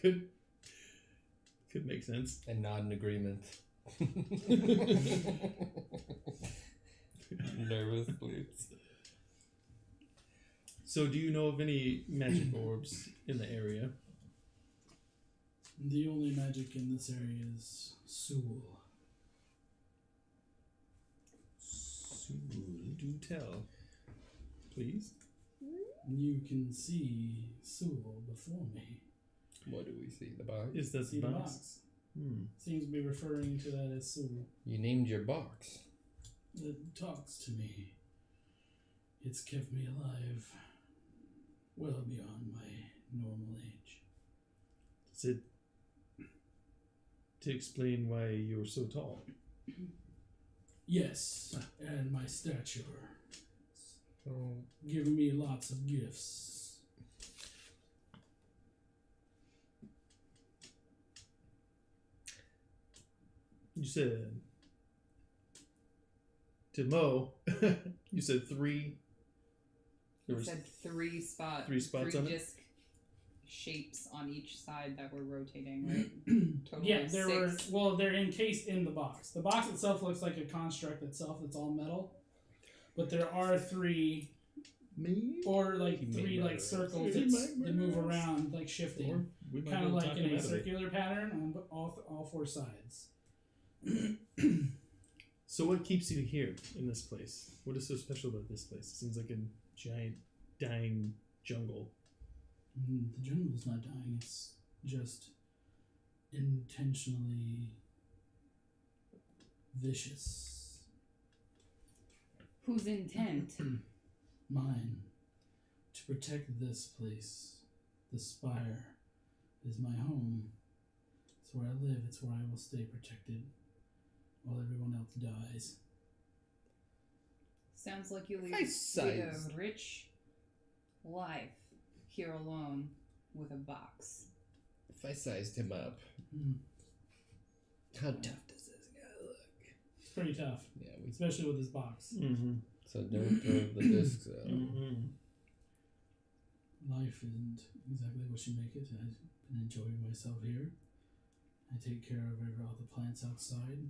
C: Could make sense.
D: And nod in agreement. Nervous, please.
C: So, do you know of any magic orbs in the area?
A: The only magic in this area is Soul.
C: Do tell. Please.
A: You can see Soul before me.
D: What do we see? The box?
C: Is that
A: See
C: the
A: the
C: box?
A: box?
C: Hmm.
A: Seems to be referring to that as Soul.
D: You named your box.
A: It talks to me. It's kept me alive well beyond my normal age.
C: Is it to explain why you're so tall?
A: Yes, and my stature.
D: So,
A: Giving me lots of gifts.
C: You said to Mo. You said 3. There
B: It
C: was
B: said 3 spots.
C: 3 spots on it?
B: Disc shapes on each side that were rotating, right? Total
A: Yeah,
B: of
A: there
B: 6.
A: were. Well, they're encased in the box. The box itself looks like a construct itself. It's all metal, but there are 3,
C: me,
A: or like
D: He may
A: 3
C: murder
A: like
C: us.
A: circles
C: He
A: that
C: might
A: move
C: murder us.
A: around, like
C: Or
A: shifting,
C: we might
A: kind
C: be
A: of
C: able to
A: like
C: talk
A: in
C: him
A: a
C: out of it.
A: circular pattern on all 4 sides.
C: So what keeps you here in this place? What is so special about this place? It seems like a giant dying jungle.
A: The jungle is not dying. It's just intentionally vicious.
B: Whose intent?
A: Mine. To protect this place. The spire is my home. It's where I live. It's where I will stay protected while everyone else dies.
B: Sounds like you lead
D: Nice
B: a
D: size.
B: rich life here alone with a box.
D: if I sized him up, how tough does this guy look?
A: It's pretty tough,
D: Yeah,
A: especially with this box.
C: Mm-hmm.
D: so don't throw the discs out.
C: Mm-hmm.
A: Life isn't exactly what you make it. I've been enjoying myself here. I take care of all the plants outside.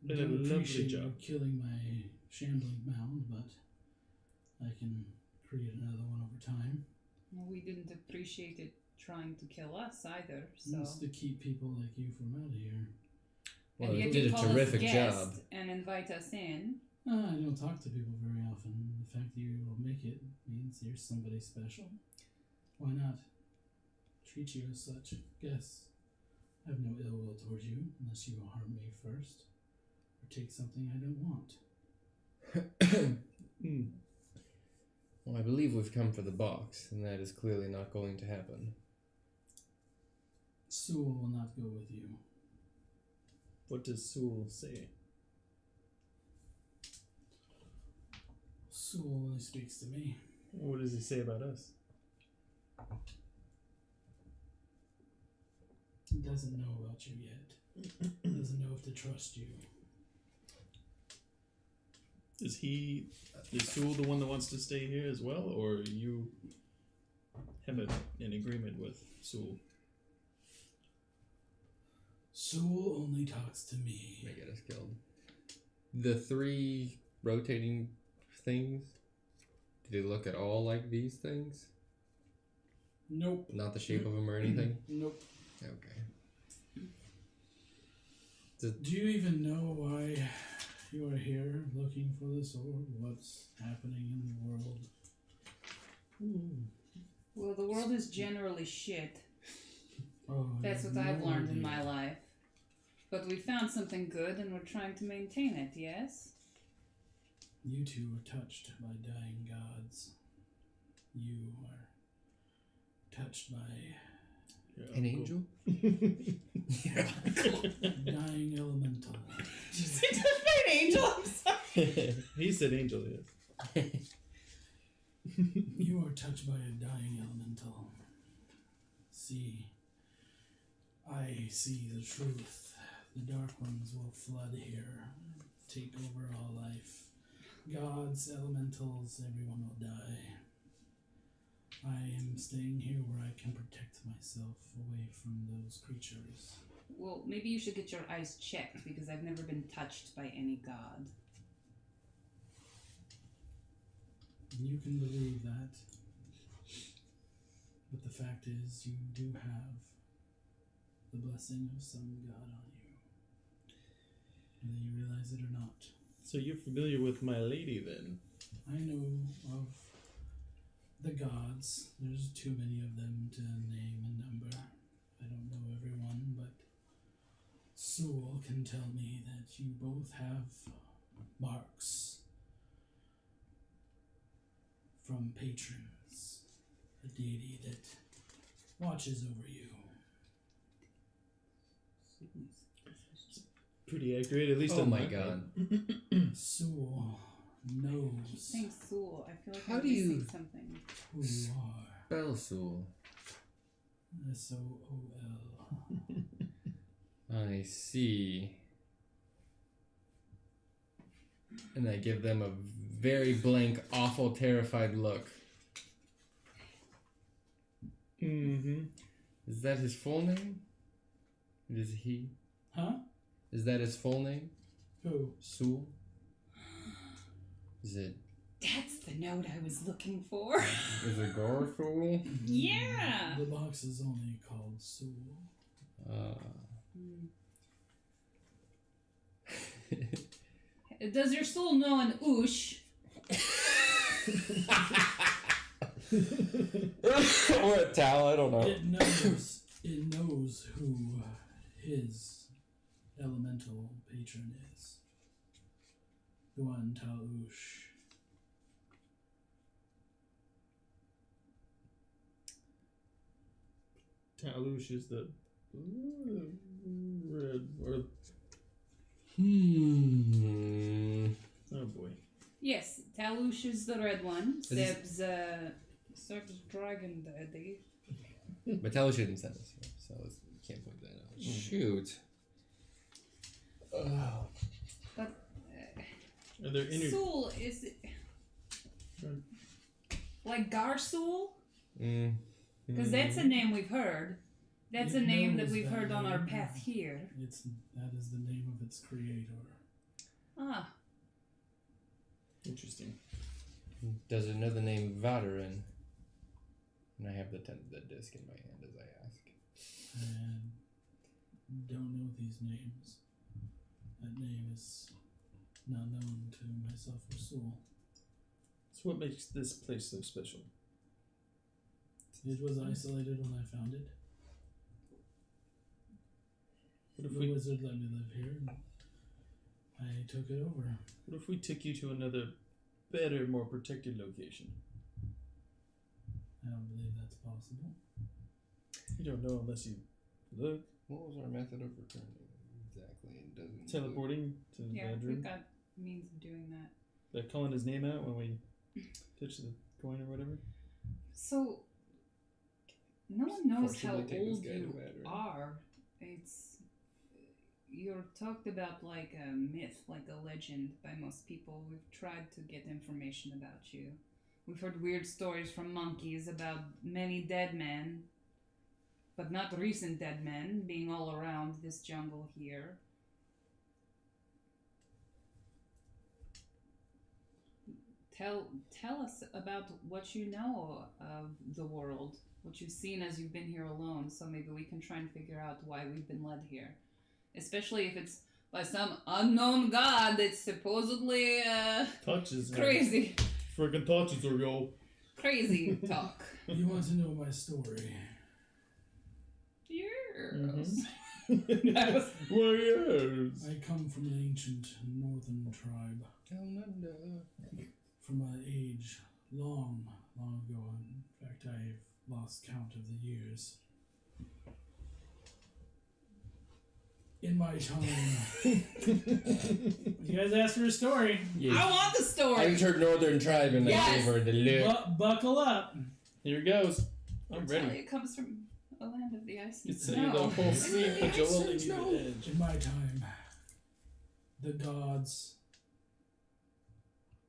C: Did a
A: Don't
C: lovely
A: appreciate you
C: job.
A: killing my shambling mound, but I can create another one over time.
B: Well, we didn't appreciate it trying to kill us either, so.
A: It's to keep people like you from out of here.
D: Well,
B: and
D: you
B: yet
D: did
B: you
D: a
B: call us
D: terrific
B: guest
D: job.
B: and invite us in.
A: I don't talk to people very often. The fact that you will make it means you're somebody special. Why not treat you as such? Guess I have no ill will towards you unless you harm me first or take something I don't want.
D: Well, I believe we've come for the box, and that is clearly not going to happen.
A: Sewell will not go with you.
C: What does Sewell say?
A: Sewell only speaks to me.
C: What does he say about us?
A: He doesn't know about you yet. Doesn't know if to trust you.
C: Is Sewell the one that wants to stay here as well, or you have an agreement with Sewell?
A: Sewell only talks to me.
D: May get us killed. The 3 rotating things, do they look at all like these things?
A: Nope.
D: Not the shape of them or anything?
A: Nope.
D: Okay.
A: Do you even know why you are here looking for the sword? What's happening in the world?
B: Well, the world is generally shit.
A: Oh,
B: That's
A: I
B: what
A: have
B: I've
A: no
B: learned in
A: idea.
B: my life. But we found something good and we're trying to maintain it, yes?
A: You two are touched by dying gods. You are touched by
D: An angel?
A: dying elemental.
B: Did you say touched by an angel? I'm sorry.
C: He said angel, yes.
A: You are touched by a dying elemental. See, I see the truth. The dark ones will flood here, take over all life. Gods, elementals, everyone will die. I am staying here where I can protect myself away from those creatures.
B: Well, maybe you should get your eyes checked because I've never been touched by any god.
A: You can believe that. But the fact is, you do have the blessing of some god on you. Whether you realize it or not.
C: So you're familiar with my lady then?
A: I know of the gods. There's too many of them to name and number. I don't know everyone, but Sewell can tell me that you both have marks from patrons, a deity that watches over you.
C: Pretty accurate, at least
D: Oh
C: on
D: my
C: that
D: god.
A: Sewell knows
B: Saying Sewell, I feel like
D: How
B: I'm
D: do you-
B: missing something.
A: who you are.
D: Belsul.
A: Sool.
D: I see. And I give them a very blank, awful, terrified look.
C: Mm-hmm.
D: Is that his full name? It is he?
A: Huh?
D: Is that his full name?
A: Who?
D: Sul? Is it
B: That's the note I was looking for.
D: is it Gorthul?
B: Yeah.
A: The box is only called Sewell.
B: Does your soul know an oosh?
D: Or a towel, I don't know.
A: It knows who his elemental patron is. The one Talush.
C: Talush is the red or oh boy.
B: Yes, Talush is the red one.
D: Is this-
B: Seb's dragon daddy.
D: Metallo shouldn't send us here, so we can't point that out. Shoot.
B: But
C: Are there any?
B: Soul is it like Garsool? Because that's a name we've heard. That's a
A: It
B: name that
A: knows
B: we've
A: that
B: heard on our
A: name.
B: path here.
A: That is the name of its creator.
B: Ah,
C: Interesting.
D: Does it know the name Vo'Rys? And I have the disc in my hand as I ask.
A: And don't know these names. That name is not known to myself or Sewell.
C: So what makes this place so special?
A: It was isolated when I found it.
C: What if
A: The
C: we
A: wizard let me live here, and I took it over.
C: What if we took you to another, better, more protected location?
A: I don't believe that's possible.
C: You don't know unless you look.
D: What was our method of returning? Exactly. It doesn't.
C: Teleporting to the
B: yeah,
C: bedroom.
B: we've got means of doing that.
C: They're calling his name out when we touch the coin or whatever.
B: So, no one knows how
D: Fortunately, take this
B: old
D: guy to
B: you
D: bed, right?
B: are. It's you're talked about like a myth, like a legend by most people. We've tried to get information about you. We've heard weird stories from monkeys about many dead men, but not recent dead men, being all around this jungle here. Tell us about what you know of the world, what you've seen as you've been here alone, so maybe we can try and figure out why we've been led here. Especially if it's by some unknown god that's supposedly,
C: Touches her.
B: crazy.
C: Freaking touches her, yo.
B: Crazy talk.
A: You want to know my story?
B: Yes.
C: Well, yes.
A: I come from an ancient northern tribe.
D: Down under.
A: From an age long, long ago. In fact, I've lost count of the years. In my time... You guys asked for a story.
B: I want the
D: I
B: story.
D: just heard Northern Tribe and I
B: Yes.
D: gave her the look.
A: Buckle up.
C: Here goes. I'm ready.
B: It comes from a land of the ice and
C: It's the whole
B: snow.
C: sleep, but you'll only need the edge.
A: In my time, the gods,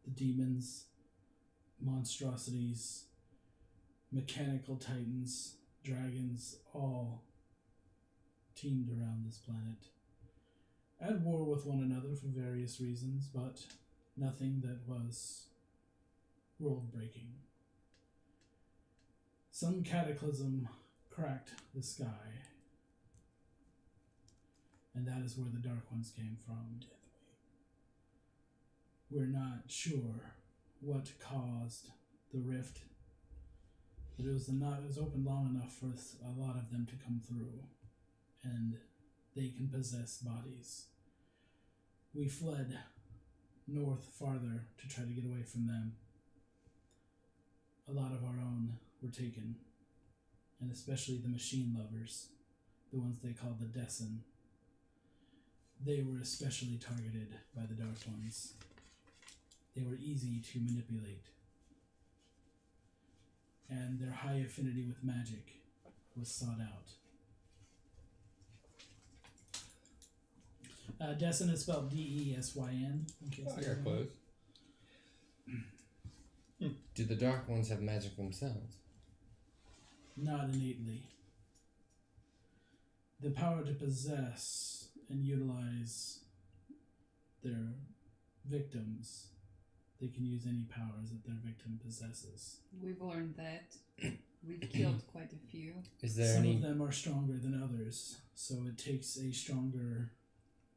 A: the demons, monstrosities, mechanical titans, dragons, all teamed around this planet. At war with one another for various reasons, but nothing that was world-breaking. Some cataclysm cracked the sky, and that is where the Dark Ones came from. We're not sure what caused the rift, but it was open long enough for a lot of them to come through, and they can possess bodies. We fled north farther to try to get away from them. A lot of our own were taken, and especially the machine lovers, the ones they called the Dessen. They were especially targeted by the Dark Ones. They were easy to manipulate, and their high affinity with magic was sought out. Dessen is spelled D-E-S-Y-N.
D: I got close. Do the Dark Ones have magic themselves?
A: Not innately. The power to possess and utilize their victims. They can use any powers that their victim possesses.
B: We've learned that. We've killed quite a few.
D: Is there
A: Some
D: any...
A: of them are stronger than others, so it takes a stronger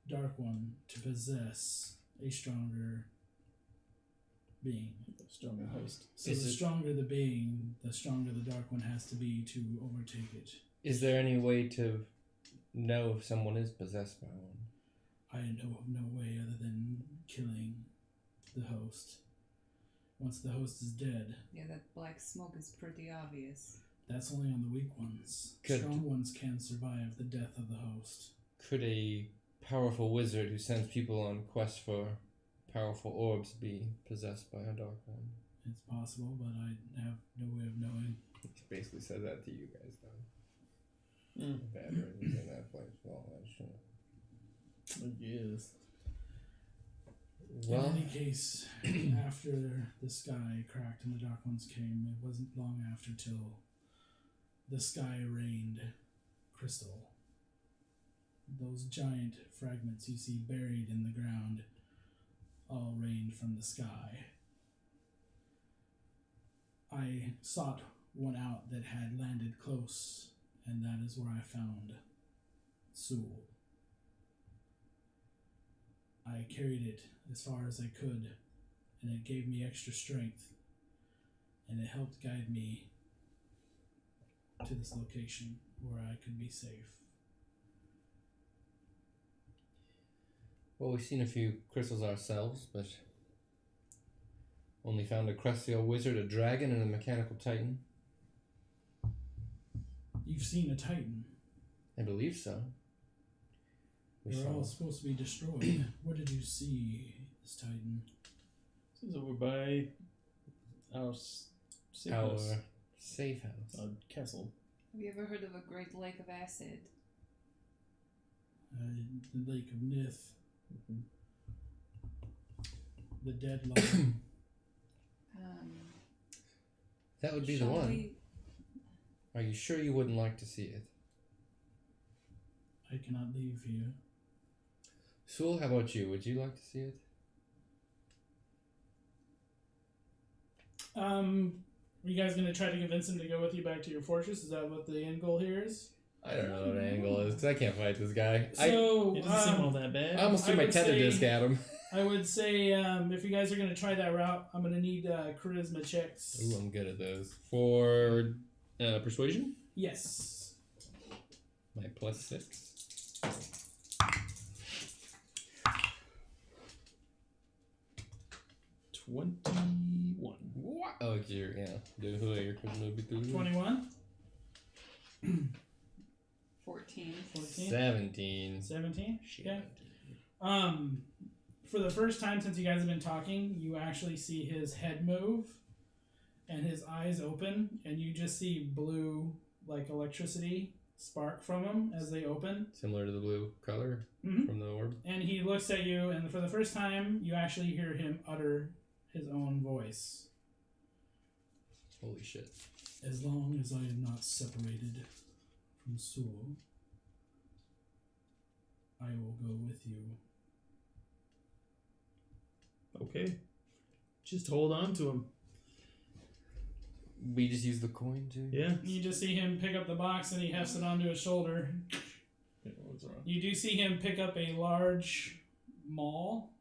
A: Dark One to possess a stronger being.
C: Stronger host.
A: So
D: Is
A: the
D: it-
A: stronger the being, the stronger the Dark One has to be to overtake it.
D: Is there any way to know if someone is possessed by one?
A: I know of no way other than killing the host. Once the host is dead,
B: Yeah, that black smoke is pretty obvious.
A: that's only on the weak ones.
D: Could-
A: Strong ones can survive the death of the host.
D: Could a powerful wizard who sends people on quests for powerful orbs be possessed by a Dark One?
A: It's possible, but I have no way of knowing.
D: He basically said that to you guys, though.
C: Mm.
D: Bad ratings in that place. Well, that's true.
C: I guess.
D: Well,
A: In any case, after the sky cracked and the Dark Ones came, it wasn't long after till the sky rained crystal. Those giant fragments you see buried in the ground all rained from the sky. I sought one out that had landed close, and that is where I found Sewell. I carried it as far as I could, and it gave me extra strength, and it helped guide me to this location where I could be safe.
D: well, we've seen a few crystals ourselves, but only found a crusty old wizard, a dragon, and a mechanical titan.
A: You've seen a Titan.
D: I believe so. We
A: They're
D: saw
A: all supposed to be destroyed. Where did you see this Titan?
C: This is over by our safe
D: our
C: house.
D: safe house.
C: Castle.
B: Have you ever heard of a great lake of acid?
A: The Lake of Nith. The Deadline.
D: That would be the
B: Shall
D: one.
B: we-
D: Are you sure you wouldn't like to see it?
A: I cannot leave here.
D: Sul, how about you? Would you like to see it?
A: Are you guys going to try to convince him to go with you back to your fortress? Is that what the end goal here is?
D: I don't know what the angle is, because I can't fight this guy.
A: So,
C: It doesn't seem all that bad.
D: I almost threw my
A: would
D: tether
A: say-
D: disc at him.
A: I would say if you guys are going to try that route, I'm going to need charisma checks.
D: Ooh, I'm good at those. For persuasion?
A: Yes.
D: My +6.
C: 21.
D: What? Oh, you're, yeah. Do who your charisma would be
A: 21.
B: 14.
A: 14.
D: 17.
A: 17. Okay. For the first time since you guys have been talking, you actually see his head move and his eyes open, and you just see blue, like electricity, spark from him as they open.
D: Similar to the blue color
A: Mm-hmm.
D: from the orb.
A: And he looks at you, and for the first time, you actually hear him utter his own voice.
D: Holy shit.
A: As long as I am not separated from Sul, I will go with you.
C: Okay. Just hold on to him.
D: We just use the coin too?
C: Yeah.
A: You just see him pick up the box and he hefts it onto his shoulder.
C: Yeah, what's wrong?
A: You do see him pick up a large maul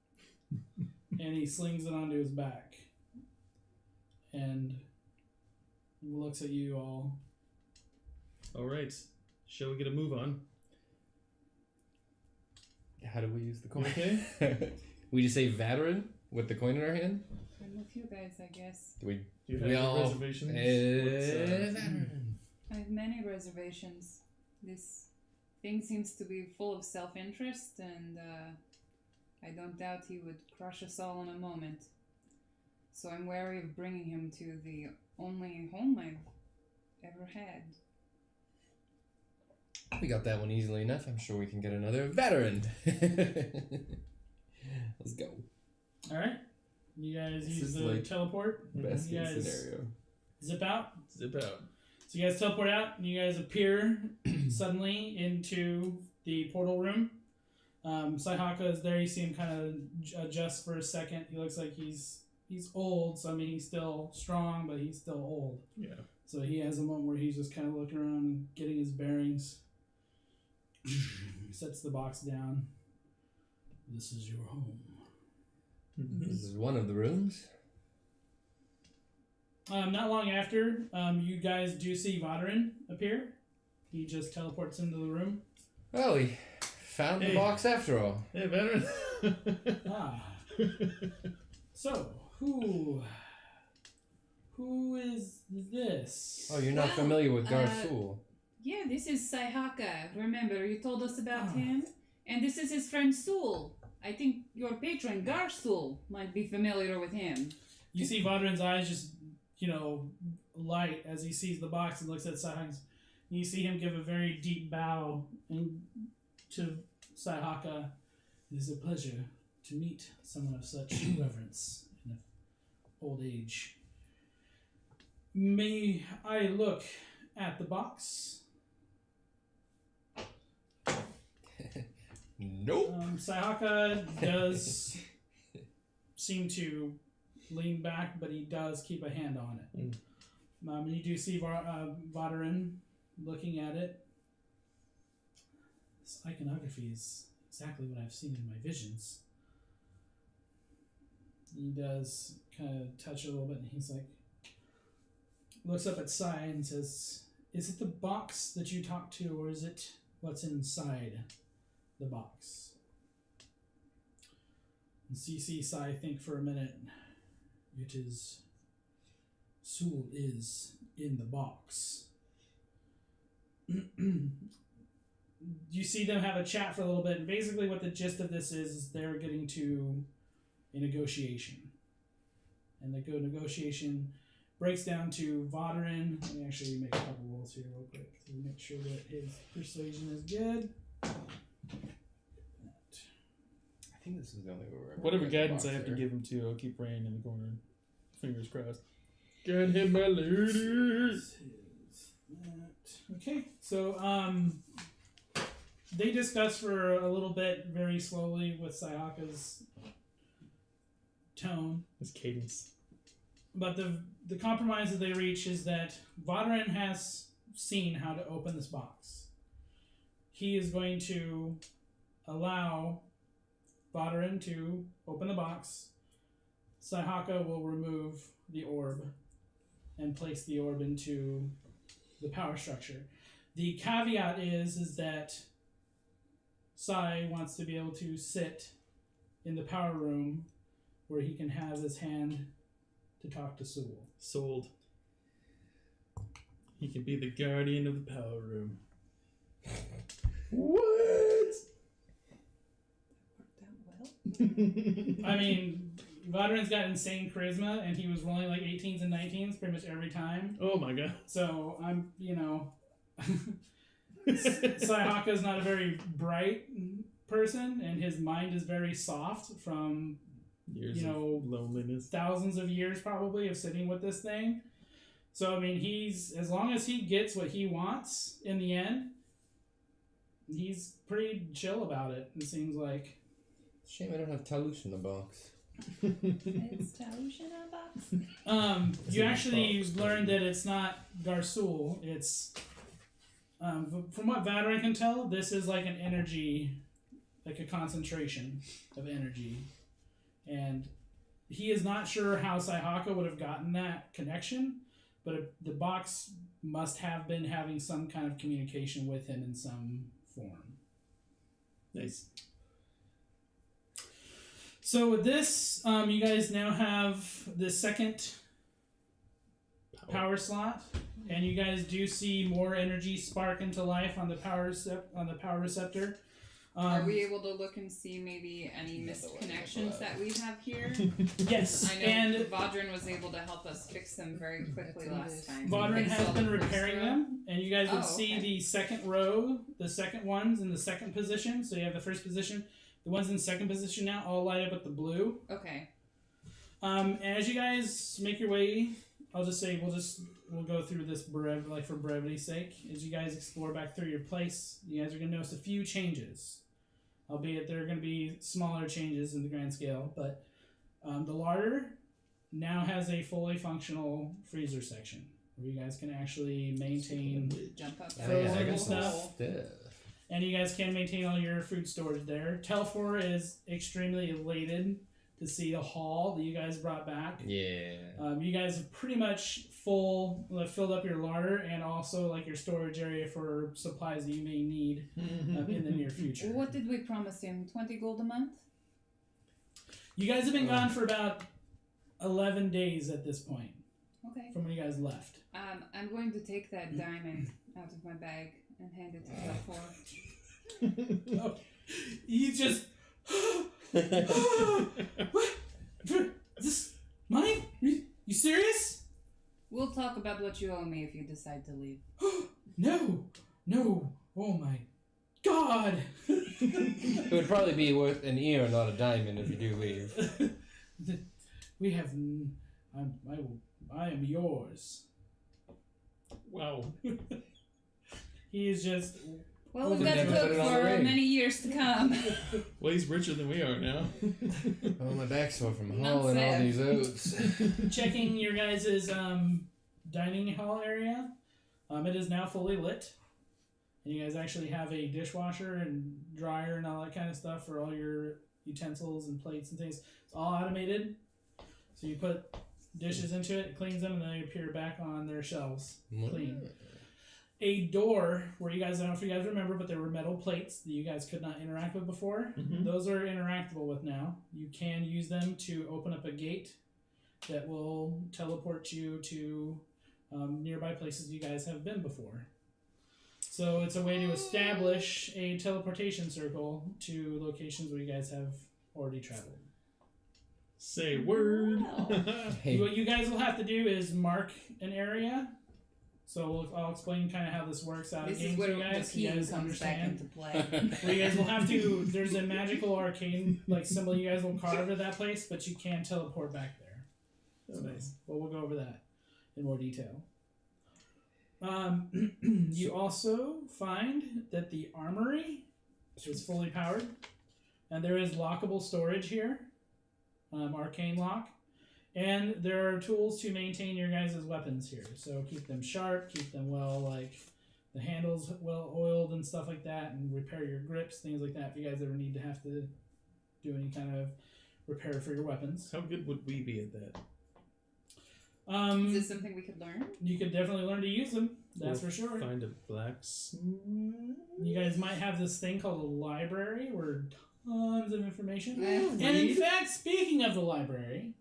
A: and he slings it onto his back. And looks at you all.
C: All right. Shall we get a move on?
D: How do we use the coin?
C: Okay.
D: We just say veteran with the coin in our hand?
B: I'm with you guys, I guess.
D: Do we?
C: Do you have
D: We
C: any
D: all-
C: reservations?
D: Veteran.
B: I have many reservations. This thing seems to be full of self-interest, and I don't doubt he would crush us all in a moment. So I'm wary of bringing him to the only home I've ever had.
D: We got that one easily enough. I'm sure we can get another veteran. Let's go.
A: Alright. You guys
D: This
A: use
D: is
A: the
D: like-
A: teleport.
D: Best
A: You
D: case
A: guys
D: scenario.
A: zip out.
C: Zip out.
A: So you guys teleport out, and you guys appear suddenly into the portal room. Syhaka is there. You see him kind of adjust for a second. He looks like he's old, so I mean he's still strong, but he's still old.
C: Yeah.
A: So he has a moment where he's just kind of looking around and getting his bearings. Sets the box down. This is your home.
D: This is one of the rooms.
A: Not long after, you guys do see Vo'Rys appear. He just teleports into the room.
D: Well, we found the
C: Hey.
D: box after all.
C: Hey, veteran.
A: Ah. So, who is this?
D: Oh, you're not
B: Well,
D: familiar with Garthul.
B: Yeah, this is Syhaka. Remember, you told us about
A: Ah.
B: him? And this is his friend Sul. I think your patron, Garthul, might be familiar with him.
A: You see Vo'Rys' eyes just, light as he sees the box and looks at Syhaka. You see him give a very deep bow to Syhaka. It is a pleasure to meet someone of such reverence in old age. May I look at the box?
D: Nope.
A: Syhaka does seem to lean back, but he does keep a hand on it. You do see Vo'Rys looking at it. This iconography is exactly what I've seen in my visions. He does kind of touch it a little bit, and he's like, looks up at Sai and says, "Is it the box that you talked to, or is it what's inside the box?" And CC Sai think for a minute. It is. Sul is in the box. You see them have a chat for a little bit, and basically what the gist of this is they're getting to a negotiation. And the negotiation breaks down to Vo'Rys. Let me actually make a couple rolls here real quick to make sure that his persuasion is good.
D: think this is the only way we're ever
C: Whatever
D: gonna get the
C: guidance I
D: box
C: have to
D: there.
C: give him to, I'll keep Rain in the corner. Fingers crossed. Can't hit my lady.
A: Okay, so they discuss for a little bit, very slowly, with Syhaka's tone.
C: His cadence.
A: But the compromise that they reach is that Vo'Rys has seen how to open this box. He is going to allow Vo'Rys to open the box. Syhaka will remove the orb and place the orb into the power structure. The caveat is that Sai wants to be able to sit in the power room where he can have his hand to talk to Sewell.
C: Sold. He can be the guardian of the power room. What?
A: I mean, Vo'Rys got insane charisma, and he was rolling like 18s and 19s pretty much every time.
C: Oh my god.
A: So I'm, Syhaka's not a very bright person, and his mind is very soft from
C: Years of loneliness.
A: thousands of years probably of sitting with this thing. So I mean, he's, as long as he gets what he wants in the end, he's pretty chill about it. It seems like.
D: Shame I don't have Talush in the box.
B: Is Talush in a box?
A: You actually learned that it's not Garsul. It's from what Vo'Rys can tell, this is like an energy, like a concentration of energy, and he is not sure how Syhaka would have gotten that connection, but the box must have been having some kind of communication with him in some form.
C: Nice.
A: So with this, you guys now have the second power slot, and you guys do see more energy spark into life on the power receptor.
B: Are we able to look and see maybe any missed connections that we have here?
A: Yes,
B: I know
A: and
B: Vo'Rys was able to help us fix them very quickly last time.
A: Vo'Rys
B: Fix
A: has
B: all
A: been
B: the first
A: repairing
B: row.
A: them, and you guys would
B: Oh,
A: see
B: okay.
A: the second row, the second ones in the second position. So you have the first position, the ones in second position now all light up with the blue.
B: Okay.
A: As you guys make your way, I'll just say we'll go through this for brevity's sake. As you guys explore back through your place, you guys are gonna notice a few changes, albeit there are gonna be smaller changes in the grand scale. But the larder now has a fully functional freezer section where you guys can actually maintain,
B: Jump up.
A: Frozen
D: I got
A: and
D: some
A: stuff. and you guys can maintain all your food storage there. Telfor is extremely elated to see the haul that you guys brought back.
D: Yeah.
A: You guys have pretty much filled up your larder and also like your storage area for supplies that you may need in the near future.
B: What did we promise him? 20 gold a month?
A: You guys have been gone for about 11 days at this point
B: Okay.
A: from when you guys left.
B: I'm going to take that diamond out of my bag and hand it to Telfor.
A: Oh, you just... What? This mine? You serious?
B: We'll talk about what you owe me if you decide to leave.
A: No. Oh my God.
D: It would probably be worth an ear, not a diamond, if you do leave.
A: We have. I am yours.
C: Wow.
A: He is just.
B: Well, we've
D: Well,
B: got to
D: then put
B: cook
D: it on the
B: for
D: ring.
B: many years to come.
C: Well, he's richer than we are now.
D: Oh, my back's sore from
B: Not
D: hauling all
B: sad.
D: these oats.
A: Checking your guys' dining hall area. It is now fully lit. And you guys actually have a dishwasher and dryer and all that kind of stuff for all your utensils and plates and things. It's all automated. So you put dishes into it, it cleans them, and then they appear back on their shelves clean. A door where you guys, I don't know if you guys remember, but there were metal plates that you guys could not interact with before.
C: Mhm.
A: Those are interactable with now. You can use them to open up a gate that will teleport you to nearby places you guys have been before. So it's a way to establish a teleportation circle to locations where you guys have already traveled.
C: Say word.
D: Hey,
A: What you guys will have to do is mark an area So I'll explain kind of how this works out
B: This
A: of game
B: is
A: to
B: where
A: you guys.
B: the
A: So you
B: king
A: guys
B: comes back
A: understand.
B: into play.
A: Where you guys will have to. There's a magical arcane like symbol you guys will carve at that place, but you can teleport back there.
C: Oh, nice.
A: Well, we'll go over that in more detail. You also find that the armory is fully powered, and there is lockable storage here, arcane lock, and there are tools to maintain your guys' weapons here. So keep them sharp, keep them well, like the handles well oiled and stuff like that, and repair your grips, things like that. If you guys ever need to have to do any kind of repair for your weapons,
C: How good would we be at that?
B: Is this something we could learn?
A: you could definitely learn to use them. That's
C: We'll
A: for sure.
C: Find a blacksmith.
A: You guys might have this thing called a library where tons of information.
B: Yeah.
A: And in fact, speaking of the library,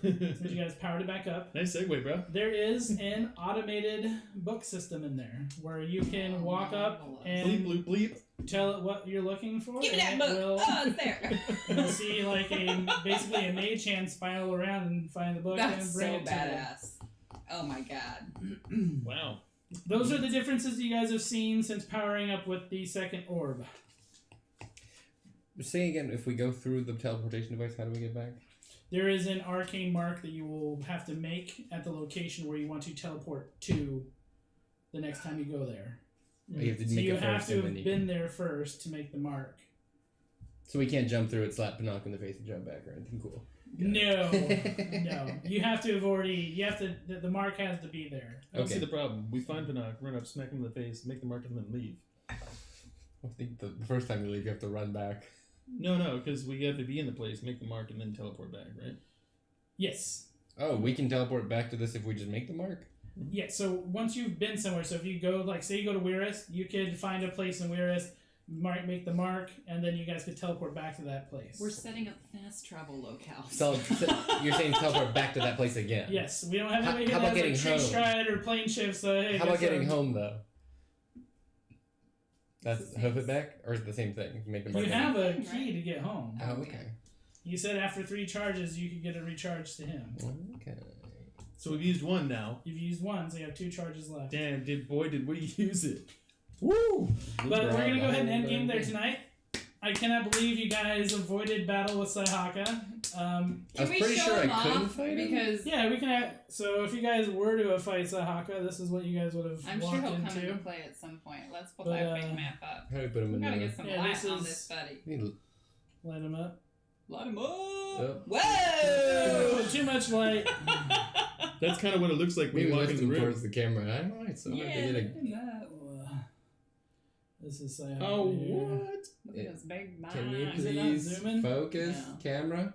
A: since you guys powered it back up,
C: Nice segue, bro.
A: there is an automated book system in there where you can walk up
C: Bleep,
A: and
C: bloop, bleep.
A: tell it what you're looking for.
B: Give me that
A: and
B: book.
A: it will
B: Oh, it's there.
A: you'll see like basically a mage hand spiral around and find the book
B: That's
A: and bring
B: so
A: it to you.
B: badass. Oh my god.
C: Wow.
A: Those are the differences you guys have seen since powering up with the second orb.
D: Say again, if we go through the teleportation device, how do we get back?
A: There is an arcane mark that you will have to make at the location where you want to teleport to the next time you go there.
D: You have to
A: So
D: make
A: you
D: it
A: have
D: first,
A: to
D: and then
A: have
D: you
A: been there first to make the mark.
D: So we can't jump through it, slap Pinocchio in the face, and jump back or anything cool.
A: No, no. You have to have already. You have to. The mark has to be there.
C: I don't
D: Okay.
C: see the problem. We find Pinocchio, run up, smack him in the face, make the mark, and then leave.
D: I think the first time you leave, you have to run back.
C: No, because we have to be in the place, make the mark, and then teleport back, right?
A: Yes.
D: Oh, we can teleport back to this if we just make the mark?
A: Yeah. So once you've been somewhere, so if you go, like, say you go to Vo'Rys, you could find a place in Vo'Rys, make the mark, and then you guys could teleport back to that place.
B: We're setting up fast travel locales.
D: So you're saying teleport back to that place again?
A: Yes, we don't have
D: How-
A: anybody
D: how
A: who
D: about
A: has
D: getting
A: like tree
D: home?
A: stride or plane shift. So hey,
D: How about
A: guess
D: getting
A: what?
D: home, though? That's hoof it back? Or is it the same thing? Make the mark
A: You
D: again?
A: have a
B: Right.
A: key to get home.
D: Oh, okay.
A: You said after 3 charges, you could get a recharge to him.
D: Okay.
C: So we've used one now.
A: You've used 1, so you have 2 charges left.
C: Damn, did we use it.
D: Woo!
A: But we're gonna go ahead and end game there tonight. I cannot believe you guys avoided battle with Syhaka.
D: I was
B: Can we
D: pretty
B: show
D: sure I
B: him
D: couldn't
B: off?
D: fight him.
B: Because
A: Yeah, we can. So if you guys were to have fight Syhaka, this is what you guys would have
B: I'm sure
A: walked
B: he'll come
A: into.
B: into play at some point. Let's pull
A: But,
B: that big map up.
D: How do we put him
B: We
D: in
B: gotta
D: the...
B: get some
A: Yeah,
B: light
A: this
B: on
A: is-
B: this buddy.
A: Light him up.
B: Light him up!
D: Yep.
B: Whoa!
A: Too much light.
C: That's kind of what it looks like when
D: Maybe
C: you walk
D: lift
C: in the
D: him
C: room.
D: towards the camera. I'm alright, so
B: Yeah,
D: I can get
B: lift him up.
A: This is Syhaka.
C: Oh,
A: here.
C: what?
B: Look at those big minds.
D: Can you
A: Is it not
D: please
A: zooming?
D: focus,
B: No.
D: camera?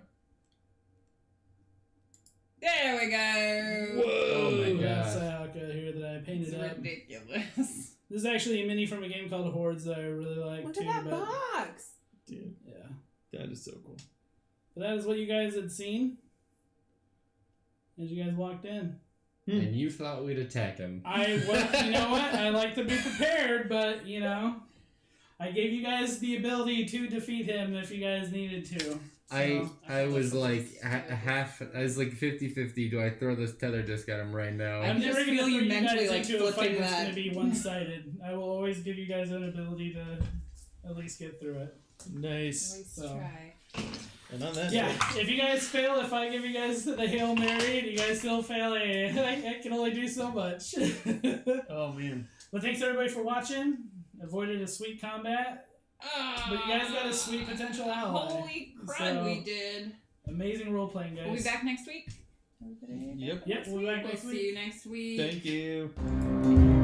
B: There we go!
D: Oh my
A: We got
D: gosh.
A: Syhaka here that I painted
B: It's
A: up.
B: ridiculous.
A: This is actually a mini from a game called Hordes that I really like
B: Look
A: too.
B: at that
A: but
B: box!
C: Dude,
A: yeah,
C: that is so cool.
A: but that is what you guys had seen as you guys walked in.
D: And you thought we'd attack him.
A: You know what? I like to be prepared, but you know, I gave you guys the ability to defeat him if you guys needed to. So,
D: I was like half. I was like 50-50. Do I throw this tether disc at him right now?
A: I'm
B: just
A: never gonna
B: feel you
A: throw
B: mentally,
A: guys
B: like,
A: into a fight
B: flipping
A: that's
B: that.
A: going to be one-sided. I will always give you guys an ability to at least get through it.
C: Nice.
B: Let's
A: So.
B: try.
C: And on that
A: Yeah,
C: note,
A: if you guys fail, if I give you guys the Hail Mary and you guys still fail, I can only do so much.
C: oh man.
A: But thanks everybody for watching. Avoided a sweet combat. But you guys got a sweet potential ally.
B: Holy crud,
A: So,
B: we did.
A: Amazing role playing, guys.
B: We'll be back next week.
C: Yep.
A: Yep, we'll be back
B: We'll
A: next
B: see
A: week.
B: you next week.
C: Thank you.